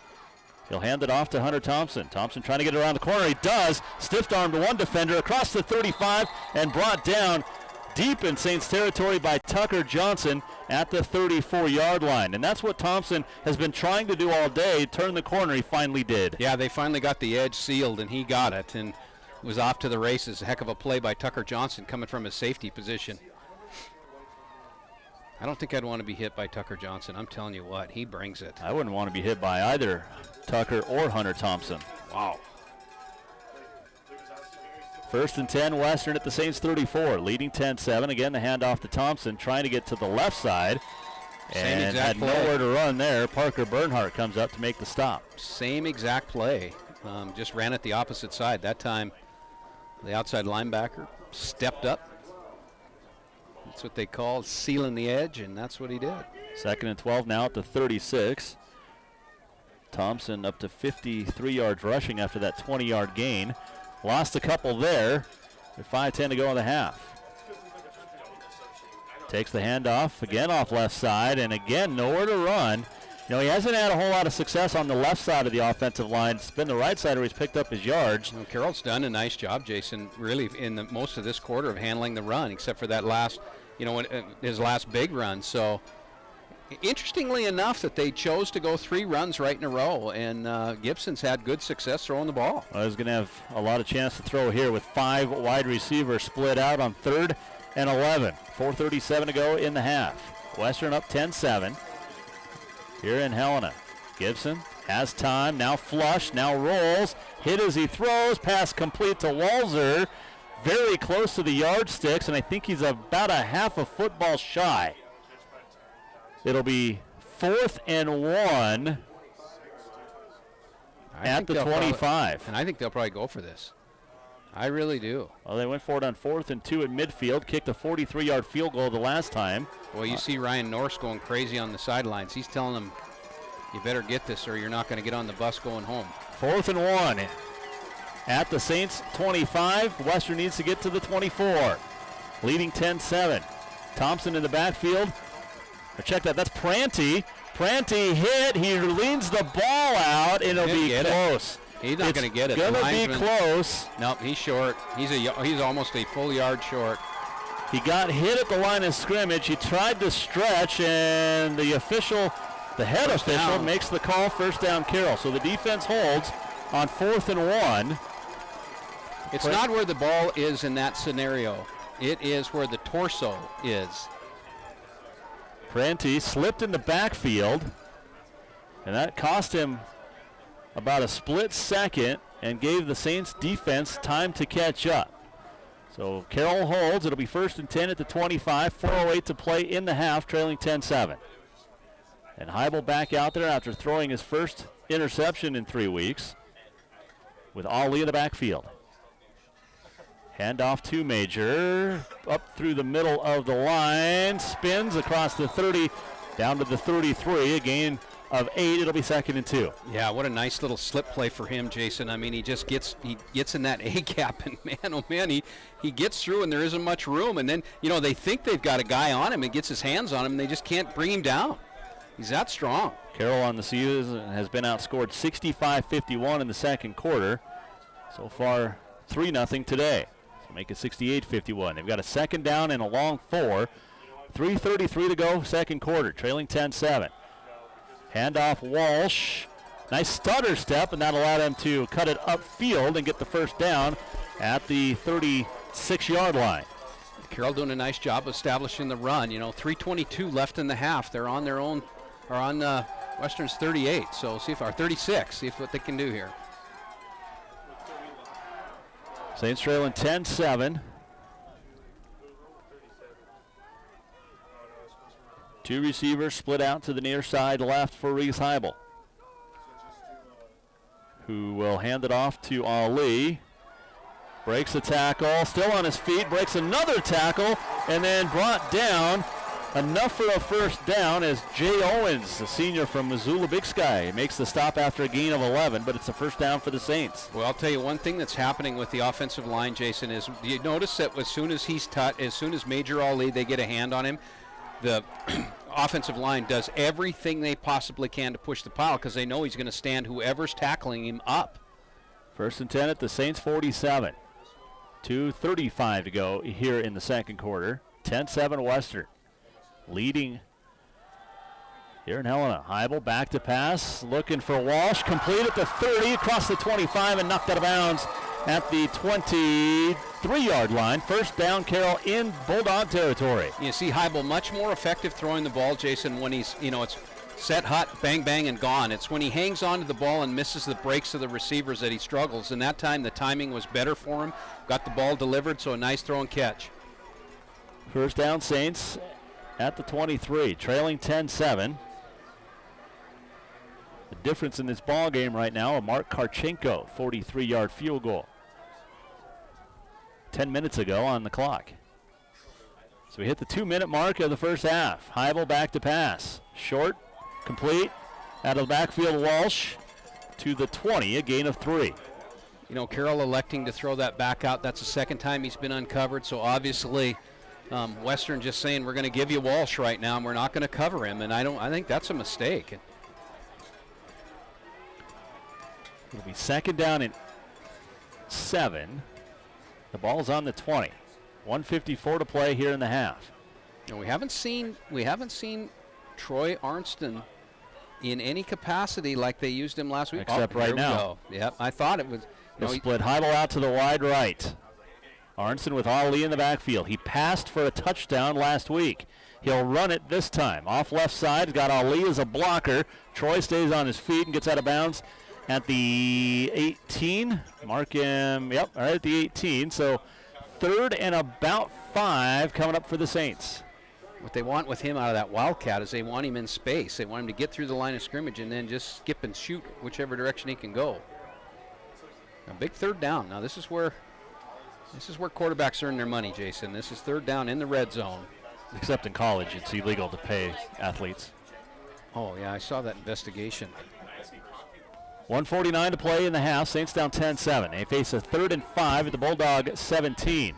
He'll hand it off to Hunter Thompson. Thompson trying to get it around the corner. He does. Stiff-armed one defender across the 35 and brought down deep in Saints territory by Tucker Johnson at the 34-yard line. And that's what Thompson has been trying to do all day. Turn the corner. He finally did. Yeah, they finally got the edge sealed, and he got it and was off to the races. A heck of a play by Tucker Johnson coming from his safety position. I don't think I'd want to be hit by Tucker Johnson. I'm telling you what, he brings it. I wouldn't want to be hit by either Tucker or Hunter Thompson. Wow. 1st and 10, Western at the Saints 34, leading 10-7. Again, the handoff to Thompson, trying to get to the left side. And had nowhere to run there. Parker Bernhardt comes up to make the stop. Same exact play. Just ran it the opposite side. That time, the outside linebacker stepped up. That's what they call sealing the edge, and that's what he did. 2nd and 12 now at the 36. Thompson up to 53 yards rushing after that 20-yard gain. Lost a couple there. With 5:10 to go in the half. Takes the handoff again off left side, and again nowhere to run. He hasn't had a whole lot of success on the left side of the offensive line. It's been the right side where he's picked up his yards. Well, Carroll's done a nice job, Jason, really in most of this quarter of handling the run, except for that last, his last big run. So, interestingly enough, that they chose to go 3 runs right in a row, and Gibson's had good success throwing the ball. Well, he's going to have a lot of chance to throw here with 5 wide receivers split out on 3rd and 11. 4:37 to go in the half. Western up 10-7. Here in Helena. Gibson has time, now flush, now rolls. Hit as he throws, pass complete to Walzer. Very close to the yardsticks, and I think he's about a half a football shy. It'll be 4th and 1 at the 25. And I think they'll probably go for this. I really do. Well, they went for it on 4th and 2 at midfield, kicked a 43-yard field goal the last time. Well, you see Ryan Norse going crazy on the sidelines. He's telling them, you better get this or you're not going to get on the bus going home. 4th and 1 at the Saints 25. Western needs to get to the 24, leading 10-7. Thompson in the backfield. Check that. That's Pranty. Prenti hit. He leans the ball out. It'll be close. He's not going to get it. It's going to be close. Nope, he's short. He's almost a full yard short. He got hit at the line of scrimmage. He tried to stretch, and the head official makes the call, first down Carroll. So the defense holds on 4th and 1. It's not where the ball is in that scenario. It is where the torso is. Prenti slipped in the backfield, and that cost him about a split second and gave the Saints defense time to catch up. So Carroll holds. It'll be 1st and 10 at the 25. 4:08 to play in the half, trailing 10-7. And Heibel back out there after throwing his first interception in 3 weeks with Ali in the backfield. Handoff to Major, up through the middle of the line, spins across the 30, down to the 33, a gain of 8. It'll be 2nd and 2. Yeah, what a nice little slip play for him, Jason. I mean, he gets in that A gap, and man, oh man, he gets through, and there isn't much room. And then, they think they've got a guy on him and gets his hands on him, and they just can't bring him down. He's that strong. Carroll on the season has been outscored 65-51 in the second quarter. So far, 3-0 today. So make it 68-51. They've got a 2nd down and a long 4. 3:33 to go, second quarter, trailing 10-7. Handoff Walsh. Nice stutter step, and that allowed him to cut it upfield and get the first down at the 36-yard line. Carroll doing a nice job establishing the run. 3:22 left in the half. They're on their own, or on Western's 38. So see if our 36. See what they can do here. Saints trailing 10-7. 2 receivers split out to the near side left for Reese Heibel, who will hand it off to Ali. Breaks a tackle, still on his feet, breaks another tackle, and then brought down. Enough for a first down as Jay Owens, the senior from Missoula Big Sky, makes the stop after a gain of 11, but it's a first down for the Saints. Well, I'll tell you one thing that's happening with the offensive line, Jason, is you notice that as soon as as soon as Major Ali, they get a hand on him, the offensive line does everything they possibly can to push the pile because they know he's going to stand whoever's tackling him up. 1st and 10 at the Saints 47. 2:35 to go here in the second quarter. 10-7 Western. Leading here in Helena. Heibel back to pass, looking for Walsh. Complete at the 30, across the 25, and knocked out of bounds at the 23-yard line. First down, Carroll in Bulldog territory. You see Heibel much more effective throwing the ball, Jason, when he's, it's set, hot, bang, bang, and gone. It's when he hangs on to the ball and misses the breaks of the receivers that he struggles. And that time, the timing was better for him. Got the ball delivered, so a nice throw and catch. First down, Saints at the 23, trailing 10-7. The difference in this ball game right now, a Mark Karchenko 43-yard field goal. 10 minutes ago on the clock. So we hit the 2-minute mark of the first half. Heibel back to pass. Short, complete, out of the backfield, Walsh to the 20, a gain of 3. Carroll electing to throw that back out. That's the second time he's been uncovered, so obviously Western just saying we're going to give you Walsh right now and we're not going to cover him, and I think that's a mistake. It'll be 2nd down and 7. The ball's on the 20. 1:54 to play here in the half. And we haven't seen Troy Arnston in any capacity like they used him last week. Except right now. Yep, I thought it was. They'll split Heibel out to the wide right. Arnston with Ali in the backfield. He passed for a touchdown last week. He'll run it this time. Off left side, got Ali as a blocker. Troy stays on his feet and gets out of bounds at the 18. Mark him, right at the 18. So 3rd and about 5 coming up for the Saints. What they want with him out of that Wildcat is they want him in space. They want him to get through the line of scrimmage and then just skip and shoot whichever direction he can go. A big 3rd down. Now this is where quarterbacks earn their money, Jason. This is 3rd down in the red zone. Except in college, it's illegal to pay athletes. Oh, yeah, I saw that investigation. 1:49 to play in the half. Saints down 10-7. They face a 3rd and 5 at the Bulldog 17.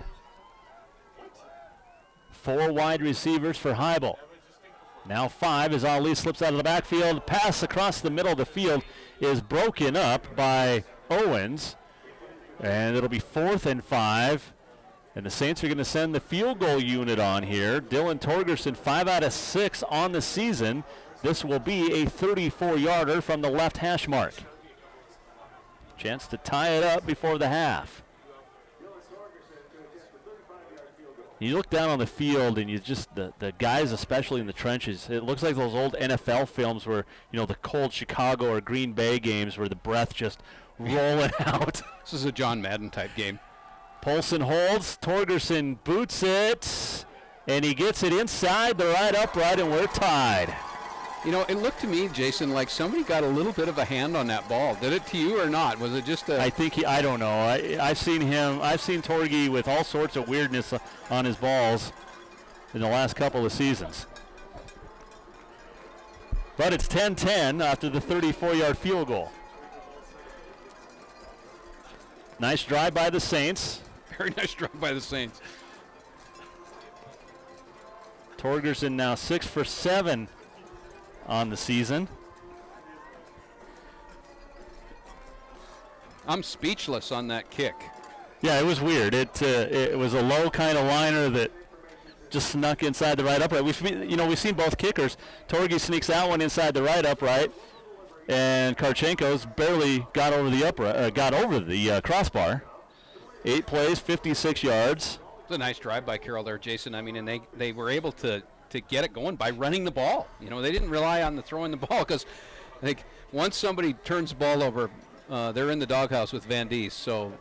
4 wide receivers for Heibel. Now 5 as Ali slips out of the backfield. Pass across the middle of the field is broken up by Owens. And it'll be 4th and 5. And the Saints are going to send the field goal unit on here. Dylan Torgerson, 5 out of 6 on the season. This will be a 34-yarder from the left hash mark. Chance to tie it up before the half. You look down on the field and you just, the guys, especially in the trenches, it looks like those old NFL films where, you know, the cold Chicago or Green Bay games where the breath just rolling out. This is a John Madden type game. Polson holds, Torgerson boots it, and he gets it inside the right upright, and we're tied. You know, it looked to me, Jason, like somebody got a little bit of a hand on that ball. Did it to you or not? Was it just a... I think I don't know. I've seen Torgy with all sorts of weirdness on his balls in the last couple of seasons. But it's 10-10 after the 34-yard field goal. Nice drive by the Saints. Very nice drive by the Saints. Torgerson now 6 for 7 on the season. I'm speechless on that kick. Yeah, it was weird. It was a low kind of liner that just snuck inside the right upright. We've seen both kickers. Torgy sneaks that one inside the right upright, and Karchenko's barely got over the crossbar. 8 plays, 56 yards. It's a nice drive by Carroll there, Jason. I mean, and they were able to get it going by running the ball. You know, they didn't rely on the throwing the ball because I think once somebody turns the ball over, they're in the doghouse with Van Dies. So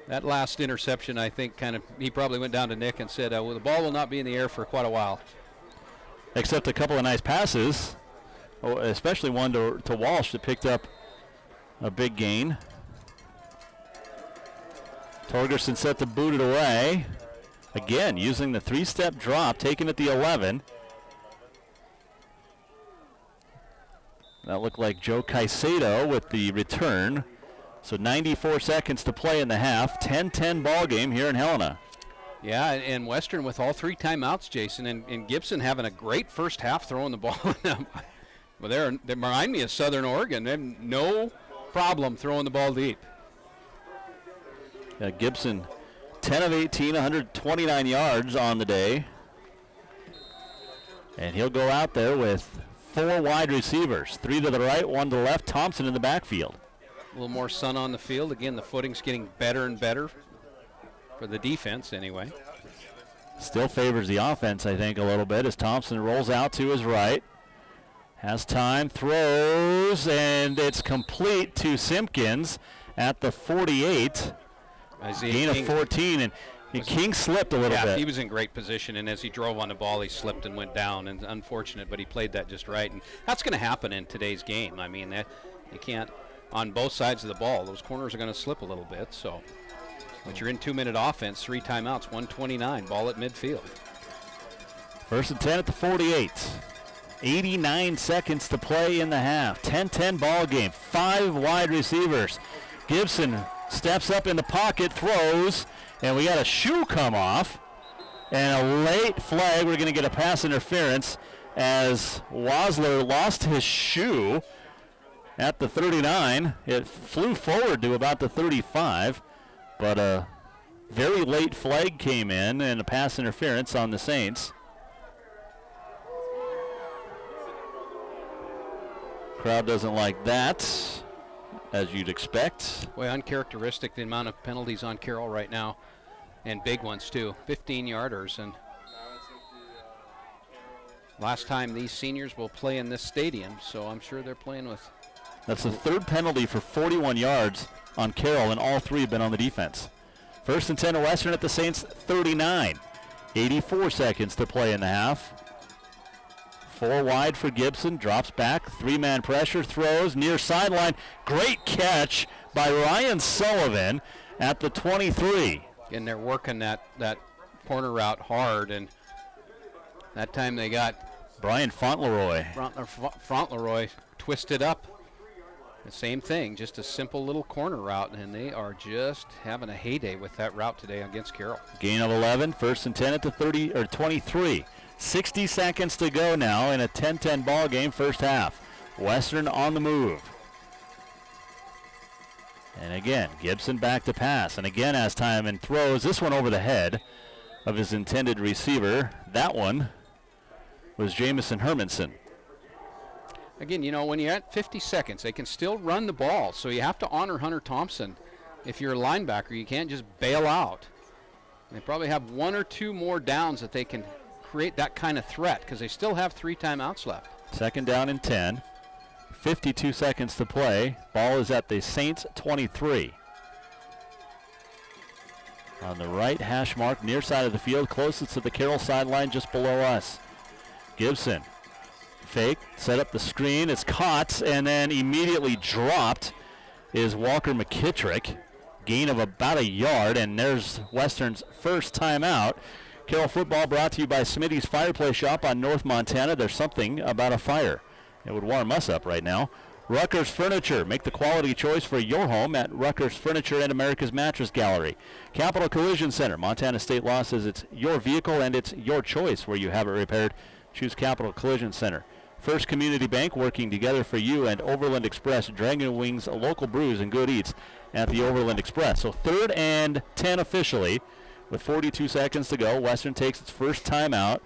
that last interception, I think, he probably went down to Nick and said, well, the ball will not be in the air for quite a while. Except a couple of nice passes, especially one to Walsh that picked up a big gain. Torgerson set to boot it away. Again, using the 3-step drop, taking it the 11. That looked like Joe Caicedo with the return. So 94 seconds to play in the half. 10-10 ball game here in Helena. Yeah, and Western with all 3 timeouts, Jason, and Gibson having a great first half throwing the ball. Well, they remind me of Southern Oregon. They have no problem throwing the ball deep. Gibson, 10 of 18, 129 yards on the day. And he'll go out there with 4 wide receivers, 3 to the right, 1 to the left. Thompson in the backfield. A little more sun on the field. Again, the footing's getting better and better for the defense anyway. Still favors the offense, I think, a little bit as Thompson rolls out to his right. Has time, throws, and it's complete to Simpkins at the 48. Gain of 14, and King slipped a little bit. Yeah, he was in great position, and as he drove on the ball, he slipped and went down, and unfortunate, but he played that just right. And that's going to happen in today's game. I mean, you can't, on both sides of the ball, those corners are going to slip a little bit. So, but you're in 2-minute offense, 3 timeouts, 129, ball at midfield. 1st and 10 at the 48. 89 seconds to play in the half. 10-10 ball game. 5 wide receivers. Gibson steps up in the pocket, throws, and we got a shoe come off. And a late flag. We're going to get a pass interference as Wasler lost his shoe at the 39. It flew forward to about the 35, but a very late flag came in and a pass interference on the Saints. Crowd doesn't like that, as you'd expect. Boy, uncharacteristic the amount of penalties on Carroll right now, and big ones too. 15-yarders, and last time these seniors will play in this stadium, so I'm sure they're playing with. That's the 3rd penalty for 41 yards on Carroll, and all 3 have been on the defense. 1st and 10 to Western at the Saints 39. 84 seconds to play in the half. 4 wide for Gibson, drops back, 3-man pressure, throws, near sideline. Great catch by Ryan Sullivan at the 23. And they're working that corner route hard, and that time they got Brian Fauntleroy. Fauntleroy twisted up. The same thing, just a simple little corner route, and they are just having a heyday with that route today against Carroll. Gain of 11, 1st and 10 at the 30 or 23. 60 seconds to go now in a 10-10 ball game, first half. Western on the move. And again, Gibson back to pass. And again has time and throws this one over the head of his intended receiver. That one was Jamison Hermanson. Again, you know, when you're at 50 seconds, they can still run the ball. So you have to honor Hunter Thompson. If you're a linebacker, you can't just bail out. And they probably have one or two more downs that they can create that kind of threat because they still have 3 timeouts left. Second down and 10. 52 seconds to play. Ball is at the Saints 23. On the right hash mark, near side of the field, closest to the Carroll sideline, just below us. Gibson, fake, set up the screen, it's caught, and then immediately dropped is Walker McKittrick. Gain of about a yard, and there's Western's first timeout. Carroll football brought to you by Smitty's Fireplace Shop on North Montana. There's something about a fire. It would warm us up right now. Rucker's Furniture. Make the quality choice for your home at Rucker's Furniture and America's Mattress Gallery. Capital Collision Center. Montana State Law says it's your vehicle and it's your choice where you have it repaired. Choose Capital Collision Center. First Community Bank working together for you, and Overland Express. Dragon Wings, local brews and good eats at the Overland Express. So 3rd and 10 officially with 42 seconds to go. Western takes its first timeout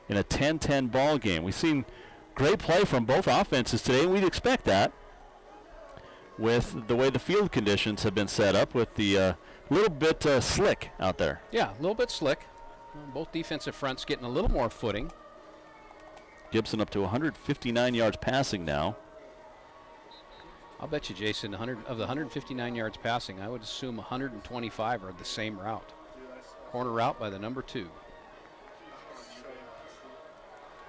in a 10-10 ball game. We've seen great play from both offenses today, and we'd expect that with the way the field conditions have been set up with the little bit slick out there. Yeah, a little bit slick. Both defensive fronts getting a little more footing. Gibson up to 159 yards passing now. I'll bet you, Jason, of the 159 yards passing, I would assume 125 are the same route. Corner route by the number 2.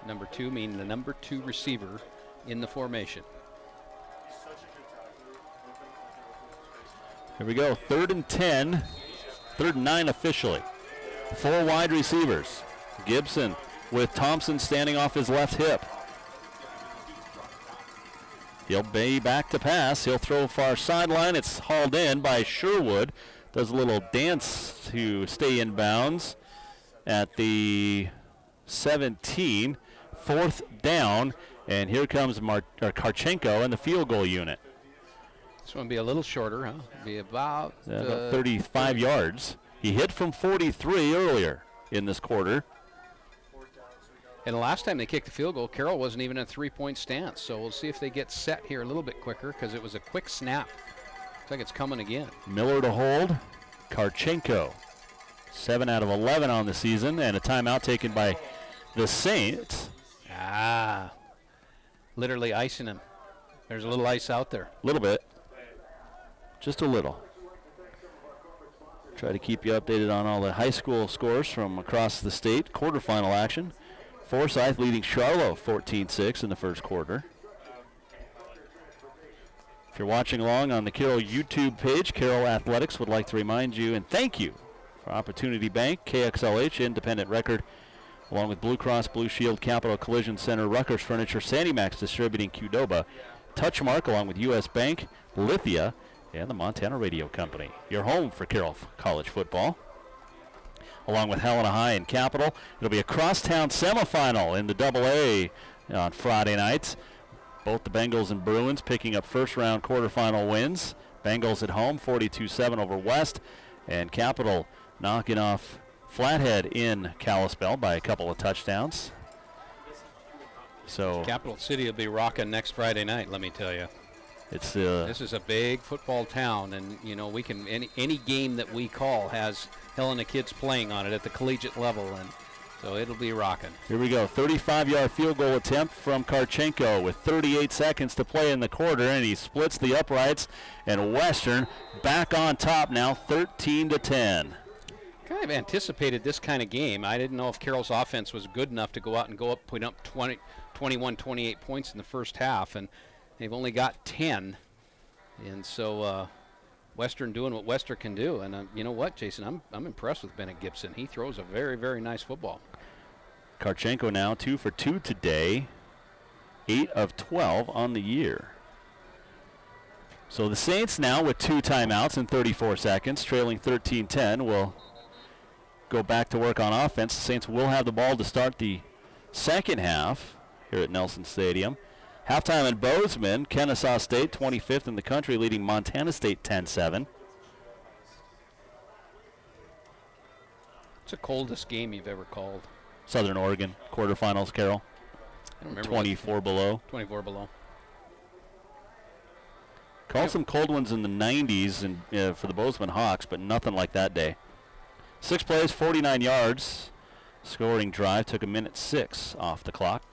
Number 2 meaning the number 2 receiver in the formation. Here we go, 3rd and 10, 3rd and 9 officially. 4 wide receivers. Gibson with Thompson standing off his left hip. He'll be back to pass. He'll throw far sideline. It's hauled in by Sherwood. Does a little dance to stay in bounds at the 17. 4th down, and here comes Karchenko and the field goal unit. This one will be a little shorter, huh? Be about 35 yards. He hit from 43 earlier in this quarter. And the last time they kicked the field goal, Carroll wasn't even in a 3-point stance. So we'll see if they get set here a little bit quicker because it was a quick snap. Looks like it's coming again. Miller to hold. Karchenko. 7 out of 11 on the season, and a timeout taken by the Saints. Literally icing him. There's a little ice out there. A little bit. Just a little. Try to keep you updated on all the high school scores from across the state. Quarterfinal action. Forsyth leading Charlotte 14-6 in the first quarter. If you're watching along on the Carroll YouTube page, Carroll Athletics would like to remind you and thank you for Opportunity Bank, KXLH, Independent Record, along with Blue Cross Blue Shield, Capital Collision Center, Rucker's Furniture, Sandy Max Distributing, Qdoba, Touchmark, along with U.S. Bank, Lithia, and the Montana Radio Company. Your home for Carroll College football. Along with Helena High and Capital. It'll be a crosstown semifinal in the AA on Friday nights. Both the Bengals and Bruins picking up first-round quarterfinal wins. Bengals at home, 42-7 over West, and Capital knocking off Flathead in Kalispell by a couple of touchdowns. So Capital City will be rocking next Friday night, let me tell you. It's this is a big football town, and you know we can any game that we call has Helena kids playing on it at the collegiate level, and so it'll be rocking. Here we go, 35-yard field goal attempt from Karchenko with 38 seconds to play in the quarter, and he splits the uprights, and Western back on top now, 13-10. Kind of anticipated this kind of game. I didn't know if Carroll's offense was good enough to go out and put up 21, 28 points in the first half, and they've only got 10. And so Western doing what Western can do. And you know what, Jason, I'm impressed with Bennett Gibson. He throws a very, very nice football. Karchenko now 2 for 2 today, 8 of 12 on the year. So the Saints now with 2 timeouts in 34 seconds, trailing 13-10, will go back to work on offense. The Saints will have the ball to start the second half here at Nelson Stadium. Halftime in Bozeman, Kennesaw State 25th in the country, leading Montana State 10-7. It's the coldest game you've ever called. Southern Oregon quarterfinals, Carroll. I don't remember 24 below. 24 below. Called some cold ones in the 90s and for the Bozeman Hawks, but nothing like that day. 6 plays, 49 yards. Scoring drive took 1:06 off the clock.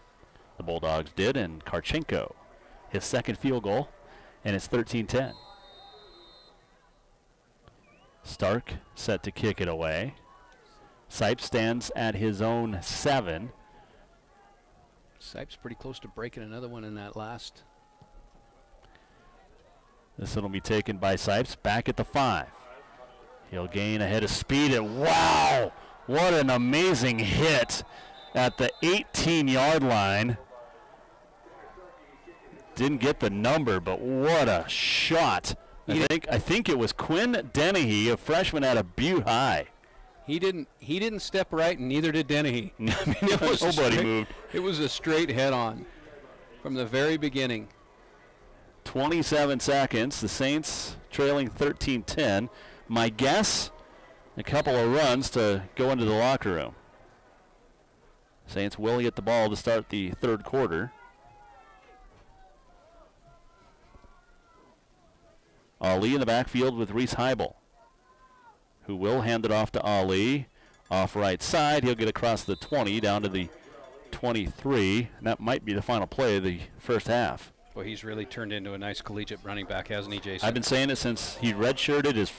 The Bulldogs did, and Karchenko, his second field goal, and it's 13-10. Stark set to kick it away. Sipes stands at his own 7. Sipes pretty close to breaking another one in that last. This one will be taken by Sipes back at the 5. He'll gain a head of speed, and wow, what an amazing hit at the 18-yard line. Didn't get the number, but what a shot. I think it was Quinn Dennehy, a freshman out of Butte High. He didn't step right, and neither did Dennehy. Nobody moved. It was a straight head-on from the very beginning. 27 seconds. The Saints trailing 13-10. My guess, a couple of runs to go into the locker room. Saints will get the ball to start the third quarter. Ali in the backfield with Reese Heibel, who will hand it off to Ali. Off right side, he'll get across the 20 down to the 23, and that might be the final play of the first half. Well, he's really turned into a nice collegiate running back, hasn't he, Jason? I've been saying it since he redshirted his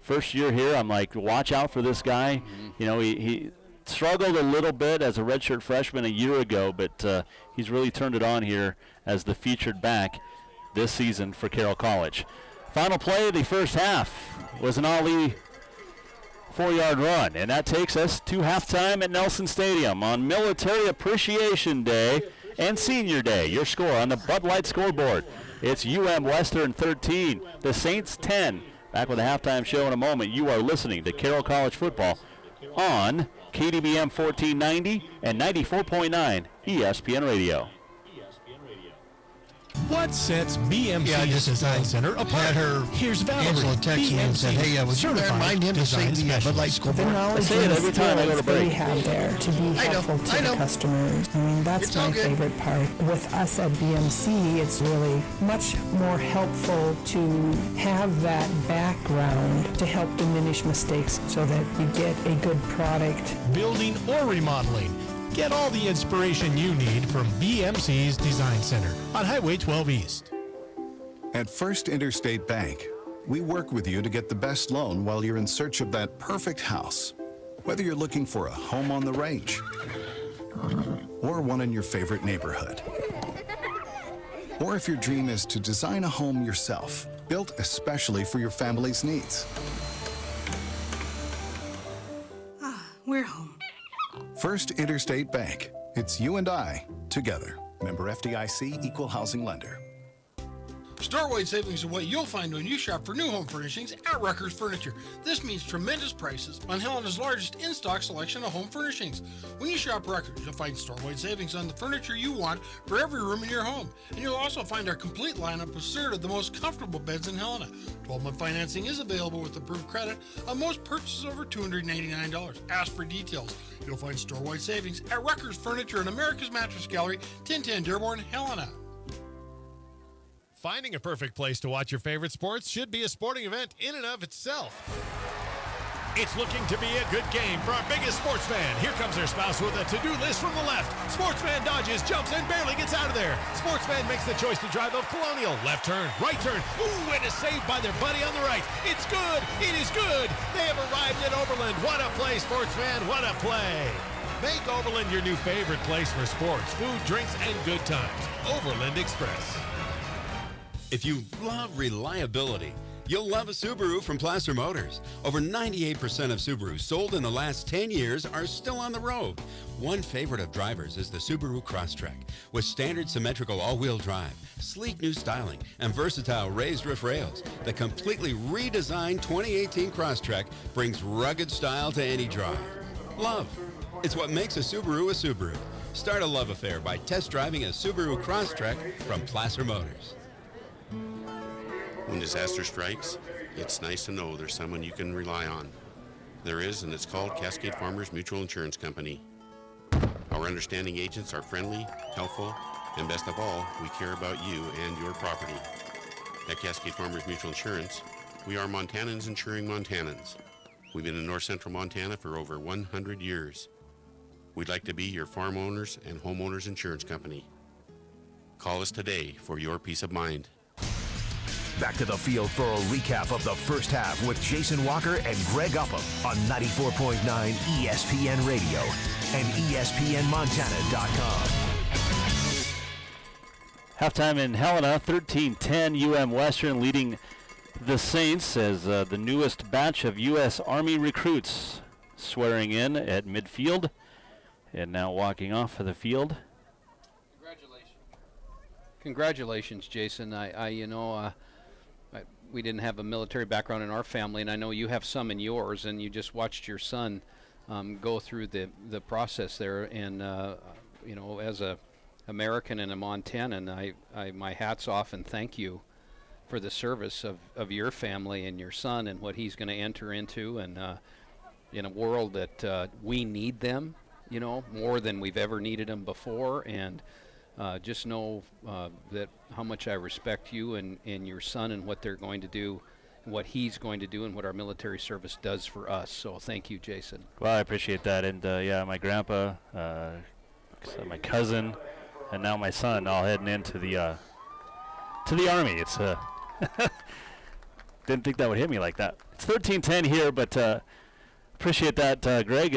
first year here. I'm like, watch out for this guy. Mm-hmm. You know, he struggled a little bit as a redshirt freshman a year ago, but he's really turned it on here as the featured back this season for Carroll College. Final play of the first half was an Ali 4-yard run, and that takes us to halftime at Nelson Stadium on Military Appreciation Day and Senior Day. Your score on the Bud Light scoreboard. It's Western 13, the Saints 10. Back with a halftime show in a moment. You are listening to Carroll College football on KDBM 1490 and 94.9 ESPN Radio. What sets BMC's Design Center apart? Here's Valerie. Angela texted me and said, hey, would you remind him to say the Bud Light scoreboard? The knowledge and the skills they have there to be helpful to the customers. I mean, that's my favorite part. With us at BMC, it's really much more helpful to have that background to help diminish mistakes so that you get a good product. Building or remodeling. Get all the inspiration you need from BMC's Design Center on Highway 12 East. At First Interstate Bank, we work with you to get the best loan while you're in search of that perfect house. Whether you're looking for a home on the range or one in your favorite neighborhood. Or if your dream is to design a home yourself, built especially for your family's needs. We're home. First Interstate Bank. It's you and I together. Member FDIC, Equal Housing Lender. Store-wide savings are what you'll find when you shop for new home furnishings at Rucker's Furniture. This means tremendous prices on Helena's largest in-stock selection of home furnishings. When you shop Rucker's, you'll find store-wide savings on the furniture you want for every room in your home. And you'll also find our complete lineup of Serta, the most comfortable beds in Helena. 12-month financing is available with approved credit on most purchases over $299. Ask for details. You'll find store-wide savings at Rucker's Furniture and America's Mattress Gallery, 1010 Dearborn, Helena. Finding a perfect place to watch your favorite sports should be a sporting event in and of itself. It's looking to be a good game for our biggest sports fan. Here comes their spouse with a to-do list from the left. Sports fan dodges, jumps, and barely gets out of there. Sports fan makes the choice to drive up Colonial. Left turn, right turn. Ooh, and is saved by their buddy on the right. It's good. It is good. They have arrived at Overland. What a play, sports fan. What a play. Make Overland your new favorite place for sports, food, drinks, and good times. Overland Express. If you love reliability, you'll love a Subaru from Placer Motors. Over 98% of Subarus sold in the last 10 years are still on the road. One favorite of drivers is the Subaru Crosstrek. With standard symmetrical all-wheel drive, sleek new styling, and versatile raised roof rails, the completely redesigned 2018 Crosstrek brings rugged style to any drive. Love. It's what makes a Subaru a Subaru. Start a love affair by test driving a Subaru Crosstrek from Placer Motors. When disaster strikes, it's nice to know there's someone you can rely on. There is, and it's called Cascade Farmers Mutual Insurance Company. Our understanding agents are friendly, helpful, and best of all, we care about you and your property. At Cascade Farmers Mutual Insurance, we are Montanans insuring Montanans. We've been in north central Montana for over 100 years. We'd like to be your farm owners and homeowners insurance company. Call us today for your peace of mind. Back to the field for a recap of the first half with Jason Walker and Greg Upham on 94.9 ESPN Radio and ESPNMontana.com. Halftime in Helena, 13-10 UM Western leading the Saints as the newest batch of U.S. Army recruits swearing in at midfield and now walking off of the field. Congratulations, Jason. We didn't have a military background in our family, and I know you have some in yours, and you just watched your son go through the process there. And, as a American and a Montanan, my hat's off and thank you for the service of your family and your son and what he's going to enter into, and in a world that we need them, more than we've ever needed them before. And just know that how much I respect you and your son and what they're going to do, what he's going to do, and what our military service does for us. So thank you, Jason. Well, I appreciate that. And, my grandpa, my cousin, and now my son all heading into the Army. It's didn't think that would hit me like that. It's 13-10 here, but appreciate that, Greg.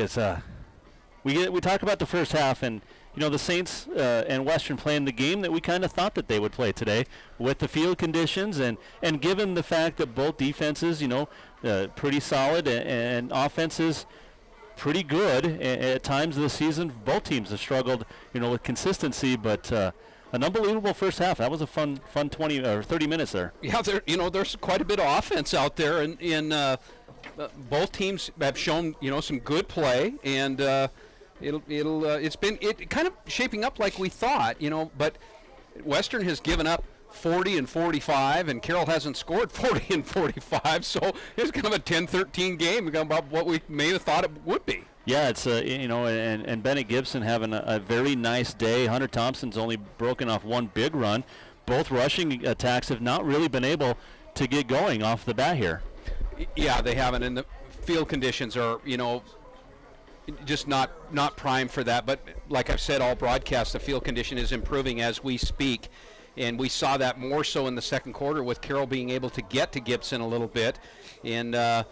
We talk about the first half, and the Saints and Western playing the game that we kind of thought that they would play today with the field conditions, and given the fact that both defenses, pretty solid and offenses pretty good at times of the season. Both teams have struggled, with consistency, but an unbelievable first half. That was a fun 20 or 30 minutes there. Yeah, there's quite a bit of offense out there, and both teams have shown, some good play, and it's been kind of shaping up like we thought, but Western has given up 40 and 45, and Carroll hasn't scored 40 and 45, so it's kind of a 10-13 game about what we may have thought it would be. Yeah, it's and Bennett Gibson having a very nice day. Hunter Thompson's only broken off one big run. Both rushing attacks have not really been able to get going off the bat here. Yeah, they haven't, and the field conditions are, just not prime for that. But like I've said all broadcast, the field condition is improving as we speak, and we saw that more so in the second quarter with Carroll being able to get to Gibson a little bit, and the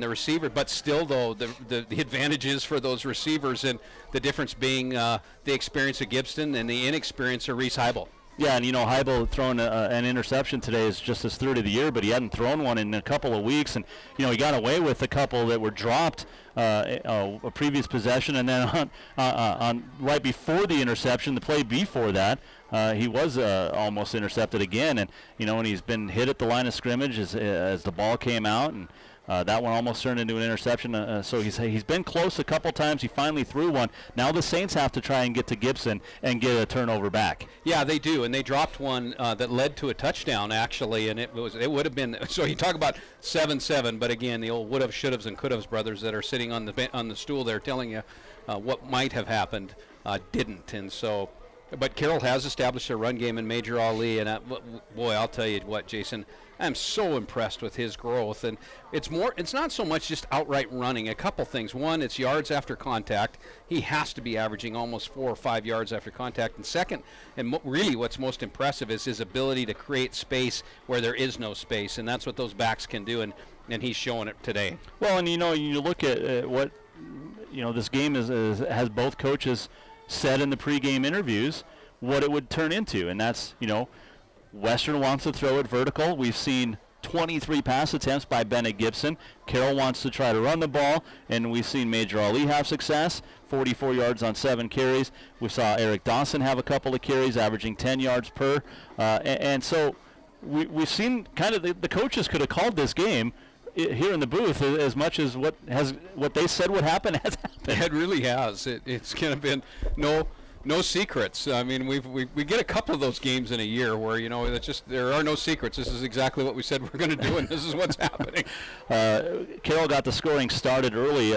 receiver. But still, though, the advantages for those receivers, and the difference being the experience of Gibson and the inexperience of Reese Heibel. Yeah, and Heibel throwing an interception today is just his third of the year, but he hadn't thrown one in a couple of weeks, and he got away with a couple that were dropped a previous possession, and then on right before the interception, the play before that, he was almost intercepted again, and and he's been hit at the line of scrimmage as the ball came out, and that one almost turned into an interception. So he's been close a couple times. He finally threw one. Now the Saints have to try and get to Gibson and get a turnover back. Yeah, they do, and they dropped one that led to a touchdown actually, and it would have been. So you talk about 7-7, but again, the old would have, should haves, and could haves brothers that are sitting on the stool there telling you what might have happened didn't, and so. But Carroll has established a run game in Major Ali, and boy, I'll tell you what, Jason, I'm so impressed with his growth. And it's not so much just outright running. A couple things. One, it's yards after contact. He has to be averaging almost 4 or 5 yards after contact. And second, and really what's most impressive is his ability to create space where there is no space, and that's what those backs can do, and he's showing it today. Well, and you look at what this game has both coaches said in the pregame interviews what it would turn into, and that's Western wants to throw it vertical. We've seen 23 pass attempts by Bennett Gibson. Carroll wants to try to run the ball, and we've seen Major Ali have success, 44 yards on 7 carries. We saw Eric Dawson have a couple of carries, averaging 10 yards per, and so we've seen kind of the coaches could have called this game here in the booth as much as what they said would happen has happened. It really has. It's kind of been no no secrets. I mean, we get a couple of those games in a year where, it's just there are no secrets. This is exactly what we said we're going to do, and this is what's happening. Carroll got the scoring started early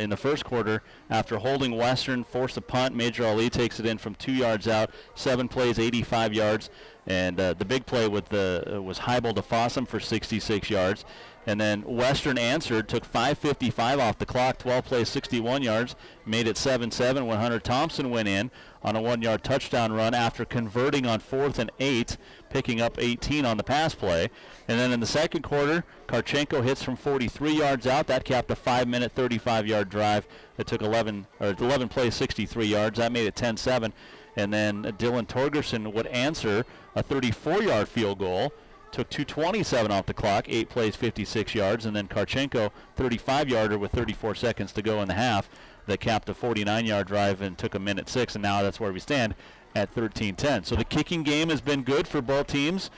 in the first quarter after holding Western, forced a punt. Major Ali takes it in from 2 yards out, 7 plays, 85 yards. And the big play was Heibel to Fossum for 66 yards. And then Western answered, took 5:55 off the clock, 12 plays, 61 yards, made it 7-7 when Hunter Thompson went in on a 1-yard touchdown run after converting on 4th and 8, picking up 18 on the pass play. And then in the second quarter, Karchenko hits from 43 yards out. That capped a 5-minute, 35-yard drive that took 11 plays, 63 yards. That made it 10-7. And then Dylan Torgerson would answer a 34-yard field goal. Took 2:27 off the clock, 8 plays, 56 yards, and then Karchenko, 35-yarder with 34 seconds to go in the half, that capped a 49-yard drive and took a minute 6, and now that's where we stand at 13-10. So the kicking game has been good for both teams.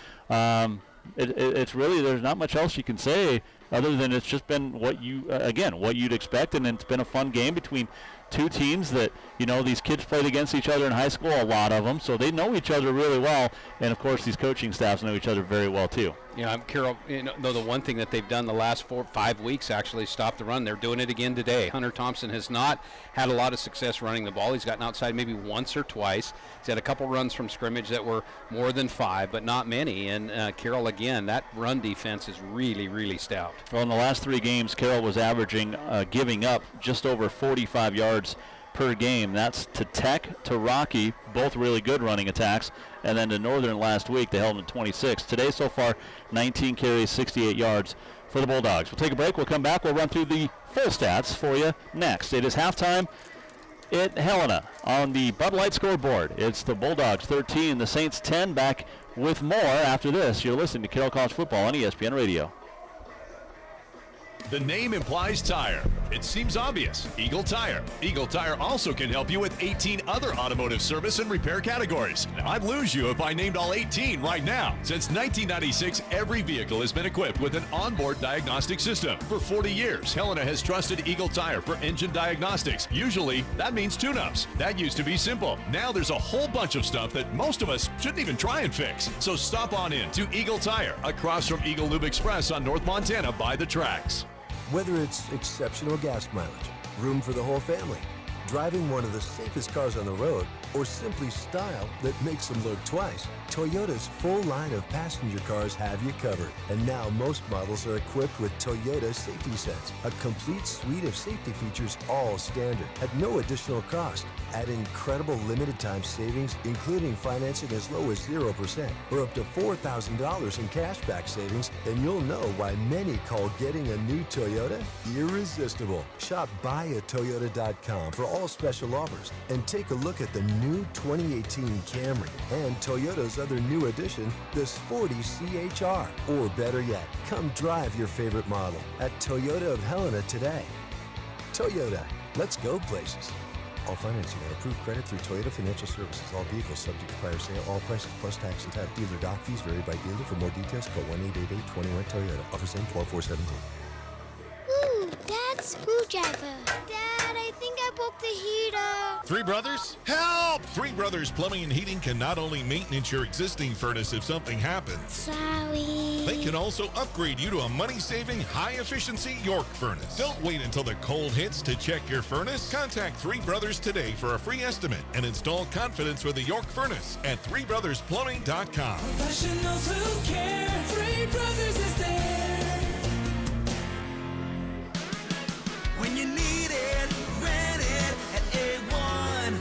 It's really, there's not much else you can say other than it's just been what you'd expect, and it's been a fun game between two teams that, these kids played against each other in high school, a lot of them, so they know each other really well, and of course these coaching staffs know each other very well too. Carroll, the one thing that they've done the last 4-5 weeks actually stop the run. They're doing it again today. Hunter Thompson has not had a lot of success running the ball. He's gotten outside maybe once or twice. He's had a couple runs from scrimmage that were more than 5, but not many. And Carroll, again, that run defense is really, really stout. Well, in the last 3 games, Carroll was averaging, giving up just over 45 yards per game. That's to Tech, to Rocky, both really good running attacks, and then to Northern last week, they held them to 26. Today so far, 19 carries, 68 yards for the Bulldogs. We'll take a break. We'll come back. We'll run through the full stats for you next. It is halftime at Helena on the Bud Light scoreboard. It's the Bulldogs 13, the Saints 10. Back with more after this. You're listening to Carroll College Football on ESPN Radio. The name implies tire. It seems obvious. Eagle Tire. Eagle Tire also can help you with 18 other automotive service and repair categories. Now, I'd lose you if I named all 18 right now. Since 1996, every vehicle has been equipped with an onboard diagnostic system. For 40 years, Helena has trusted Eagle Tire for engine diagnostics. Usually, that means tune-ups. That used to be simple. Now there's a whole bunch of stuff that most of us shouldn't even try and fix. So stop on in to Eagle Tire, across from Eagle Lube Express on North Montana by the tracks. Whether it's exceptional gas mileage, room for the whole family, driving one of the safest cars on the road, or simply style that makes them look twice, Toyota's full line of passenger cars have you covered. And now most models are equipped with Toyota Safety Sense, a complete suite of safety features, all standard, at no additional cost. At incredible limited time savings, including financing as low as 0% or up to $4,000 in cashback savings, then you'll know why many call getting a new Toyota irresistible. Shop buyatoyota.com for all special offers and take a look at the new 2018 Camry and Toyota's other new addition, the Sporty CHR. Or better yet, come drive your favorite model at Toyota of Helena today. Toyota, let's go places. All financing on approved credit through Toyota Financial Services. All vehicles subject to prior sale. All prices plus tax and tag. Dealer dock fees vary by dealer. For more details, call 1-888-21-TOYOTA. Offers end 12/4/17. Ooh, Dad's screwdriver. Dad, I think I broke the heater. Three Brothers? Help! Three Brothers Plumbing and Heating can not only maintenance your existing furnace if something happens. Sorry. They can also upgrade you to a money-saving, high-efficiency York furnace. Don't wait until the cold hits to check your furnace. Contact Three Brothers today for a free estimate and install confidence with a York furnace at threebrothers.plumbing.com. Professionals who care. Three Brothers is there. When you need it, rent it at A1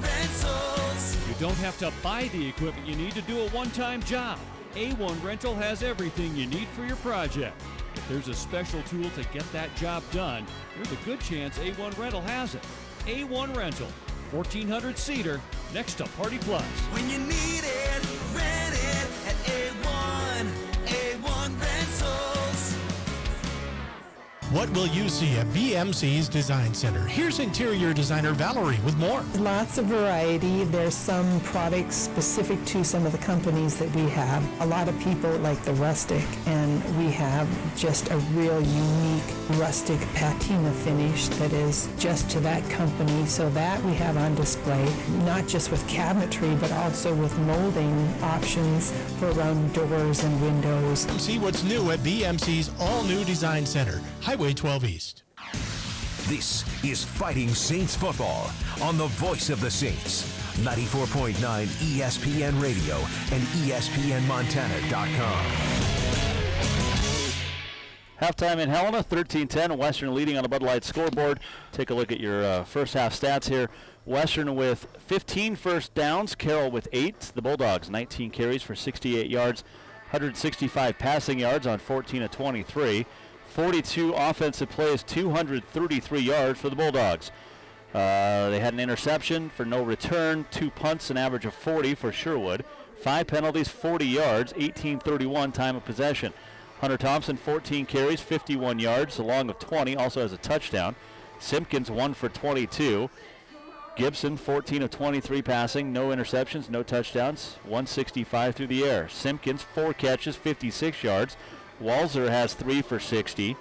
Rentals. You don't have to buy the equipment you need to do a one-time job. A1 Rental has everything you need for your project. If there's a special tool to get that job done, there's a good chance A1 Rental has it. A1 Rental, 1400 Cedar, next to Party Plus. When you need it, rent it at A1 Rentals. What will you see at BMC's Design Center? Here's interior designer Valerie with more. Lots of variety. There's some products specific to some of the companies that we have. A lot of people like the rustic, and we have just a real unique rustic patina finish that is just to that company. So that we have on display, not just with cabinetry, but also with molding options for around doors and windows. See what's new at BMC's all-new Design Center, Highway 12 East. This is Fighting Saints football on the voice of the Saints. 94.9 ESPN Radio and ESPNMontana.com. Halftime in Helena, 13-10. Western leading on the Bud Light scoreboard. Take a look at your first half stats here. Western with 15 first downs. Carroll with 8. The Bulldogs, 19 carries for 68 yards. 165 passing yards on 14 of 23. 42 offensive plays, 233 yards for the Bulldogs. They had an interception for no return, 2 punts, an average of 40 for Sherwood. 5 penalties, 40 yards, 18:31 time of possession. Hunter Thompson, 14 carries, 51 yards, a long of 20, also has a touchdown. Simpkins, 1 for 22. Gibson, 14 of 23 passing, no interceptions, no touchdowns, 165 through the air. Simpkins, 4 catches, 56 yards. Walzer has 3 for 60.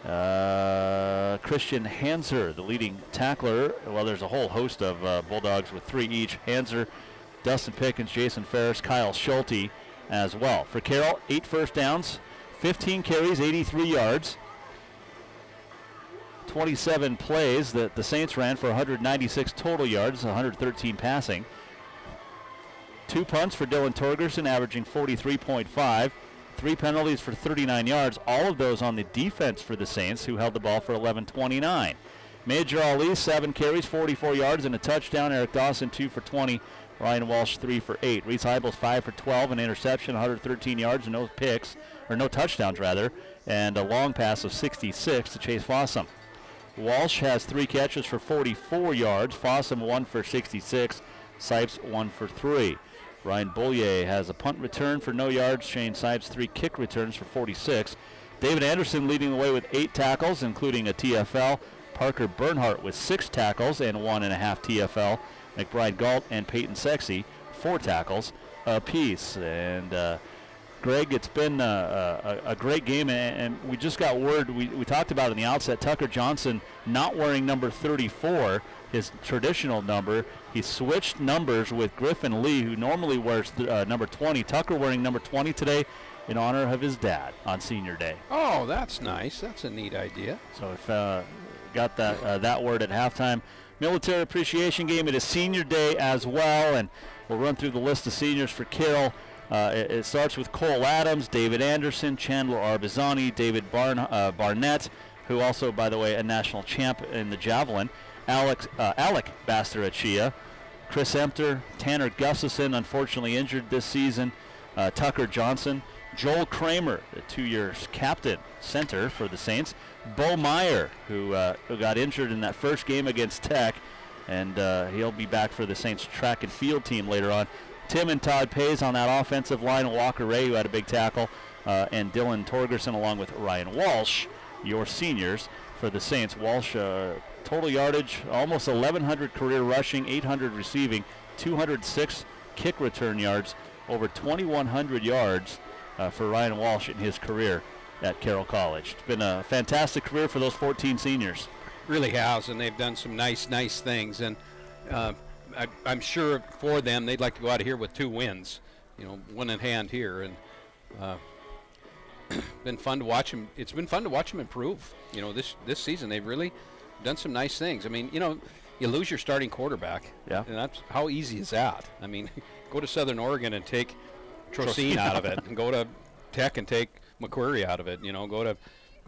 Christian Hanser, the leading tackler. Well, there's a whole host of Bulldogs with 3 each. Hanser, Dustin Pickens, Jason Ferris, Kyle Schulte as well. For Carroll, 8 first downs, 15 carries, 83 yards. 27 plays that the Saints ran for 196 total yards, 113 passing. 2 punts for Dylan Torgerson, averaging 43.5. 3 penalties for 39 yards, all of those on the defense for the Saints, who held the ball for 11:29. Major Ali, 7 carries, 44 yards, and a touchdown. Eric Dawson, 2 for 20. Ryan Walsh, 3 for 8. Reese Heibels, 5 for 12, an interception, 113 yards, and no picks, or no touchdowns, rather, and a long pass of 66 to Chase Fossum. Walsh has 3 catches for 44 yards. Fossum, 1 for 66. Sipes, 1 for 3. Ryan Bollier has a punt return for no yards. Shane Sipes, 3 kick returns for 46. David Anderson leading the way with 8 tackles, including a TFL. Parker Bernhardt with 6 tackles and 1.5 TFL. McBride Galt and Peyton Sexy, 4 tackles apiece. And Greg, it's been a great game, and we just got word, we talked about it in the outset, Tucker Johnson not wearing number 34, his traditional number. He switched numbers with Griffin Lee, who normally wears number 20. Tucker wearing number 20 today in honor of his dad on Senior Day. Oh, that's nice. That's a neat idea. So if got that word at halftime. Military appreciation game. It is Senior Day as well, and we'll run through the list of seniors for Carroll. It starts with Cole Adams, David Anderson, Chandler Arbizani, David Barnett, who also, by the way, a national champ in the javelin. Alec Bastarachia, Chris Empter, Tanner Gustafson, unfortunately injured this season, Tucker Johnson, Joel Kramer, the 2-year captain center for the Saints, Bo Meyer, who got injured in that first game against Tech, and he'll be back for the Saints track and field team later on. Tim and Todd Pays on that offensive line, Walker Ray, who had a big tackle, and Dylan Torgerson along with Ryan Walsh, your seniors for the Saints. Walsh, total yardage, almost 1,100 career rushing, 800 receiving, 206 kick return yards, over 2,100 yards for Ryan Walsh in his career at Carroll College. It's been a fantastic career for those 14 seniors. Really has, and they've done some nice things, and I'm sure for them they'd like to go out of here with 2 wins, one in hand here, and been fun to watch them. It's been fun to watch them improve. This season they've really done some nice things. I mean, you lose your starting quarterback. Yeah. And that's how easy is that? I mean, go to Southern Oregon and take Trocine out of it, and go to Tech and take McQuarrie out of it. Go to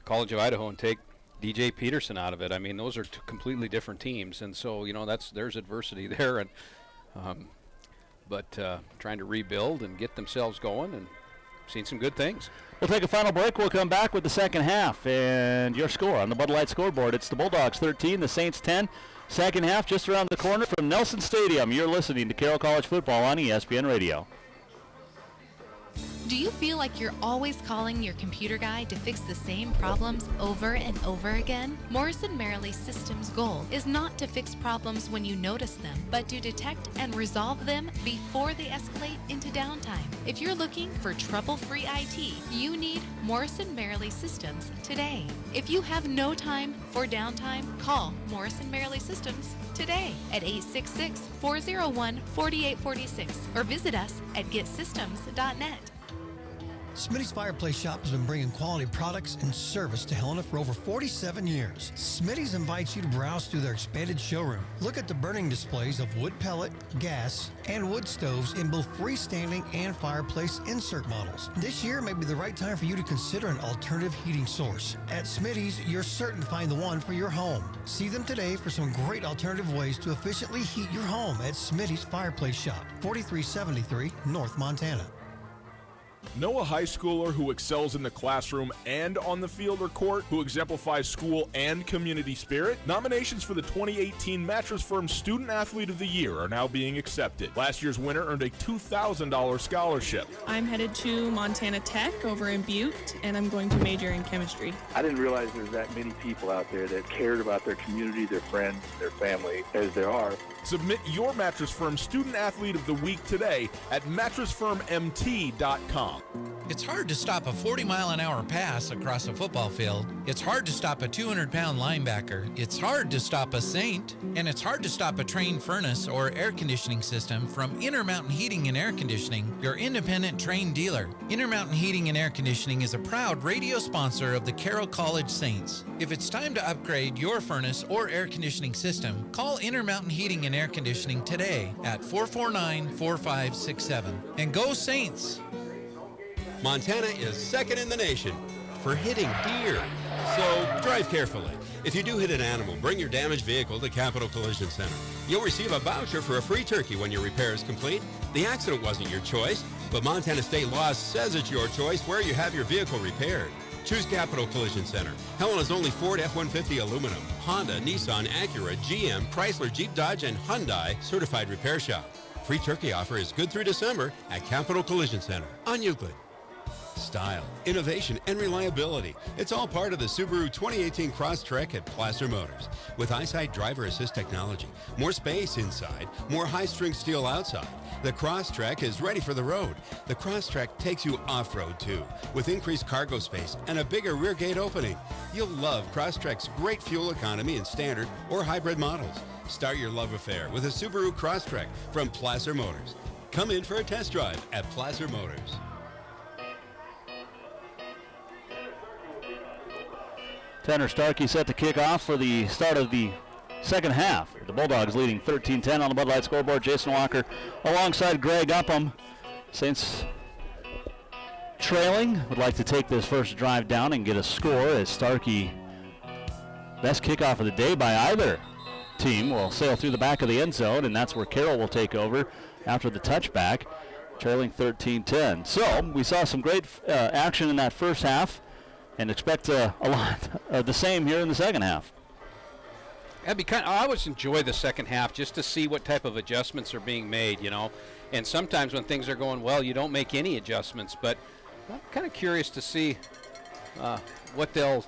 College of Idaho and take DJ Peterson out of it. I mean, those are 2 completely different teams, and so there's adversity there, and but trying to rebuild and get themselves going, and seen some good things. We'll take a final break. We'll come back with the second half and your score on the Bud Light scoreboard. It's the Bulldogs 13, the Saints 10. Second half just around the corner from Nelson Stadium. You're listening to Carroll College football on ESPN Radio. Do you feel like you're always calling your computer guy to fix the same problems over and over again? Morrison Merrily Systems' goal is not to fix problems when you notice them, but to detect and resolve them before they escalate into downtime. If you're looking for trouble-free IT, you need Morrison Merrily Systems today. If you have no time for downtime, call Morrison Merrily Systems today at 866-401-4846 or visit us at getsystems.net. Smitty's Fireplace Shop has been bringing quality products and service to Helena for over 47 years. Smitty's invites you to browse through their expanded showroom. Look at the burning displays of wood pellet, gas, and wood stoves in both freestanding and fireplace insert models. This year may be the right time for you to consider an alternative heating source. At Smitty's, you're certain to find the one for your home. See them today for some great alternative ways to efficiently heat your home at Smitty's Fireplace Shop, 4373 North Montana. Know a high schooler who excels in the classroom and on the field or court, who exemplifies school and community spirit? Nominations for the 2018 Mattress Firm Student Athlete of the Year are now being accepted. Last year's winner earned a $2,000 scholarship. I'm headed to Montana Tech over in Butte, and I'm going to major in chemistry. I didn't realize there's that many people out there that cared about their community, their friends, their family, as there are. Submit your Mattress Firm Student Athlete of the Week today at mattressfirmmt.com. It's hard to stop a 40-mile-an-hour pass across a football field. It's hard to stop a 200-pound linebacker. It's hard to stop a Saint. And it's hard to stop a trained furnace or air conditioning system from Intermountain Heating and Air Conditioning, your independent trained dealer. Intermountain Heating and Air Conditioning is a proud radio sponsor of the Carroll College Saints. If it's time to upgrade your furnace or air conditioning system, call Intermountain Heating and Air Conditioning today at 449-4567. And go Saints! Montana is second in the nation for hitting deer. So drive carefully. If you do hit an animal, bring your damaged vehicle to Capital Collision Center. You'll receive a voucher for a free turkey when your repair is complete. The accident wasn't your choice, but Montana state law says it's your choice where you have your vehicle repaired. Choose Capital Collision Center. Helena's only Ford F-150 aluminum, Honda, Nissan, Acura, GM, Chrysler, Jeep, Dodge, and Hyundai certified repair shop. Free turkey offer is good through December at Capital Collision Center on Euclid. Style, innovation, and reliability. It's all part of the Subaru 2018 Crosstrek at Placer Motors. With EyeSight driver assist technology, more space inside, more high-strength steel outside, the Crosstrek is ready for the road. The Crosstrek takes you off-road too, with increased cargo space and a bigger rear gate opening. You'll love Crosstrek's great fuel economy in standard or hybrid models. Start your love affair with a Subaru Crosstrek from Placer Motors. Come in for a test drive at Placer Motors. Tanner Starkey set to kick off for the start of the second half. The Bulldogs leading 13-10 on the Bud Light scoreboard. Jason Walker alongside Greg Upham. Saints trailing. Would like to take this first drive down and get a score as Starkey, best kickoff of the day by either team, will sail through the back of the end zone, and that's where Carroll will take over after the touchback, trailing 13-10. So we saw some great action in that first half, and expect a lot of the same here in the second half. I always enjoy the second half just to see what type of adjustments are being made, you know. And sometimes when things are going well, you don't make any adjustments. But I'm kind of curious to see what they'll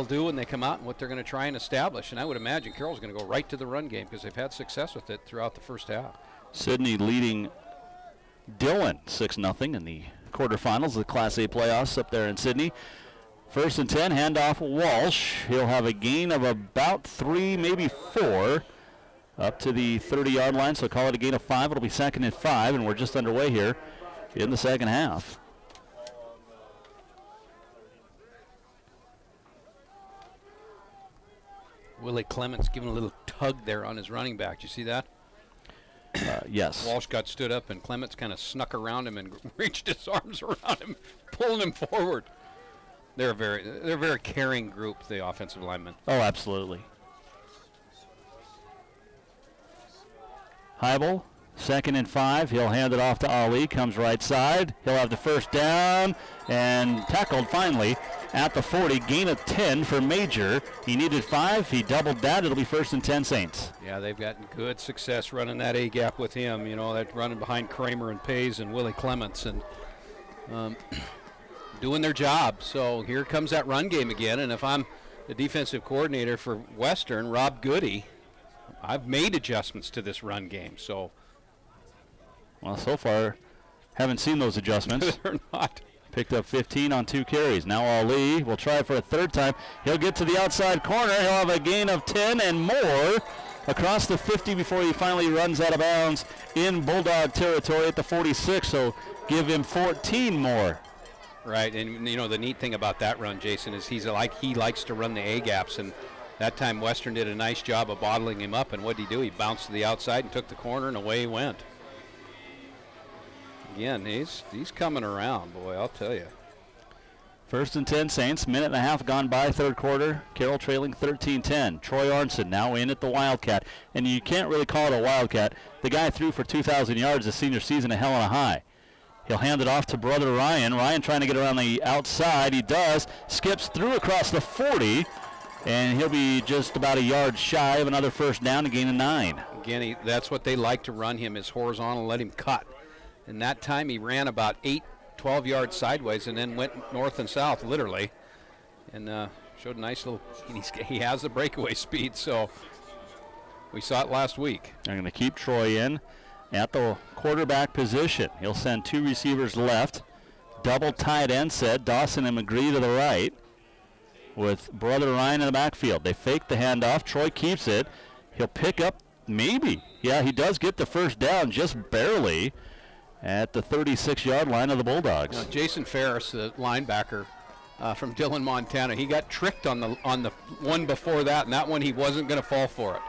do when they come out and what they're going to try and establish. And I would imagine Carroll's going to go right to the run game because they've had success with it throughout the first half. Sydney leading Dillon 6-0 in the quarterfinals of the Class A playoffs up there in Sydney. First and 10, handoff Walsh. He'll have a gain of about 3, maybe 4, up to the 30-yard line, so call it a gain of 5. It'll be second and 5, and we're just underway here in the second half. Willie Clements giving a little tug there on his running back. Did you see that? Yes. Walsh got stood up, and Clements kind of snuck around him and reached his arms around him, pulling him forward. They're a very caring group, the offensive linemen. Oh, absolutely. Heibel, second and 5. He'll hand it off to Ali. Comes right side. He'll have the first down and tackled finally at the 40. Gain of 10 for Major. He needed 5. He doubled that. It'll be first and 10 Saints. Yeah, they've gotten good success running that A-gap with him. You know, that running behind Kramer and Pays and Willie Clements. And doing their job. So here comes that run game again, and if I'm the defensive coordinator for Western, Rob Goody, I've made adjustments to this run game. So, well, so far, haven't seen those adjustments. They're not. Picked up 15 on 2 carries. Now Ali will try for a third time. He'll get to the outside corner. He'll have a gain of 10 and more across the 50 before he finally runs out of bounds in Bulldog territory at the 46. So give him 14 more. Right, and you know the neat thing about that run, Jason, is he likes to run the A gaps, and that time Western did a nice job of bottling him up. And what did he do? He bounced to the outside and took the corner, and away he went. Again, he's coming around, boy, I'll tell you. 1st and 10 Saints, minute and a half gone by, third quarter. Carroll trailing 13-10. Troy Arnson now in at the Wildcat, and you can't really call it a Wildcat. The guy threw for 2,000 yards the senior season at Helena High. He'll hand it off to brother Ryan. Ryan trying to get around the outside. He does. Skips through across the 40, and he'll be just about a yard shy of another first down, a gain of 9. Again, that's what they like to run him, is horizontal, let him cut. And that time he ran about 12 yards sideways and then went north and south, literally, and showed a nice little, he has the breakaway speed, so we saw it last week. They're going to keep Troy in at the quarterback position. He'll send 2 receivers left, double tight end set, Dawson and McGree to the right, with brother Ryan in the backfield. They fake the handoff. Troy keeps it. He'll pick up, maybe. Yeah, he does get the first down, just barely, at the 36-yard line of the Bulldogs. Jason Ferris, the linebacker from Dillon, Montana, he got tricked on the one before that, and that one he wasn't going to fall for it.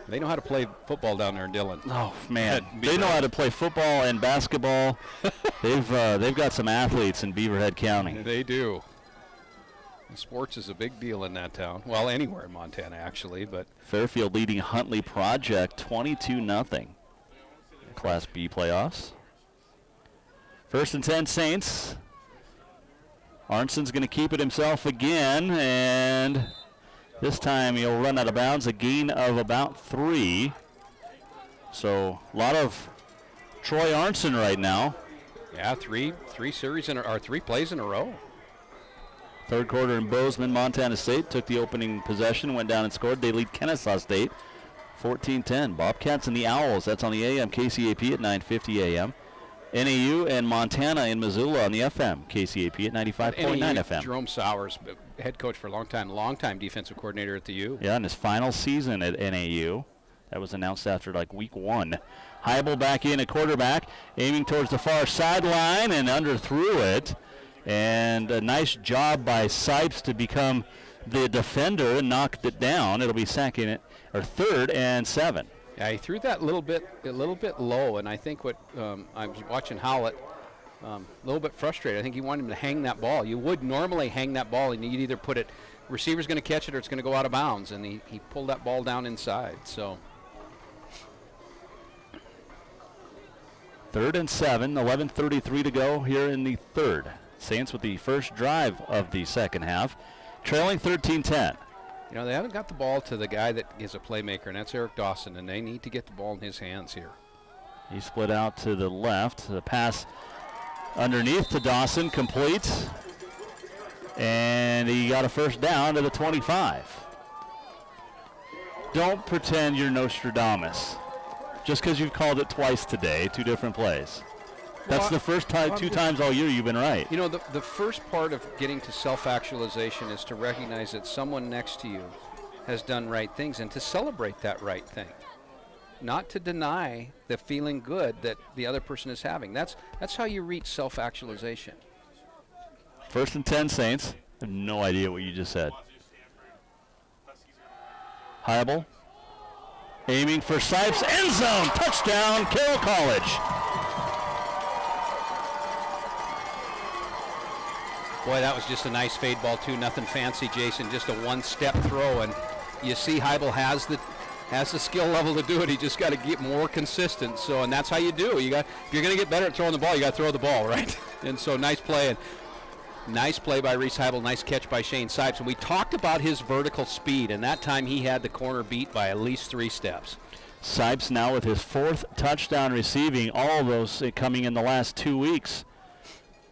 They know how to play football down there in Dillon. Oh man, they know how to play football and basketball. They've got some athletes in Beaverhead County. They do. Sports is a big deal in that town. Well, anywhere in Montana actually, but Fairfield leading Huntley Project 22-0. Class B playoffs. 1st and 10 Saints. Arnson's going to keep it himself again, and this time he'll run out of bounds, a gain of about 3. So a lot of Troy Arnson right now. Yeah, three plays in a row. Third quarter in Bozeman, Montana State took the opening possession, went down and scored. They lead Kennesaw State 14-10. Bobcats and the Owls, that's on the AM, KCAP at 9:50 a.m. NAU and Montana in Missoula on the FM, KCAP at 95.9 FM. Jerome Sowers, head coach for a long time defensive coordinator at the U. Yeah, in his final season at NAU. That was announced after like week 1. Heibel back in at quarterback, aiming towards the far sideline and underthrew it. And a nice job by Sipes to become the defender and knocked it down. It'll be 3rd and 7. Yeah, he threw that a little bit low, and I think what I was watching Howlett, a little bit frustrated. I think he wanted him to hang that ball. You would normally hang that ball, and you'd either put it, receiver's going to catch it or it's going to go out of bounds, and he pulled that ball down inside. So 3rd and 7, 11:33 to go here in the third. Saints with the first drive of the second half, trailing 13-10. You know, they haven't got the ball to the guy that is a playmaker, and that's Eric Dawson, and they need to get the ball in his hands here. He split out to the left. The pass underneath to Dawson, complete. And he got a first down to the 25. Don't pretend you're Nostradamus. Just because you've called it twice today, 2 different plays. That's the first time, 2 times all year you've been right. You know, the first part of getting to self-actualization is to recognize that someone next to you has done right things and to celebrate that right thing. Not to deny the feeling good that the other person is having. That's how you reach self-actualization. 1st and 10 Saints. I have no idea what you just said. Heibel aiming for Sipes, end zone, touchdown, Carroll College. Boy, that was just a nice fade ball too. Nothing fancy, Jason. Just a one-step throw, and you see Heibel has the skill level to do it. He just got to get more consistent. So, and that's how you do. If you're going to get better at throwing the ball, you got to throw the ball, right? And so, nice play, and nice play by Reese Heibel. Nice catch by Shane Sipes. And we talked about his vertical speed, and that time he had the corner beat by at least 3 steps. Sipes now with his 4th touchdown receiving, all of those coming in the last 2 weeks.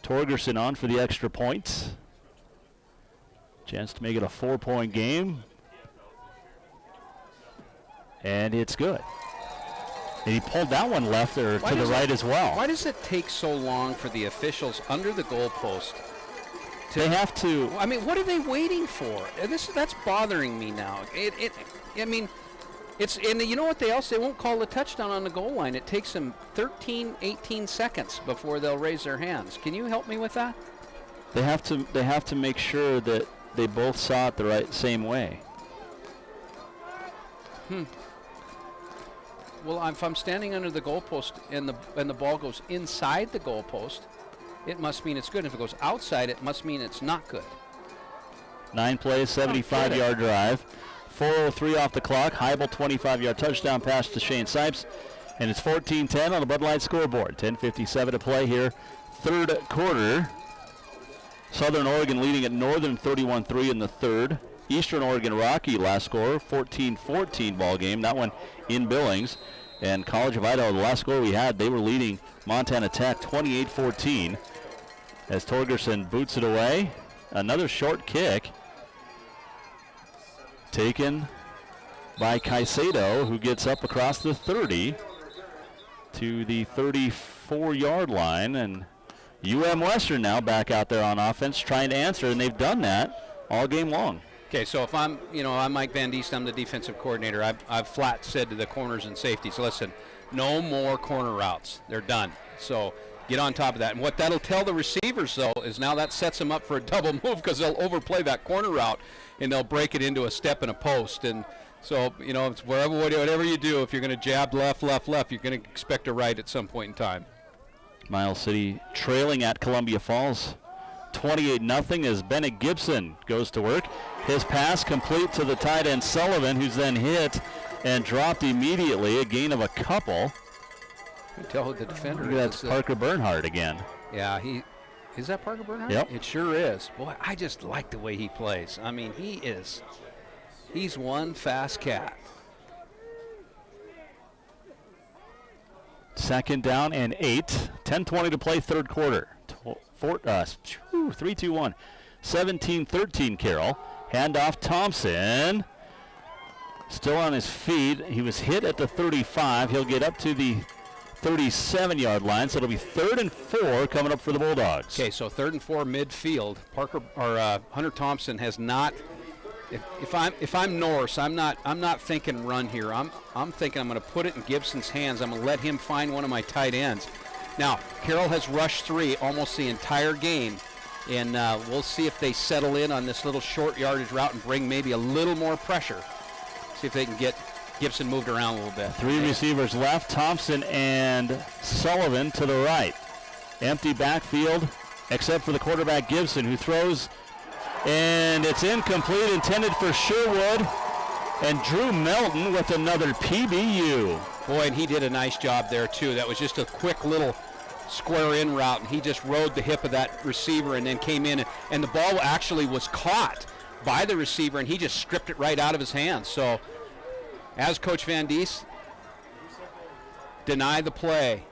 Torgerson on for the extra point. Chance to make it a 4-point game. And it's good. And he pulled that one left or to the right as well. Why does it take so long for the officials under the goalpost? They have to. I mean, what are they waiting for? That's bothering me now. It's and you know what they won't call the touchdown on the goal line. It takes them 13, 18 seconds before they'll raise their hands. Can you help me with that? They have to make sure that they both saw it the same way. Well, if I'm standing under the goalpost and the ball goes inside the goalpost, it must mean it's good. If it goes outside, it must mean it's not good. 9 plays, 75-yard drive. 4:03 off the clock. Heibel 25-yard touchdown pass to Shane Sipes. And it's 14-10 on the Bud Light scoreboard. 10:57 to play here. 3rd quarter. Southern Oregon leading at Northern 31-3 in the 3rd. Eastern Oregon Rocky last score, 14-14 ball game. That one in Billings. And College of Idaho, the last score we had, they were leading Montana Tech 28-14. As Torgerson boots it away. Another short kick. Taken by Caicedo, who gets up across the 30 to the 34-yard line. And UM Western now back out there on offense trying to answer, and they've done that all game long. Okay, so if I'm Mike Van Diest, I'm the defensive coordinator. I've flat said to the corners and safeties, listen, no more corner routes. They're done. So get on top of that. And what that'll tell the receivers, though, is now that sets them up for a double move because they'll overplay that corner route and they'll break it into a step and a post. And so, it's whatever you do, if you're going to jab left, you're going to expect a right at some point in time. Miles City trailing at Columbia Falls 28-0 as Bennett Gibson goes to work. His pass complete to the tight end Sullivan, who's then hit and dropped immediately, a gain of a couple. You can tell who the defender is. That's Parker Bernhardt again. Yeah, is that Parker Bernhardt? Yep. It sure is. Boy, I just like the way he plays. I mean, he's one fast cat. 2nd down and 8. 10:20 to play, 3rd quarter. 3-2-1. 17-13 Carroll. Handoff Thompson. Still on his feet. He was hit at the 35. He'll get up to the 37-yard line, so it'll be 3rd and 4 coming up for the Bulldogs. Okay, so 3rd and 4 midfield. Hunter Thompson has not. If I'm Norse, I'm not thinking run here. I'm thinking I'm going to put it in Gibson's hands. I'm going to let him find one of my tight ends. Now, Carroll has rushed 3 almost the entire game, and we'll see if they settle in on this little short yardage route and bring maybe a little more pressure. See if they can get Gibson moved around a little bit. 3 receivers left, Thompson and Sullivan to the right. Empty backfield, except for the quarterback Gibson, who throws, and it's incomplete, intended for Sherwood, and Drew Melton with another PBU. Boy, and he did a nice job there, too. That was just a quick little square-in route, and he just rode the hip of that receiver and then came in, and the ball actually was caught by the receiver, and he just stripped it right out of his hands. So, as Coach Van Diest, deny the play.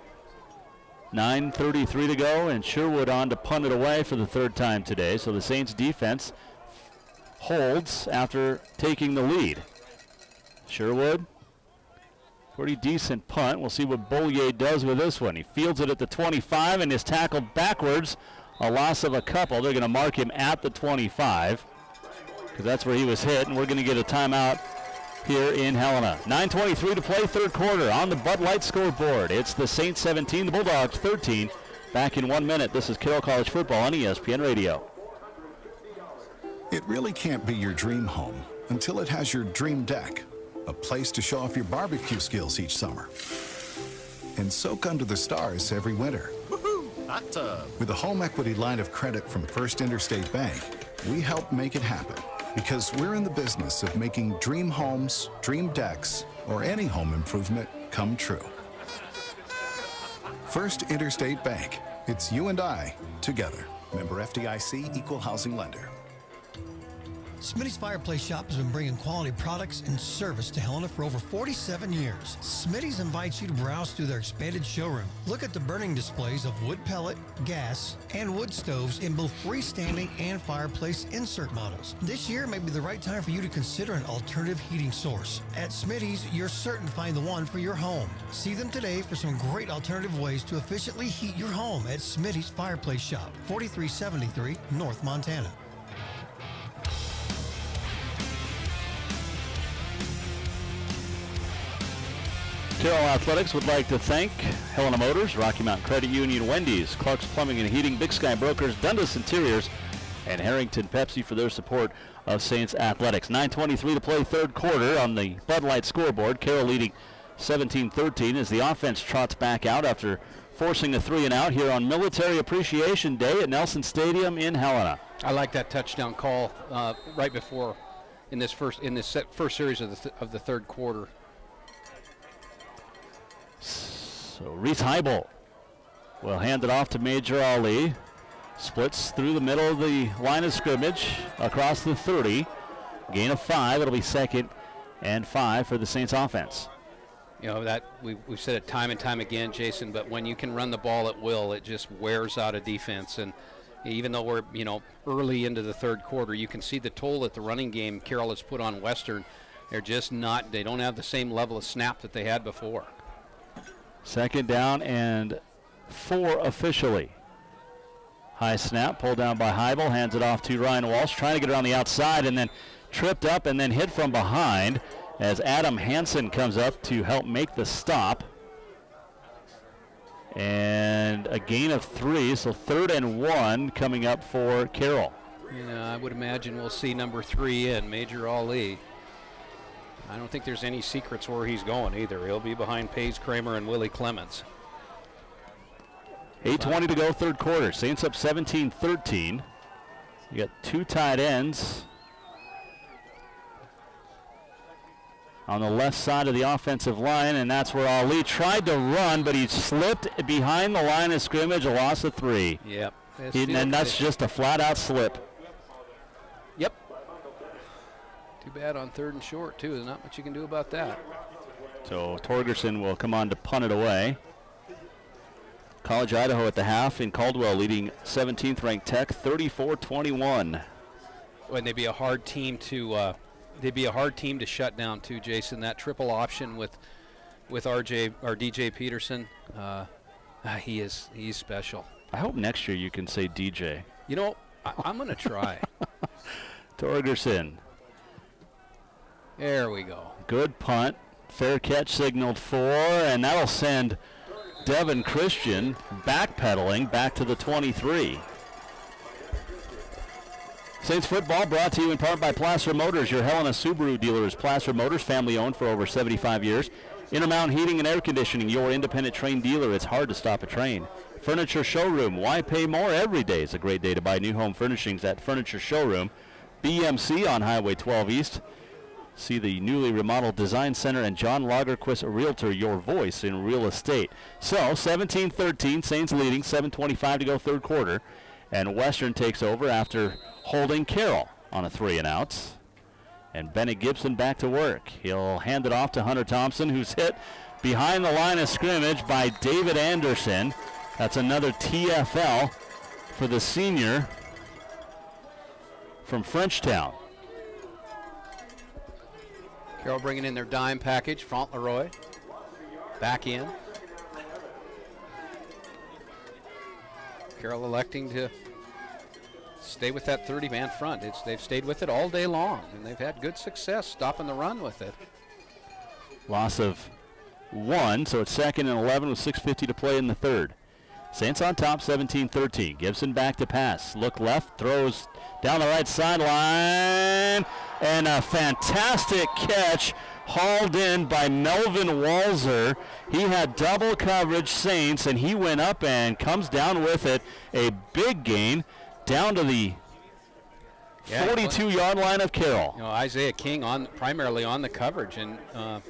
9:33 to go, and Sherwood on to punt it away for the 3rd time today. So the Saints defense holds after taking the lead. Sherwood, pretty decent punt. We'll see what Bollier does with this one. He fields it at the 25 and is tackled backwards. A loss of a couple. They're going to mark him at the 25 because that's where he was hit, and we're going to get a timeout here in Helena. 9:23 to play, 3rd quarter on the Bud Light scoreboard. It's the Saints 17, the Bulldogs 13. Back in 1 minute. This is Carroll College football on ESPN Radio. It really can't be your dream home until it has your dream deck, a place to show off your barbecue skills each summer and soak under the stars every winter. Hot tub. With a home equity line of credit from First Interstate Bank, we help make it happen because we're in the business of making dream homes, dream decks, or any home improvement come true. First Interstate Bank. It's you and I together. Member FDIC, Equal Housing Lender. Smitty's Fireplace Shop has been bringing quality products and service to Helena for over 47 years. Smitty's invites you to browse through their expanded showroom. Look at the burning displays of wood pellet, gas, and wood stoves in both freestanding and fireplace insert models. This year may be the right time for you to consider an alternative heating source. At Smitty's, you're certain to find the one for your home. See them today for some great alternative ways to efficiently heat your home at Smitty's Fireplace Shop, 4373 North Montana. Carroll Athletics would like to thank Helena Motors, Rocky Mountain Credit Union, Wendy's, Clark's Plumbing and Heating, Big Sky Brokers, Dundas Interiors, and Harrington Pepsi for their support of Saints Athletics. 9:23 to play third quarter on the Bud Light scoreboard. Carroll leading 17-13 as the offense trots back out after forcing a 3-and-out here on Military Appreciation Day at Nelson Stadium in Helena. I like that touchdown call right before in this first first series of the third quarter. So Reese Heibel will hand it off to Major Ali. Splits through the middle of the line of scrimmage across the 30. Gain of 5. It'll be 2nd and 5 for the Saints offense. You know, that we've said it time and time again, Jason, but when you can run the ball at will, it just wears out a defense. And even though we're, early into the third quarter, you can see the toll that the running game Carroll has put on Western. They don't have the same level of snap that they had before. 2nd down and 4 officially. High snap, pulled down by Heibel, hands it off to Ryan Walsh, trying to get around the outside and then tripped up and then hit from behind as Adam Hansen comes up to help make the stop. And a gain of 3, so 3rd and 1 coming up for Carroll. I would imagine we'll see number 3 in, Major Ali. I don't think there's any secrets where he's going either. He'll be behind Paige Kramer and Willie Clements. 8:20 to go, third quarter. Saints up 17-13. You got 2 tight ends on the left side of the offensive line, and that's where Ali tried to run, but he slipped behind the line of scrimmage, a loss of 3. Yep. And that's just a flat-out slip. Yep. Too bad on 3rd and short, too. There's not much you can do about that. So Torgerson will come on to punt it away. College Idaho at the half in Caldwell leading 17th ranked Tech 34-21. And they'd be a hard team to shut down too, Jason. That triple option with DJ Peterson, he's special. I hope next year you can say DJ. I'm going to try. Torgerson. There we go. Good punt. Fair catch signaled for, and that'll send Devin Christian backpedaling back to the 23. Saints football brought to you in part by Placer Motors, your Helena Subaru dealers. Placer Motors, family owned for over 75 years. Intermountain Heating and Air Conditioning, your independent train dealer. It's hard to stop a train. Furniture Showroom, why pay more? Every day is a great day to buy new home furnishings at Furniture Showroom. BMC on Highway 12 East. See the newly remodeled Design Center and John Lagerquist Realtor, your voice in real estate. So 17-13, Saints leading, 7:25 to go third quarter. And Western takes over after holding Carroll on a 3-and-out. And Bennett Gibson back to work. He'll hand it off to Hunter Thompson, who's hit behind the line of scrimmage by David Anderson. That's another TFL for the senior from Frenchtown. Carroll bringing in their dime package. Fauntleroy back in. Carroll electing to stay with that 30-man front. They've stayed with it all day long, and they've had good success stopping the run with it. Loss of 1, so it's 2nd and 11 with 6:50 to play in the third. Saints on top, 17-13. Gibson back to pass. Look left, throws down the right sideline, and a fantastic catch hauled in by Melvin Walzer. He had double coverage, Saints, and he went up and comes down with it. A big gain down to the 42-yard line of Carroll. Isaiah King primarily on the coverage, and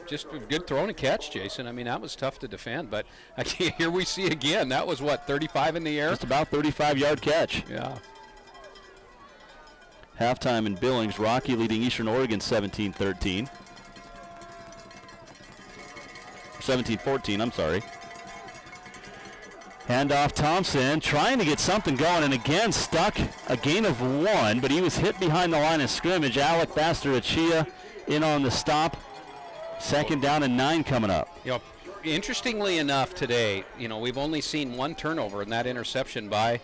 just a good throw and catch, Jason. I mean, that was tough to defend, but here we see again. That was, 35 in the air? Just about 35-yard catch. Yeah. Halftime in Billings, Rocky leading Eastern Oregon 17-13. 17-14, I'm sorry. Handoff Thompson trying to get something going, and again stuck a gain of 1, but he was hit behind the line of scrimmage. Alec Bastarachia in on the stop. 2nd down and 9 coming up. Interestingly enough today, we've only seen 1 turnover in that interception by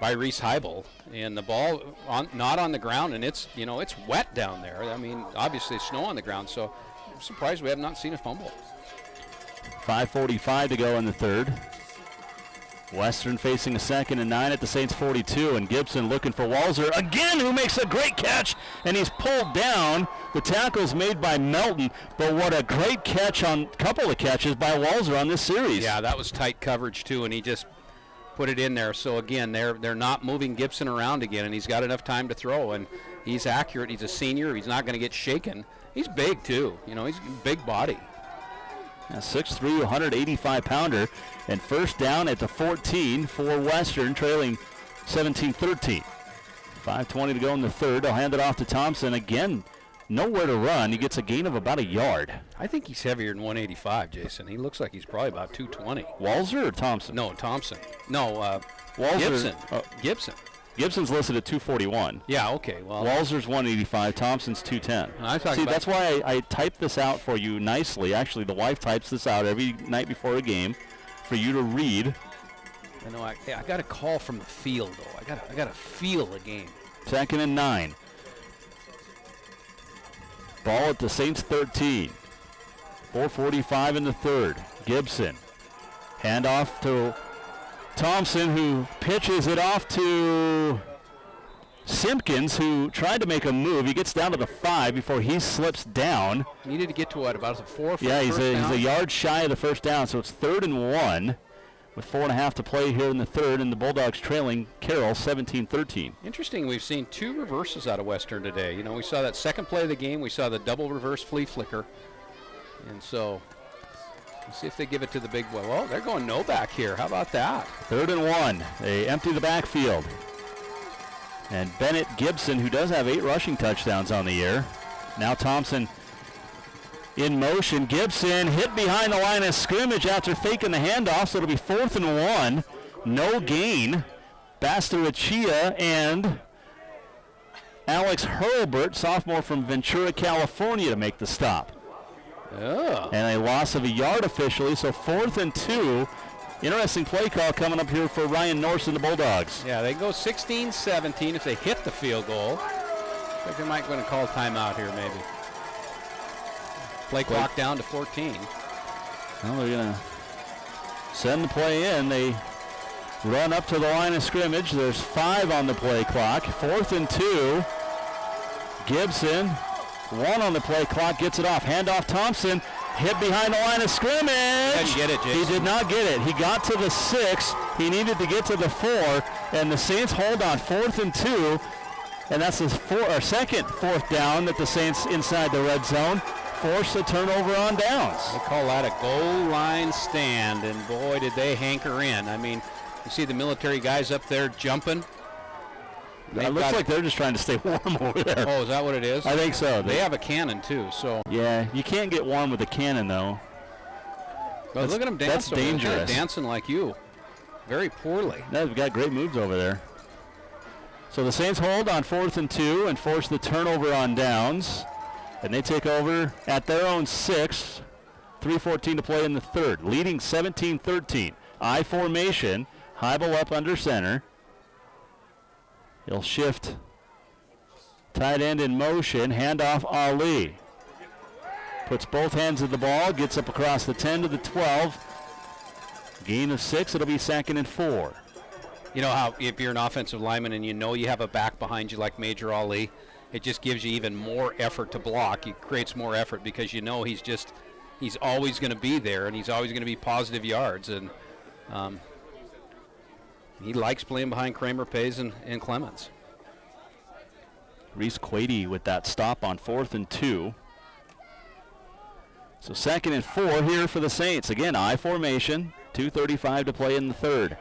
Reese Heibel, and the ball not on the ground, and it's wet down there. I mean, obviously it's snow on the ground, so I'm surprised we have not seen a fumble. 5:45 to go in the 3rd. Western facing a 2nd and 9 at the Saints 42, and Gibson looking for Walzer again, who makes a great catch, and he's pulled down. The tackle's made by Melton, but what a great catch on a couple of catches by Walzer on this series. Yeah, that was tight coverage too, and he just put it in there. So again, they're not moving Gibson around again, and he's got enough time to throw, and he's accurate. He's a senior. He's not going to get shaken. He's big too. He's a big body. 6'3", 185-pounder, and 1st down at the 14 for Western, trailing 17-13. 5:20 to go in the 3rd. They'll hand it off to Thompson. Again, nowhere to run. He gets a gain of about a yard. I think he's heavier than 185, Jason. He looks like he's probably about 220. Walzer or Thompson? No, Thompson. No, Walzer. Gibson. Gibson's listed at 241. Yeah, okay. Well, Walzer's 185. Thompson's 210. See, that's why I typed this out for you nicely. Actually, the wife types this out every night before a game for you to read. I know. I got a call from the field, though. I got to feel the game. 2nd and 9. Ball at the Saints 13. 4:45 in the 3rd. Gibson. Handoff to Thompson, who pitches it off to Simpkins, who tried to make a move. He gets down to the 5 before he slips down. Needed to get to what, about the 4? Yeah, he's a yard shy of the 1st down, so it's 3rd and 1 with 4.5 to play here in the 3rd, and the Bulldogs trailing Carroll 17-13. Interesting, we've seen 2 reverses out of Western today. We saw that second play of the game. We saw the double reverse flea flicker, and so let's see if they give it to the big boy. Well, they're going no back here. How about that? 3rd and 1. They empty the backfield. And Bennett Gibson, who does have 8 rushing touchdowns on the year. Now Thompson in motion. Gibson hit behind the line of scrimmage after faking the handoff, so it'll be 4th and 1. No gain. Bastarachia and Alex Hurlbert, sophomore from Ventura, California, to make the stop. Oh. And a loss of a yard officially, so 4th and 2. Interesting play call coming up here for Ryan Norse and the Bulldogs. Yeah, they go 16-17 if they hit the field goal. I think they might going to call timeout here maybe. Play clock down to 14. Well, they're going to send the play in. They run up to the line of scrimmage. There's 5 on the play clock. 4th and 2. Gibson, 1 on the play clock, gets it off. Handoff Thompson, hit behind the line of scrimmage. Didn't get it, Jason. He did not get it. He got to the 6. He needed to get to the 4, and the Saints hold on 4th and 2, and that's the second 4th down that the Saints inside the red zone force a turnover on downs. They call that a goal line stand, and boy, did they hanker in. I mean, you see the military guys up there jumping. It looks like they're just trying to stay warm over there. Oh, is that what it is? I think so. They have a cannon, too, so. Yeah, you can't get warm with a cannon, though. Well, look at them dance. That's dangerous. They're dancing like you. Very poorly. They've got great moves over there. So the Saints hold on 4th and 2 and force the turnover on downs. And they take over at their own 6. 3:14 to play in the 3rd. Leading 17-13. I formation. Heibel up under center. He'll shift. Tight end in motion. Handoff Ali. Puts both hands of the ball. Gets up across the 10 to the 12. Gain of 6. It'll be 2nd and 4. You know how if you're an offensive lineman and you know you have a back behind you like Major Ali, it just gives you even more effort to block. It creates more effort because you know he's always going to be there and he's always going to be positive yards. And he likes playing behind Kramer, Pays, and Clemens. Reese Quady with that stop on 4th and 2. So 2nd and 4 here for the Saints. Again, I formation. 2:35 to play in the 3rd.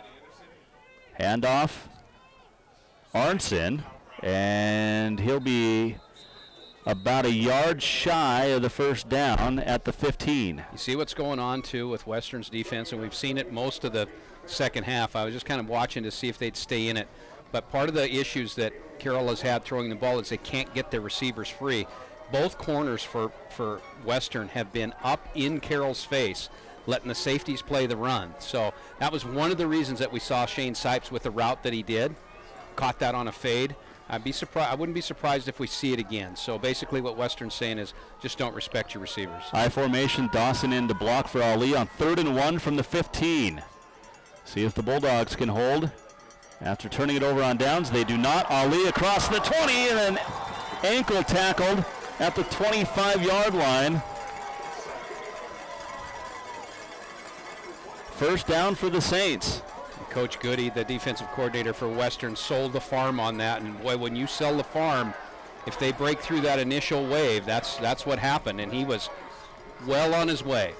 Handoff. Arnson, and he'll be about a yard shy of the first down at the 15. You see what's going on, too, with Western's defense, and we've seen it most of the second half. I was just kind of watching to see if they'd stay in it. But part of the issues that Carroll has had throwing the ball is they can't get their receivers free. Both corners for Western have been up in Carroll's face, letting the safeties play the run. So that was one of the reasons that we saw Shane Sipes with the route that he did. Caught that on a fade. I wouldn't be surprised if we see it again. So basically what Western's saying is just don't respect your receivers. I formation, Dawson in to block for Ali on 3rd and 1 from the 15. See if the Bulldogs can hold. After turning it over on downs, they do not. Ali across the 20 and then ankle tackled at the 25-yard line. First down for the Saints. Coach Goody, the defensive coordinator for Western, sold the farm on that. And boy, when you sell the farm, if they break through that initial wave, that's what happened. And he was well on his way.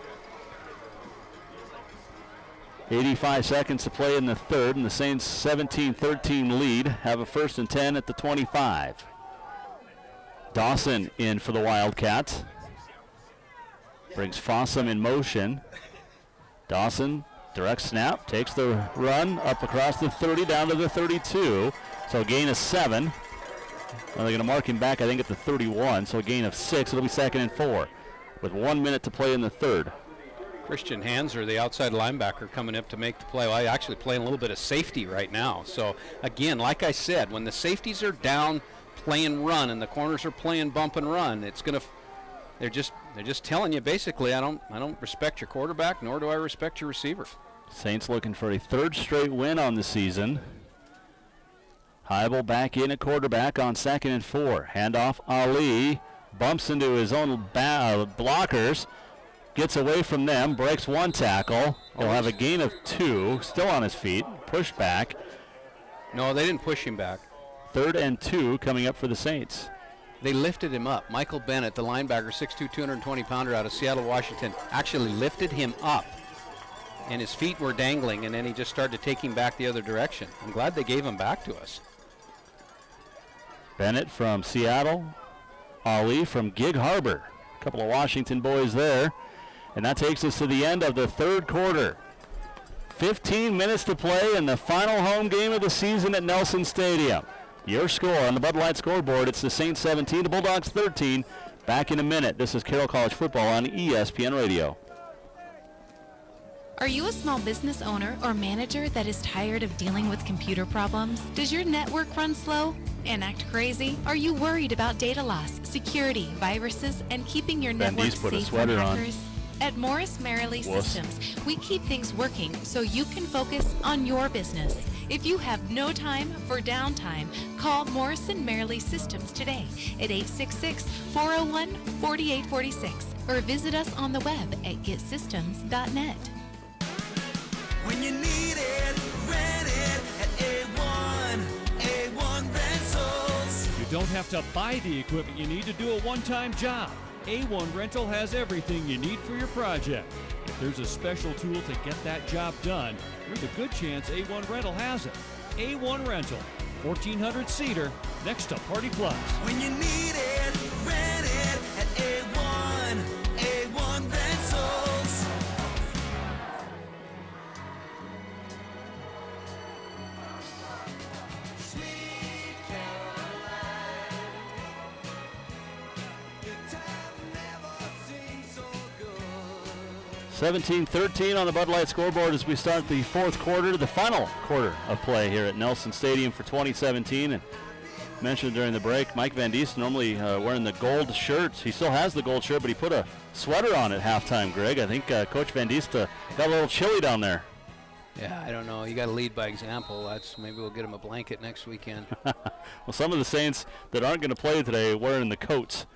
85 seconds to play in the third, and the Saints 17-13 lead, have a 1st and 10 at the 25. Dawson in for the Wildcats. Brings Fossum in motion. Dawson, direct snap, takes the run up across the 30 down to the 32. So a gain of 7. Now they're going to mark him back, I think, at the 31. So a gain of 6. It'll be 2nd and 4 with 1 minute to play in the third. Christian Hanser, the outside linebacker, coming up to make the play. Well, actually playing a little bit of safety right now. So again, like I said, when the safeties are down playing run and the corners are playing bump and run, they're just telling you basically, I don't respect your quarterback, nor do I respect your receiver. Saints looking for a 3rd straight win on the season. Heibel back in at quarterback on 2nd and 4. Handoff, Ali bumps into his own blockers. Gets away from them, breaks 1 tackle. He'll have a gain of 2, still on his feet, pushed back. No, they didn't push him back. 3rd and 2 coming up for the Saints. They lifted him up. Michael Bennett, the linebacker, 6'2", 220-pounder out of Seattle, Washington, actually lifted him up. And his feet were dangling, and then he just started taking back the other direction. I'm glad they gave him back to us. Bennett from Seattle. Ali from Gig Harbor. A couple of Washington boys there. And that takes us to the end of the third quarter. 15 minutes to play in the final home game of the season at Nelson Stadium. Your score on the Bud Light scoreboard, it's the Saints 17, the Bulldogs 13. Back in a minute. This is Carroll College Football on ESPN Radio. Are you a small business owner or manager that is tired of dealing with computer problems? Does your network run slow and act crazy? Are you worried about data loss, security, viruses, and keeping your network safe from hackers? At Morris Merrily Systems, we keep things working so you can focus on your business. If you have no time for downtime, call Morrison Merrily Systems today at 866-401-4846 or visit us on the web at getsystems.net. When you need it, rent it at A1 Rentals. You don't have to buy the equipment you need to do a one-time job. A1 Rental has everything you need for your project. If there's a special tool to get that job done, there's a good chance A1 Rental has it. A1 Rental, 1400 Cedar, next to Party Plus. When you need it, rent it at A1 Rentals. Sweet Caroline, the time never seemed so good. 17-13 on the Bud Light scoreboard as we start the fourth quarter, the final quarter of play here at Nelson Stadium for 2017. And mentioned during the break, Mike Van Diest normally wearing the gold shirts. He still has the gold shirt, but he put a sweater on at halftime, Greg. I think Coach Van Diest got a little chilly down there. Yeah, I don't know. You got to lead by example. Maybe we'll get him a blanket next weekend. Well, some of the Saints that aren't going to play today are wearing the coats.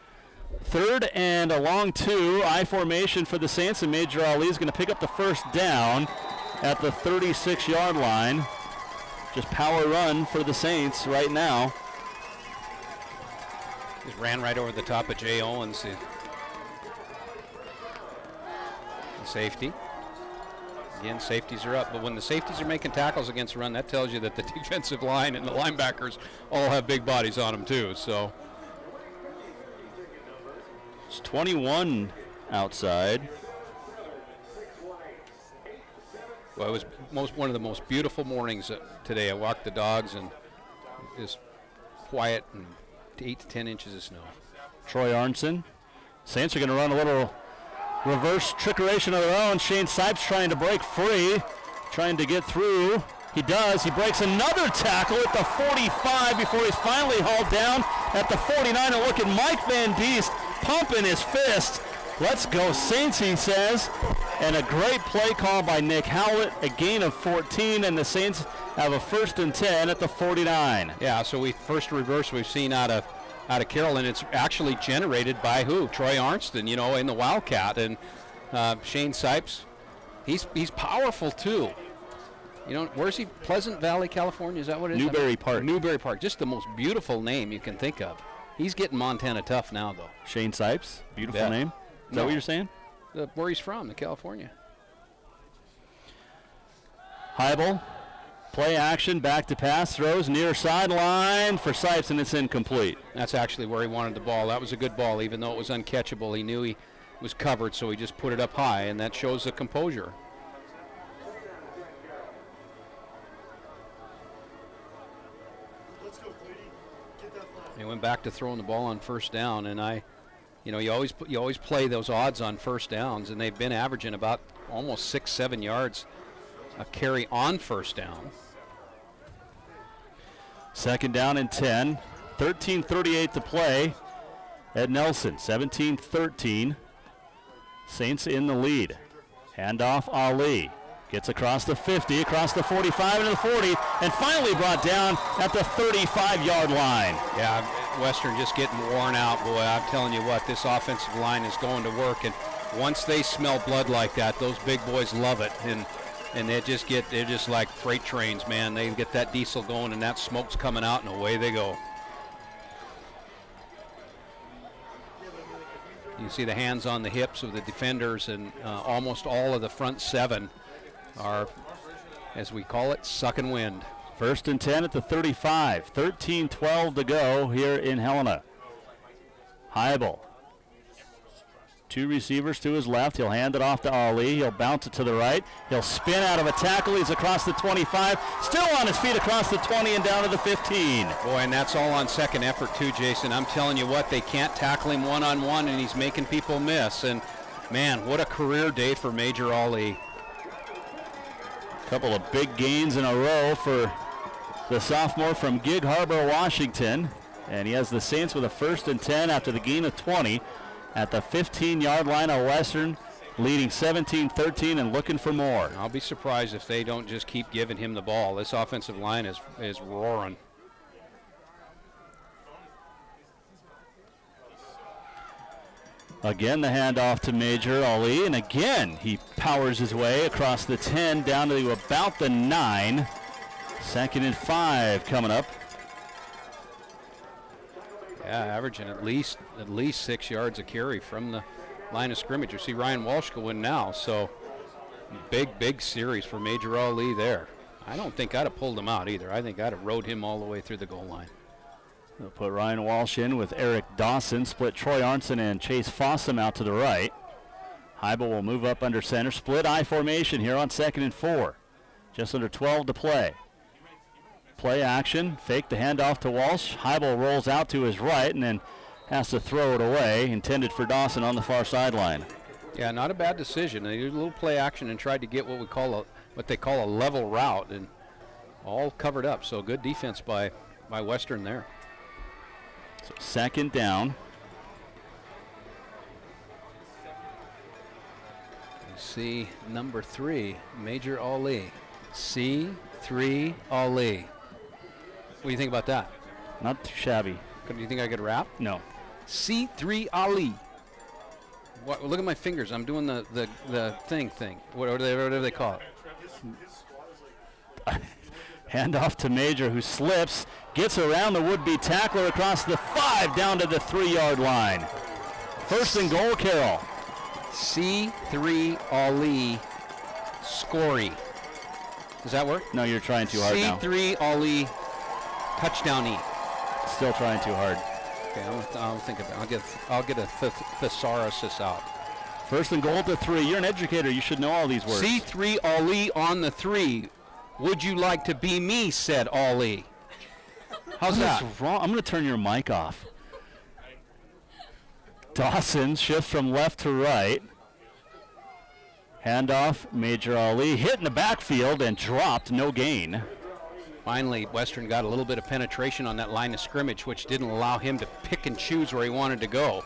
3rd and a long 2, I formation for the Saints, and Major Ali is going to pick up the first down at the 36-yard line. Just power run for the Saints right now. Just ran right over the top of Jay Owens, the safety. Again, safeties are up. But when the safeties are making tackles against the run, that tells you that the defensive line and the linebackers all have big bodies on them too. So it's 21 outside. Well, it was one of the most beautiful mornings today. I walked the dogs and just quiet and 8 to 10 inches of snow. Troy Arnson. Saints are going to run a little reverse trickeration of their own. Shane Sipes trying to break free, trying to get through. He does. He breaks another tackle at the 45 before he's finally hauled down at the 49. And look at Mike Van Diest pumping his fist. Let's go Saints, he says. And a great play call by Nick Howlett, a gain of 14, and the Saints have a 1st and 10 at the 49. Yeah, so first reverse we've seen out of Carroll, and it's actually generated by who? Troy Arnston, in the Wildcat, and Shane Sipes. He's powerful too. Where's he? Pleasant Valley, California. Is that what it is? Newberry Park. Newberry Park. Just the most beautiful name you can think of. He's getting Montana tough now, though. Shane Sipes, beautiful name. Is that what you're saying? Where he's from, California. Heibel, play action, back to pass, throws near sideline for Sipes, and it's incomplete. That's actually where he wanted the ball. That was a good ball, even though it was uncatchable. He knew he was covered, so he just put it up high, and that shows the composure. He went back to throwing the ball on first down, and you always play those odds on first downs, and they've been averaging about almost 6-7 yards a carry on first down. 2nd down and 10. 13:38 to play at Nelson. 17-13. Saints in the lead. Handoff Ali. Gets across the 50, across the 45 into the 40, and finally brought down at the 35-yard line. Yeah, Western just getting worn out. Boy, I'm telling you what, this offensive line is going to work, and once they smell blood like that, those big boys love it, and they're just like freight trains, man. They get that diesel going, and that smoke's coming out, and away they go. You see the hands on the hips of the defenders, and almost all of the front 7 are, as we call it, sucking wind. 1st and 10 at the 35. 13-12 to go here in Helena. Heibel. 2 receivers to his left. He'll hand it off to Ali. He'll bounce it to the right. He'll spin out of a tackle. He's across the 25. Still on his feet across the 20 and down to the 15. Boy, and that's all on second effort too, Jason. I'm telling you what, they can't tackle him one-on-one, and he's making people miss. And, man, what a career day for Major Ali. Couple of big gains in a row for the sophomore from Gig Harbor, Washington. And he has the Saints with a 1st and 10 after the gain of 20 at the 15-yard line of Western, leading 17-13 and looking for more. I'll be surprised if they don't just keep giving him the ball. This offensive line is roaring. Again, the handoff to Major Ali, and again he powers his way across the 10 down to about the 9. 2nd and 5 coming up. Yeah, averaging at least 6 yards a carry from the line of scrimmage. You see Ryan Walsh going now, so big series for Major Ali there. I don't think I'd have pulled him out either. I think I'd have rode him all the way through the goal line. They'll put Ryan Walsh in with Eric Dawson, split Troy Arnson and Chase Fossum out to the right. Heibel will move up under center. Split I formation here on 2nd and 4. Just under 12 to play. Play action, fake the handoff to Walsh. Heibel rolls out to his right and then has to throw it away, intended for Dawson on the far sideline. Yeah, not a bad decision. They did a little play action and tried to get what they call a level route, and all covered up. So good defense by Western there. So 2nd down. You see number 3, Major Ali. C3 Ali. What do you think about that? Not too shabby. Do you think I could rap? No. C3 Ali. What? Look at my fingers. I'm doing the thing. What do they call it? Handoff to Major, who slips, gets around the would-be tackler across the 5 down to the 3-yard line. 1st and goal, Carroll. C3 Ali Scory. Does that work? No, you're trying too hard now. C3 Ollie touchdown E. Still trying too hard. Okay, I'll think of it. I'll get a thesaurus out. First and goal to 3. You're an educator. You should know all these words. C3 Ollie on the 3. Would you like to be me? Said Ollie. How's that? Wrong? I'm going to turn your mic off. Dawson shifts from left to right. Handoff, Major Ali hit in the backfield and dropped, no gain. Finally, Western got a little bit of penetration on that line of scrimmage, which didn't allow him to pick and choose where he wanted to go.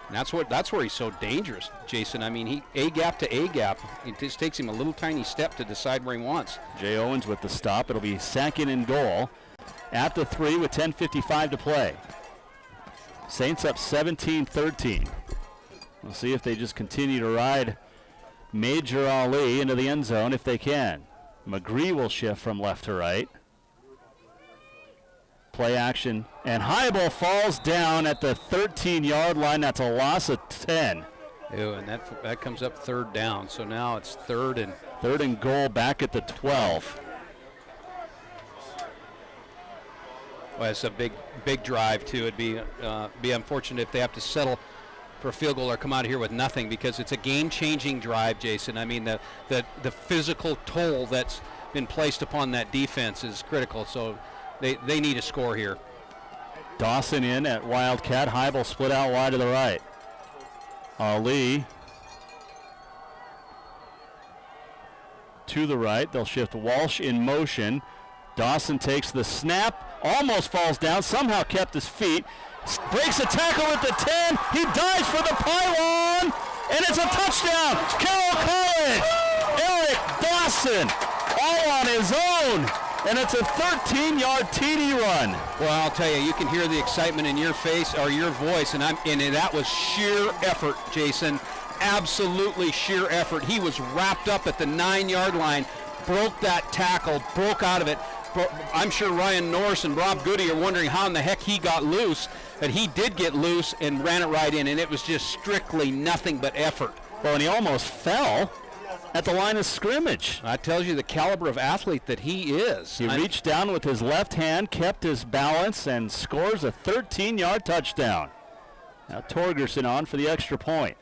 And that's where he's so dangerous, Jason. I mean, he A-gap to A-gap. It just takes him a little tiny step to decide where he wants. Jay Owens with the stop. It'll be second and goal at the 3 with 10:55 to play. Saints up 17-13. We'll see if they just continue to ride Major Ali into the end zone if they can. McGree will shift from left to right. Play action, and Heibel falls down at the 13-yard line. That's a loss of 10. Ew, and that comes up third down. So now it's third and goal back at the 12. Well, it's a big drive too. It'd be unfortunate if they have to settle for a field goal or come out of here with nothing, because it's a game-changing drive, Jason. I mean, the physical toll that's been placed upon that defense is critical. So they need a score here. Dawson in at Wildcat. Heibel split out wide to the right. Ali to the right. They'll shift Walsh in motion. Dawson takes the snap, almost falls down, somehow kept his feet, breaks a tackle at the 10. He dives for the pylon, and it's a touchdown. Carroll College. Eric Dawson all on his own, and it's a 13-yard TD run. Well, I'll tell you, you can hear the excitement in your face or your voice, and that was sheer effort, Jason. Absolutely sheer effort. He was wrapped up at the 9-yard line, broke that tackle, broke out of it. I'm sure Ryan Norris and Rob Goody are wondering how in the heck he got loose, but he did get loose and ran it right in, and it was just strictly nothing but effort. Well, and he almost fell at the line of scrimmage. That tells you the caliber of athlete that he is. He reached down with his left hand, kept his balance, and scores a 13-yard touchdown. Now Torgerson on for the extra point.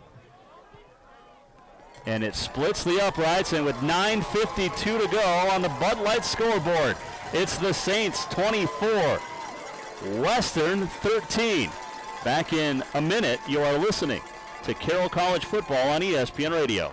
And it splits the uprights, and with 9:52 to go on the Bud Light scoreboard, it's the Saints 24, Western 13. Back in a minute, you are listening to Carroll College football on ESPN Radio.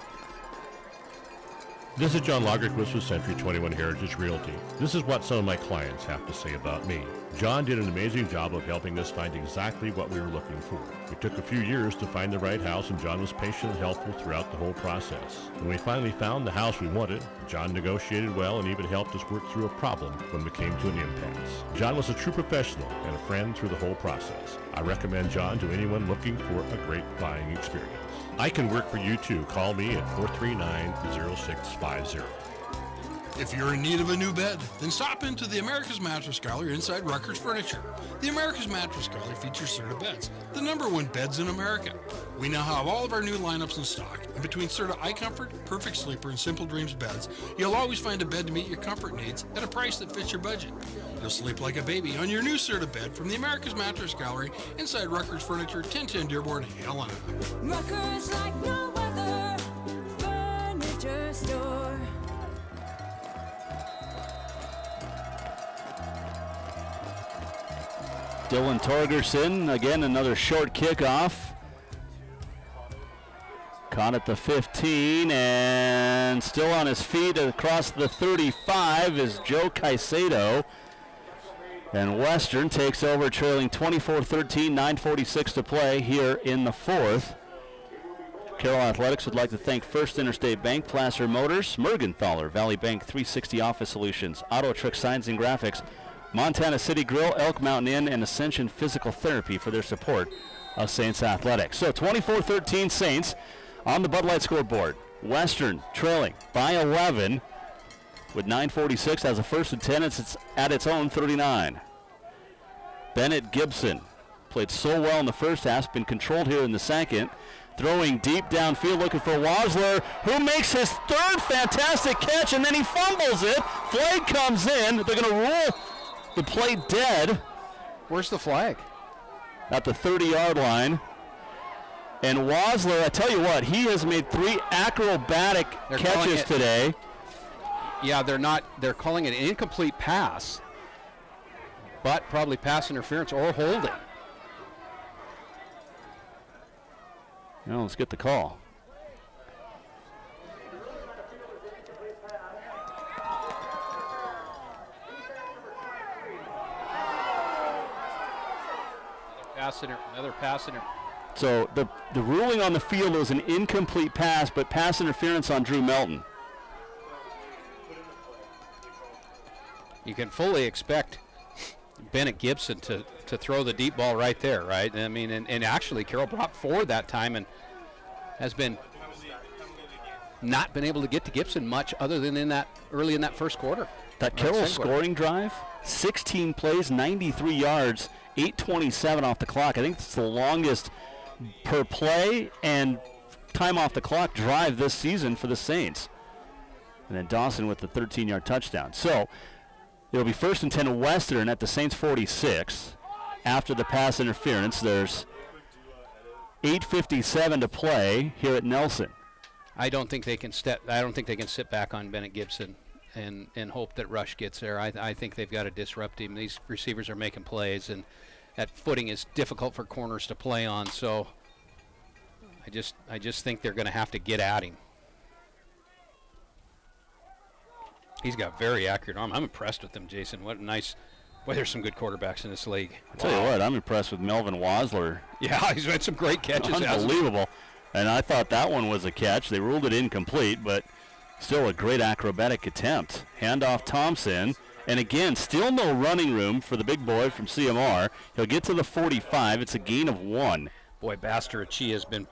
This is John Lagerquist with Century 21 Heritage Realty. This is what some of my clients have to say about me. John did an amazing job of helping us find exactly what we were looking for. It took a few years to find the right house, and John was patient and helpful throughout the whole process. When we finally found the house we wanted, John negotiated well and even helped us work through a problem when we came to an impasse. John was a true professional and a friend through the whole process. I recommend John to anyone looking for a great buying experience. I can work for you too. Call me at 439-0650. If you're in need of a new bed, then stop into the America's Mattress Gallery inside Rucker's Furniture. The America's Mattress Gallery features Serta beds, the #1 beds in America. We now have all of our new lineups in stock, and between Serta iComfort, Perfect Sleeper, and Simple Dreams beds, you'll always find a bed to meet your comfort needs at a price that fits your budget. You'll sleep like a baby on your new Serta bed from the America's Mattress Gallery inside Rucker's Furniture, 1010 Dearborn, Helena. Rucker's like no other furniture store. Dylan Torgerson, again, another short kickoff. Caught at the 15, and still on his feet across the 35 is Joe Caicedo. And Western takes over, trailing 24-13, 9:46 to play here in the fourth. Carroll Athletics would like to thank First Interstate Bank, Placer Motors, Mergenthaler, Valley Bank 360 Office Solutions, Auto Trick Signs and Graphics, Montana City Grill, Elk Mountain Inn, and Ascension Physical Therapy for their support of Saints Athletics. So 24-13 Saints on the Bud Light scoreboard. Western trailing by 11 with 9:46 as a 1st and 10. It's at its own 39. Bennett Gibson played so well in the first half, been controlled here in the second. Throwing deep downfield, looking for Wasler, who makes his third fantastic catch, and then he fumbles it. Flag comes in. They're going to rule the play dead. Where's the flag? At the 30-yard line. And Wasler, I tell you what, he has made 3 acrobatic catches today. Yeah, they're calling it an incomplete pass, but probably pass interference or holding. Well, let's get the call. Another pass interference. So the ruling on the field was an incomplete pass, but pass interference on Drew Melton. You can fully expect Bennett Gibson to throw the deep ball right there, right? I mean, and actually Carroll brought 4 that time and has not been able to get to Gibson much other than early in that first quarter. That Carroll scoring drive, 16 plays, 93 yards, 8:27 off the clock. I think it's the longest per play and time off the clock drive this season for the Saints. And then Dawson with the 13-yard touchdown. So it'll be 1st and 10 Western at the Saints 46. After the pass interference, there's 8:57 to play here at Nelson. I don't think they can sit back on Bennett Gibson and hope that Rush gets there. I think they've got to disrupt him. These receivers are making plays, and that footing is difficult for corners to play on. So I just think they're going to have to get at him. He's got very accurate arm. I'm impressed with him, Jason. What a nice. Boy, there's some good quarterbacks in this league. I'll tell you what, I'm impressed with Melvin Wasler. Yeah, he's had some great catches. Unbelievable. And I thought that one was a catch. They ruled it incomplete, but still a great acrobatic attempt. Handoff Thompson. And again, still no running room for the big boy from CMR. He'll get to the 45. It's a gain of 1. Boy, Baster-Achia has been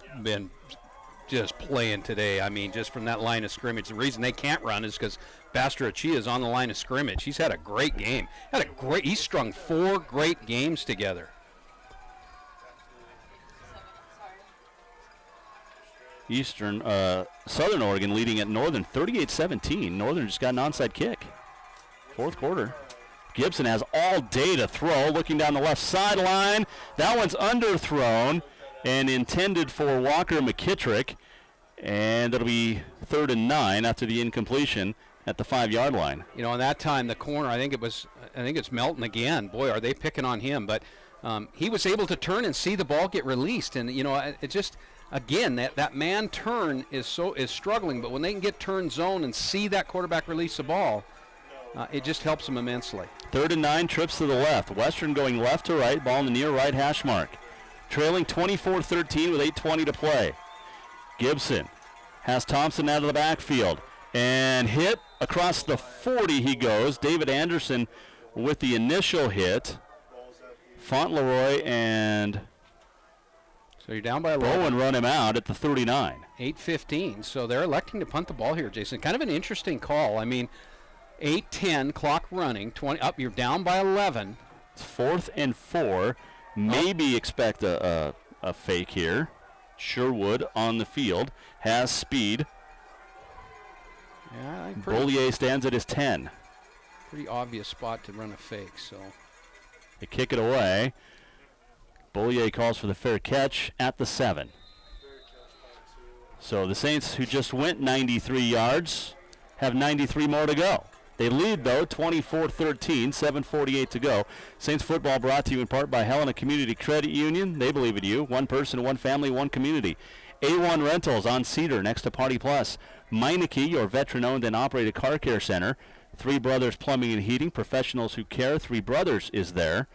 just playing today. I mean, just from that line of scrimmage. The reason they can't run is because Baster-Achia is on the line of scrimmage. He's had a great game. He's strung 4 great games together. Southern Oregon leading at Northern 38-17. Northern just got an onside kick. 4th quarter. Gibson has all day to throw. Looking down the left sideline. That one's underthrown and intended for Walker McKittrick. And it'll be 3rd and 9 after the incompletion at the 5-yard line. You know, in that time, the corner, I think it's Melton again. Boy, are they picking on him. But he was able to turn and see the ball get released. And, you know, it just, again, that man turn is struggling. But when they can get turn zone and see that quarterback release the ball, it just helps them immensely. 3rd and 9, trips to the left. Western going left to right, ball in the near right hash mark. Trailing 24-13 with 8:20 to play. Gibson has Thompson out of the backfield and hit across the 40 he goes. David Anderson with the initial hit. Fauntleroy and so you're down by 11. Bowen run him out at the 39. 8:15, so they're electing to punt the ball here, Jason. Kind of an interesting call. I mean, 8:10, clock running, 20 up. You're down by 11. It's 4th and 4. Maybe expect a fake here. Sherwood on the field has speed. Yeah, Bollier stands at his 10. Pretty obvious spot to run a fake. So they kick it away. Bollier calls for the fair catch at the 7. So the Saints, who just went 93 yards, have 93 more to go. They lead, though, 24-13, 7:48 to go. Saints football brought to you in part by Helena Community Credit Union. They believe in you. One person, one family, one community. A1 Rentals on Cedar next to Party Plus. Meineke, your veteran-owned and operated car care center. Three Brothers Plumbing and Heating, professionals who care. Three Brothers is there.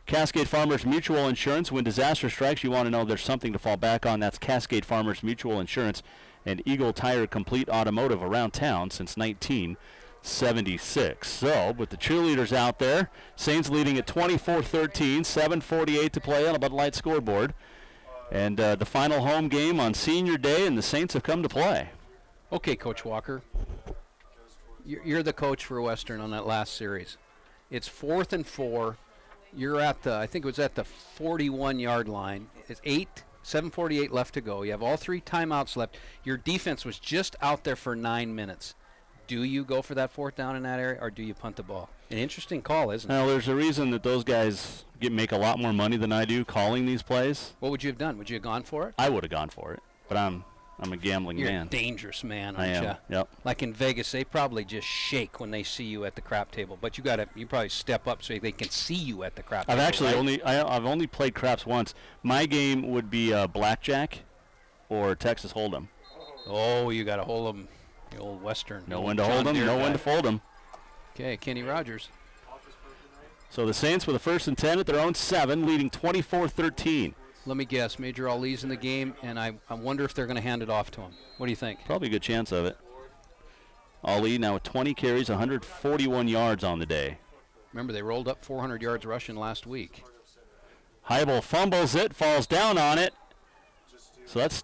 Cascade Farmers Mutual Insurance. When disaster strikes, you want to know there's something to fall back on. That's Cascade Farmers Mutual Insurance and Eagle Tire Complete Automotive around town since 1976. So, with the cheerleaders out there, Saints leading at 24-13, 7:48 to play on a Bud Light scoreboard. And the final home game on Senior Day, and the Saints have come to play. Okay, Coach Walker. You're the coach for Western on that last series. It's 4th and 4. You're at the, I think it was at the 41-yard line. It's 7:48 left to go. You have all 3 timeouts left. Your defense was just out there for 9 minutes. Do you go for that 4th down in that area, or do you punt the ball? An interesting call, isn't it? Now, there's a reason that those guys make a lot more money than I do calling these plays. What would you have done? Would you have gone for it? I would have gone for it, but I'm a gambling You're man. a dangerous man, I aren't am. you? Yep. Like in Vegas, they probably just shake when they see you at the crap table. But you probably step up so they can see you at the crap table. I've actually right? I've only played craps once. My game would be blackjack or Texas Hold'em. Oh, you got to hold them. The old Western. Know when to hold them, know when to fold them. Okay, Kenny Rogers. So the Saints with a 1st and 10 at their own 7, leading 24-13. Let me guess, Major Ali's in the game, and I wonder if they're going to hand it off to him. What do you think? Probably a good chance of it. Ali now with 20 carries, 141 yards on the day. Remember, they rolled up 400 yards rushing last week. Heibel fumbles it, falls down on it. So that's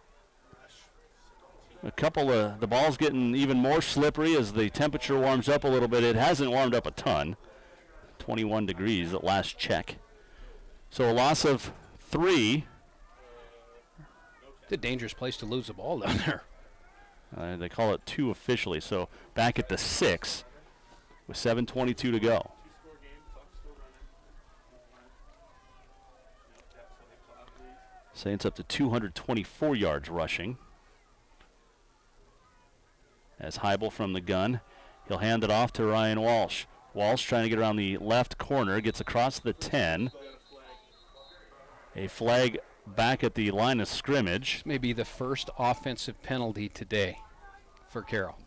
a couple of the ball's getting even more slippery as the temperature warms up a little bit. It hasn't warmed up a ton. 21 degrees at last check. So a loss of 3. It's a dangerous place to lose the ball down there. They call it 2 officially. So back at the 6 with 7:22 to go. Saints up to 224 yards rushing. As Heibel from the gun, he'll hand it off to Ryan Walsh. Walsh trying to get around the left corner, gets across the 10. A flag back at the line of scrimmage. This may be the first offensive penalty today for Carroll.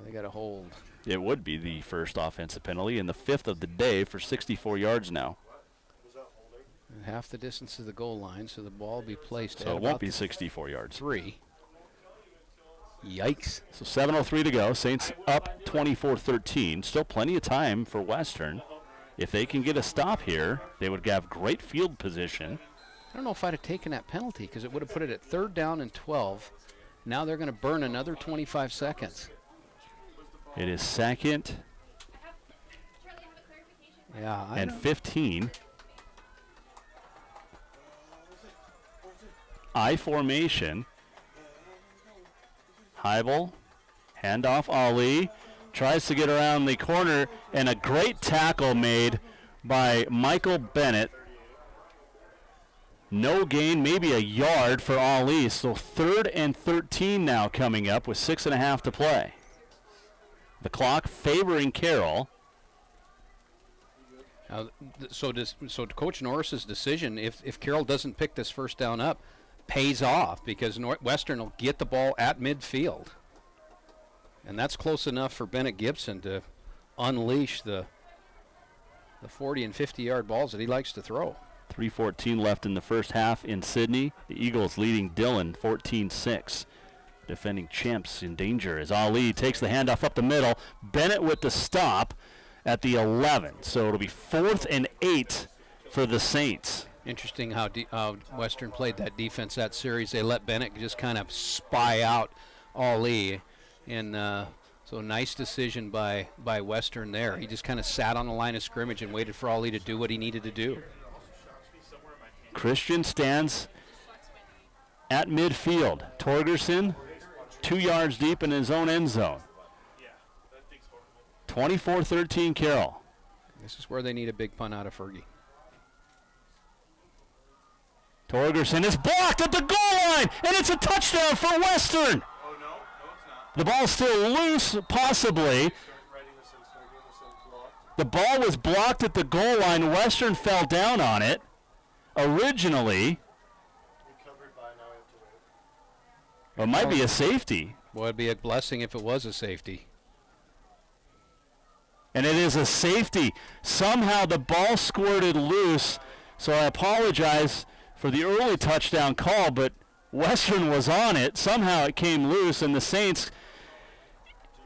They got a hold. It would be the first offensive penalty and the 5th of the day for 64 yards now. And half the distance to the goal line, so the ball will be placed So at it won't be 64 yards. 3. Yikes. So 7:03 to go. Saints up 24-13. Still plenty of time for Western. If they can get a stop here, they would have great field position. I don't know if I'd have taken that penalty because it would have put it at 3rd down and 12. Now they're going to burn another 25 seconds. It is 2nd and 15. I formation. Heibel, handoff Ali, tries to get around the corner, and a great tackle made by Michael Bennett. No gain, maybe a yard for Ali. So 3rd and 13 now coming up with 6.5 to play. The clock favoring Carroll. So Coach Norris's decision, if Carroll doesn't pick this 1st down up, pays off because Western will get the ball at midfield. And that's close enough for Bennett Gibson to unleash the 40 and 50-yard balls that he likes to throw. 3:14 left in the first half in Sydney. The Eagles leading Dillon 14-6. Defending champs in danger as Ali takes the handoff up the middle. Bennett with the stop at the 11. So it'll be 4th and 8 for the Saints. Interesting how Western played that defense that series. They let Bennett just kind of spy out Ali. And so nice decision by Western there. He just kind of sat on the line of scrimmage and waited for Ali to do what he needed to do. Christian stands at midfield. Torgerson 2 yards deep in his own end zone. 24-13 Carroll. This is where they need a big punt out of Fergie. Torgerson is blocked at the goal line, and it's a touchdown for Western. The ball's still loose, possibly. The ball was blocked at the goal line. Western fell down on it originally. It might be a safety. Boy, it'd be a blessing if it was a safety. And it is a safety. Somehow the ball squirted loose, so I apologize for the early touchdown call, but Western was on it. Somehow it came loose, and the Saints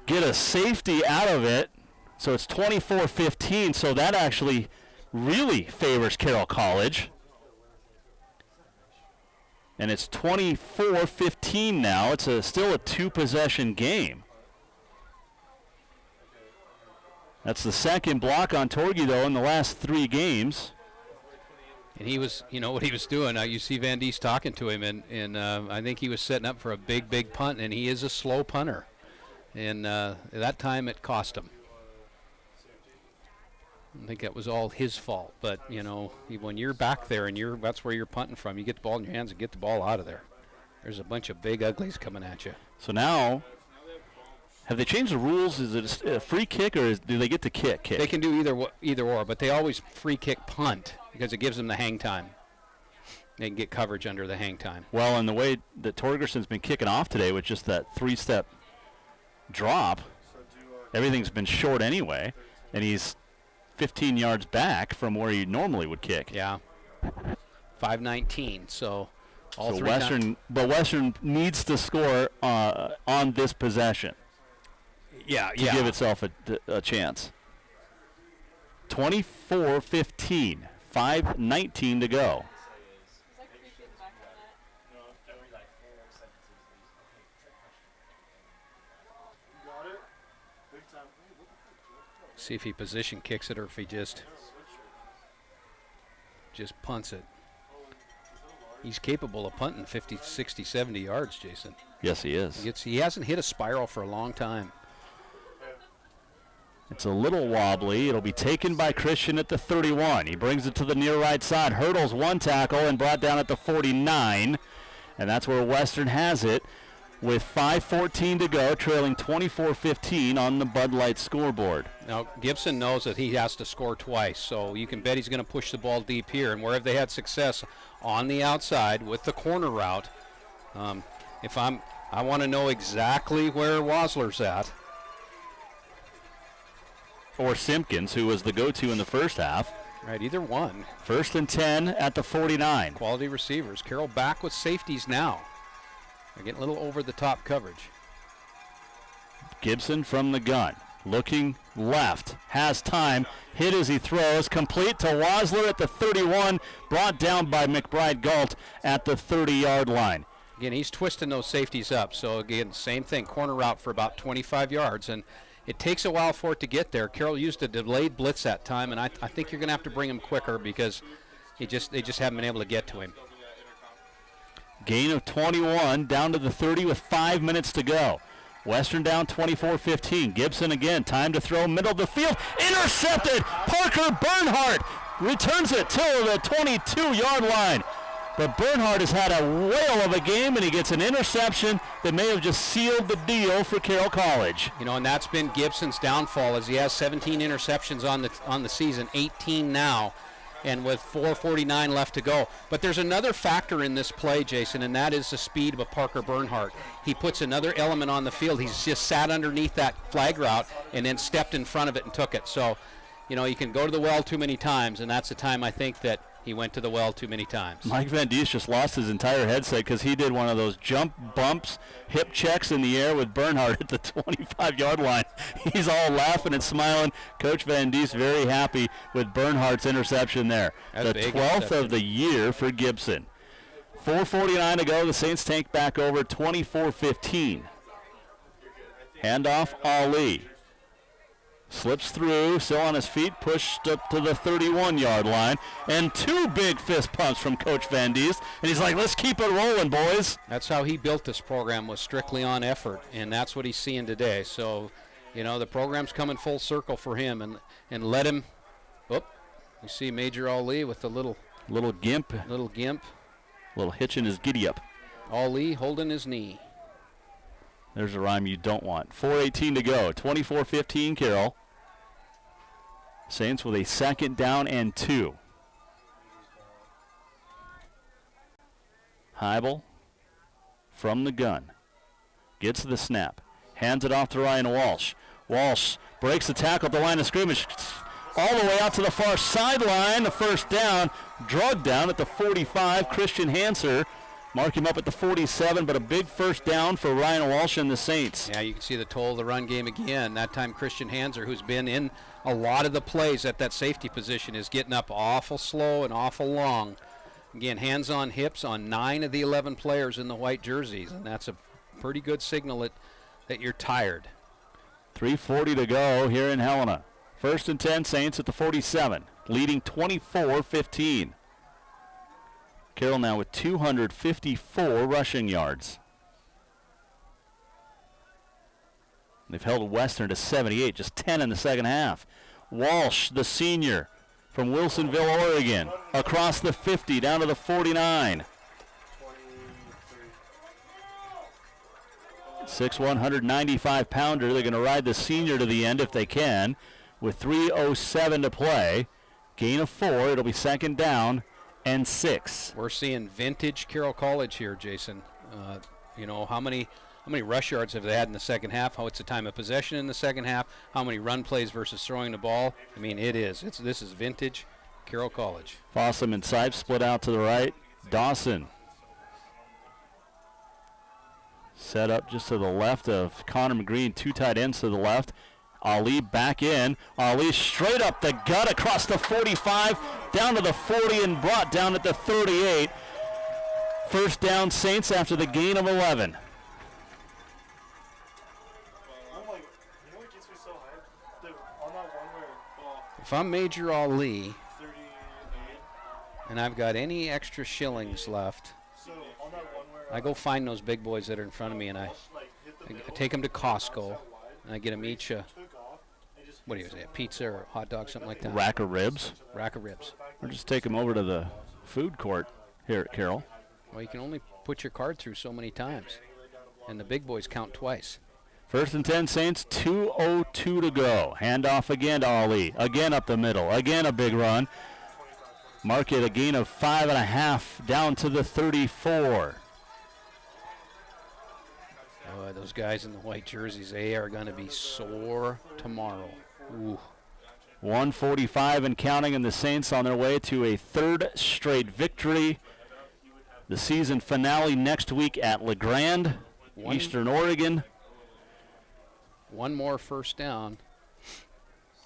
get a safety out of it. So it's 24-15, so that actually really favors Carroll College. And it's 24-15 now. It's still a 2-possession game. That's the second block on Torgy, though, in the last 3 games. And he was, you know what he was doing. You see Van Diest talking to him, and I think he was setting up for a big punt, and he is a slow punter. And that time it cost him. I think that was all his fault. But, you know, when you're back there and that's where you're punting from, you get the ball in your hands and get the ball out of there. There's a bunch of big uglies coming at you. So now, have they changed the rules? Is it a free kick, or do they get to kick? They can do either or, but they always free kick punt because it gives them the hang time. They can get coverage under the hang time. Well, and the way that Torgerson's been kicking off today with just that 3-step drop, everything's been short anyway, and he's 15 yards back from where he normally would kick. Yeah. 5:19, so all three Western needs to score on this possession. Yeah, to give itself a chance. 24-15, 5:19 to go. See if he position kicks it or if he just punts it. He's capable of punting 50, 60, 70 yards, Jason. Yes, he is. He hasn't hit a spiral for a long time. It's a little wobbly. It'll be taken by Christian at the 31. He brings it to the near right side, hurdles one tackle and brought down at the 49. And that's where Western has it with 5:14 to go, trailing 24-15 on the Bud Light scoreboard. Now, Gibson knows that he has to score twice, so you can bet he's going to push the ball deep here. And where have they had success? On the outside with the corner route. I want to know exactly where Wasler's at. Or Simpkins, who was the go-to in the first half. Right, either one. 1st and 10 at the 49. Quality receivers. Carroll back with safeties now. They're getting a little over-the-top coverage. Gibson from the gun. Looking left. Has time. Hit as he throws. Complete to Wasler at the 31. Brought down by McBride Galt at the 30-yard line. Again, he's twisting those safeties up. So, again, same thing. Corner route for about 25 yards. And it takes a while for it to get there. Carroll used a delayed blitz that time, and I think you're going to have to bring him quicker because they just haven't been able to get to him. Gain of 21 down to the 30 with 5 minutes to go. Western down 24-15. Gibson again, time to throw, middle of the field, intercepted. Parker Bernhardt returns it to the 22-yard line. But Bernhardt has had a whale of a game, and he gets an interception that may have just sealed the deal for Carroll College. You know, and that's been Gibson's downfall, as he has 17 interceptions on the season, 18 now, and with 4:49 left to go. But there's another factor in this play, Jason, and that is the speed of Parker Bernhardt. He puts another element on the field. He's just sat underneath that flag route and then stepped in front of it and took it. So, you know, you can go to the well too many times, and that's the time I think that he went to the well too many times. Mike Van Diest just lost his entire headset because he did one of those jump bumps, hip checks in the air with Bernhardt at the 25-yard line. He's all laughing and smiling. Coach Van Diest very happy with Bernhardt's interception there. That's the 12th of the year for Gibson. 4:49 to go. The Saints take back over 24-15. Handoff, Ali. Slips through, still on his feet, pushed up to the 31-yard line, and two big fist pumps from Coach Van Diest, and he's like, let's keep it rolling, boys. That's how he built this program, was strictly on effort, and that's what he's seeing today. So, you know, the program's coming full circle for him, and let him, you see Major Ali with the little gimp. Little hitch in his giddy-up. Ali holding his knee. There's a rhyme you don't want. 4:18 to go, 24-15 Carroll. Saints with a 2nd down and 2. Heibel from the gun. Gets the snap. Hands it off to Ryan Walsh. Walsh breaks the tackle at the line of scrimmage. All the way out to the far sideline. The first down. Drugged down at the 45. Christian Hanser. Mark him up at the 47, but a big first down for Ryan Walsh and the Saints. Yeah, you can see the toll of the run game again. That time Christian Hanser, who's been in a lot of the plays at that safety position, is getting up awful slow and awful long. Again, hands on hips on 9 of the 11 players in the white jerseys, and that's a pretty good signal that you're tired. 3:40 to go here in Helena. 1st and 10, Saints at the 47, leading 24-15. Carroll now with 254 rushing yards. They've held Western to 78, just 10 in the second half. Walsh, the senior from Wilsonville, Oregon, across the 50 down to the 49. 6'1", 195-pounder. They're going to ride the senior to the end if they can with 3:07 to play. Gain of 4. It'll be second down and 6. We're seeing vintage Carroll College here, Jason. You know, how many rush yards have they had in the second half? What's the time of possession in the second half? How many run plays versus throwing the ball? I mean, this is vintage Carroll College. Fossum and Sipes split out to the right. Dawson set up just to the left of Connor McGreen, 2 tight ends to the left. Ali back in. Ali straight up the gut across the 45, down to the 40 and brought down at the 38. First down Saints after the gain of 11. If I'm Major Ali and I've got any extra shillings left, I go find those big boys that are in front of me and I take them to Costco and I get them each what do you say, a pizza or a hot dog, something like that. Rack of ribs. Rack of ribs. Or just take them over to the food court here at Carroll. Well, you can only put your card through so many times, and the big boys count twice. First and 10 Saints, 2:02 to go. Handoff again to Ali. Again up the middle. Again a big run. Mark it a gain of 5.5 down to the 34. Those guys in the white jerseys, they are going to be sore tomorrow. Ooh. 1:45 and counting, and the Saints on their way to a third straight victory. The season finale next week at LeGrand, Eastern Oregon. One more first down.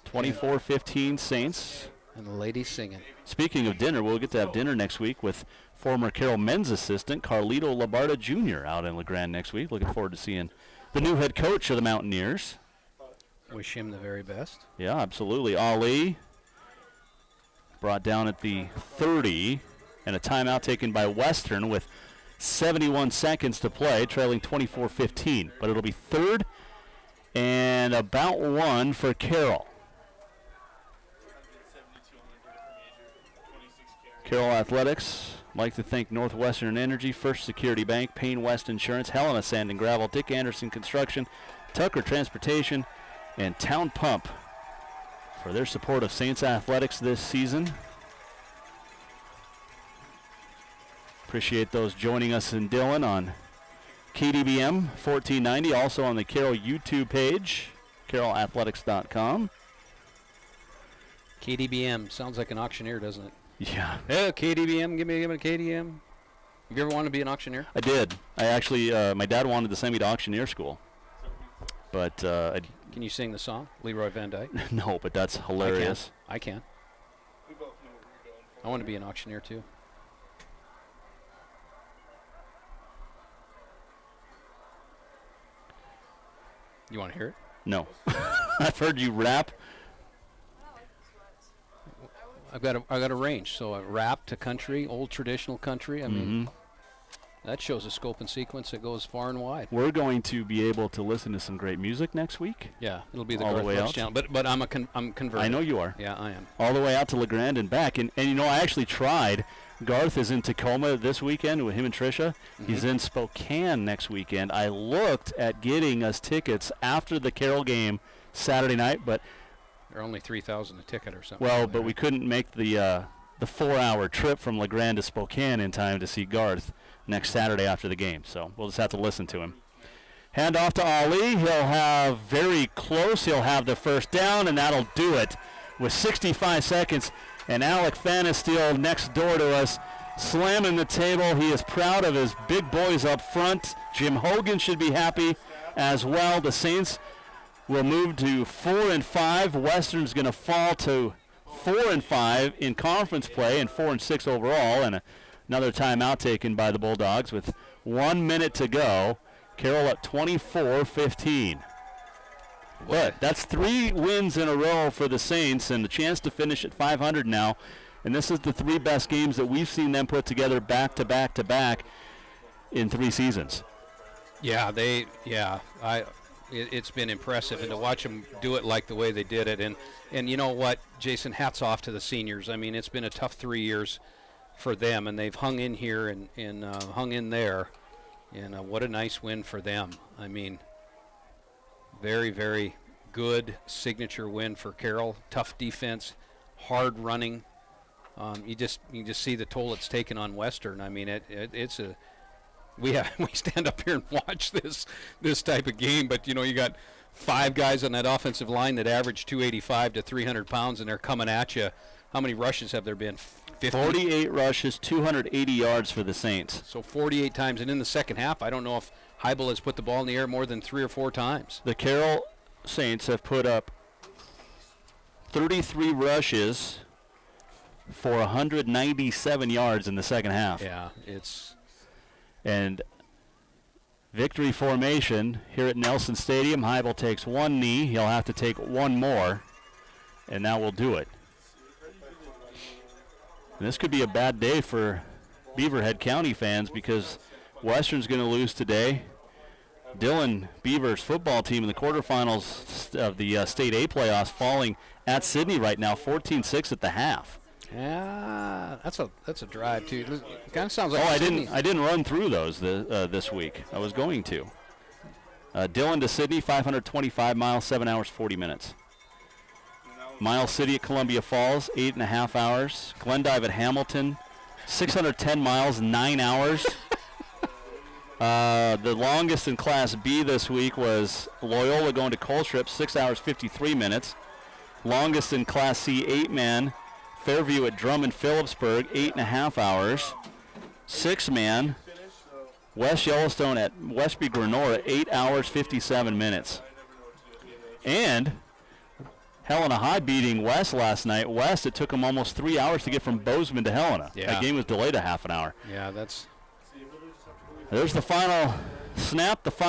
24-15 Saints. And the ladies singing. Speaking of dinner, we'll get to have dinner next week with former Carroll men's assistant Carlito Labarda Jr. out in LeGrand next week. Looking forward to seeing the new head coach of the Mountaineers. Wish him the very best. Yeah, absolutely. Ali brought down at the 30, and a timeout taken by Western with 71 seconds to play, trailing 24-15. But it'll be third and about 1 for Carroll. Carroll Athletics, I'd like to thank Northwestern Energy, First Security Bank, Payne West Insurance, Helena Sand and Gravel, Dick Anderson Construction, Tucker Transportation, and Town Pump for their support of Saints Athletics this season. Appreciate those joining us in Dillon on KDBM 1490, also on the Carroll YouTube page, carrollathletics.com. KDBM sounds like an auctioneer, doesn't it? Yeah. Hey, KDBM, give me a KDM. Have you ever wanted to be an auctioneer? I did. I actually, my dad wanted to send me to auctioneer school. But can you sing the song, Leroy Van Dyke? No, but that's hilarious. I can. I want to be an auctioneer too. You want to hear it? No. I've heard you rap. I got a range, so I rap to country, old traditional country. I mean, that shows a scope and sequence that goes far and wide. We're going to be able to listen to some great music next week. Yeah, it'll be the all the way out channel. But I'm converted. I know you are. Yeah, I am. All the way out to LeGrand and back. And you know, I actually tried. Garth is in Tacoma this weekend with him and Tricia. He's in Spokane next weekend. I looked at getting us tickets after the Carroll game Saturday night, but they're only $3,000 a ticket or something. Well, but we couldn't make the 4-hour trip from LeGrand to Spokane in time to see Garth next Saturday after the game. So we'll just have to listen to him. Hand off to Ali. He'll have very close. He'll have the first down, and that'll do it with 65 seconds. And Alec Fanestiel next door to us, slamming the table. He is proud of his big boys up front. Jim Hogan should be happy as well. The Saints will move to 4-5. Western's going to fall to 4-5 in conference play and 4-6 overall. And another timeout taken by the Bulldogs with 1 minute to go. Carroll at 24-15. But that's 3 wins in a row for the Saints and the chance to finish at 500 now And this is the 3 best games that we've seen them put together back to back to back in 3 seasons. Yeah, it's been impressive, and to watch them do it like the way they did it. And you know what, Jason, hats off to the seniors. I mean, it's been a tough 3 years for them, and they've hung in here and hung in there. And what a nice win for them. I mean, very, very good signature win for Carroll. Tough defense, hard running. You just see the toll it's taken on Western. I mean, it's a we stand up here and watch this type of game, but you got 5 guys on that offensive line that average 285 to 300 pounds, and they're coming at you. How many rushes have there been? 50? 48 rushes, 280 yards for the Saints. So 48 times, and in the second half, I don't know if Heibel has put the ball in the air more than 3 or 4 times. The Carroll Saints have put up 33 rushes for 197 yards in the second half. Yeah, And victory formation here at Nelson Stadium. Heibel takes 1 knee. He'll have to take 1 more, and that will do it. And this could be a bad day for Beaverhead County fans because Western's going to lose today. Dillon Beavers football team in the quarterfinals of the State A playoffs falling at Sydney right now, 14-6 at the half. Yeah, that's a drive too. It kind of sounds like. I didn't run through those this week. I was going to. Dillon to Sydney, 525 miles, 7 hours 40 minutes. Miles City at Columbia Falls, 8.5 hours. Glendive at Hamilton, 610 miles, 9 hours. The longest in Class B this week was Loyola going to Colstrip, 6 hours 53 minutes. Longest in Class C 8-man, Fairview at Drummond Phillipsburg, 8.5 hours. 6-man, West Yellowstone at Westby Granora, 8 hours 57 minutes. And Helena High beating West last night. West, it took them almost 3 hours to get from Bozeman to Helena. Yeah. That game was delayed a half an hour. Yeah, There's the final snap, the final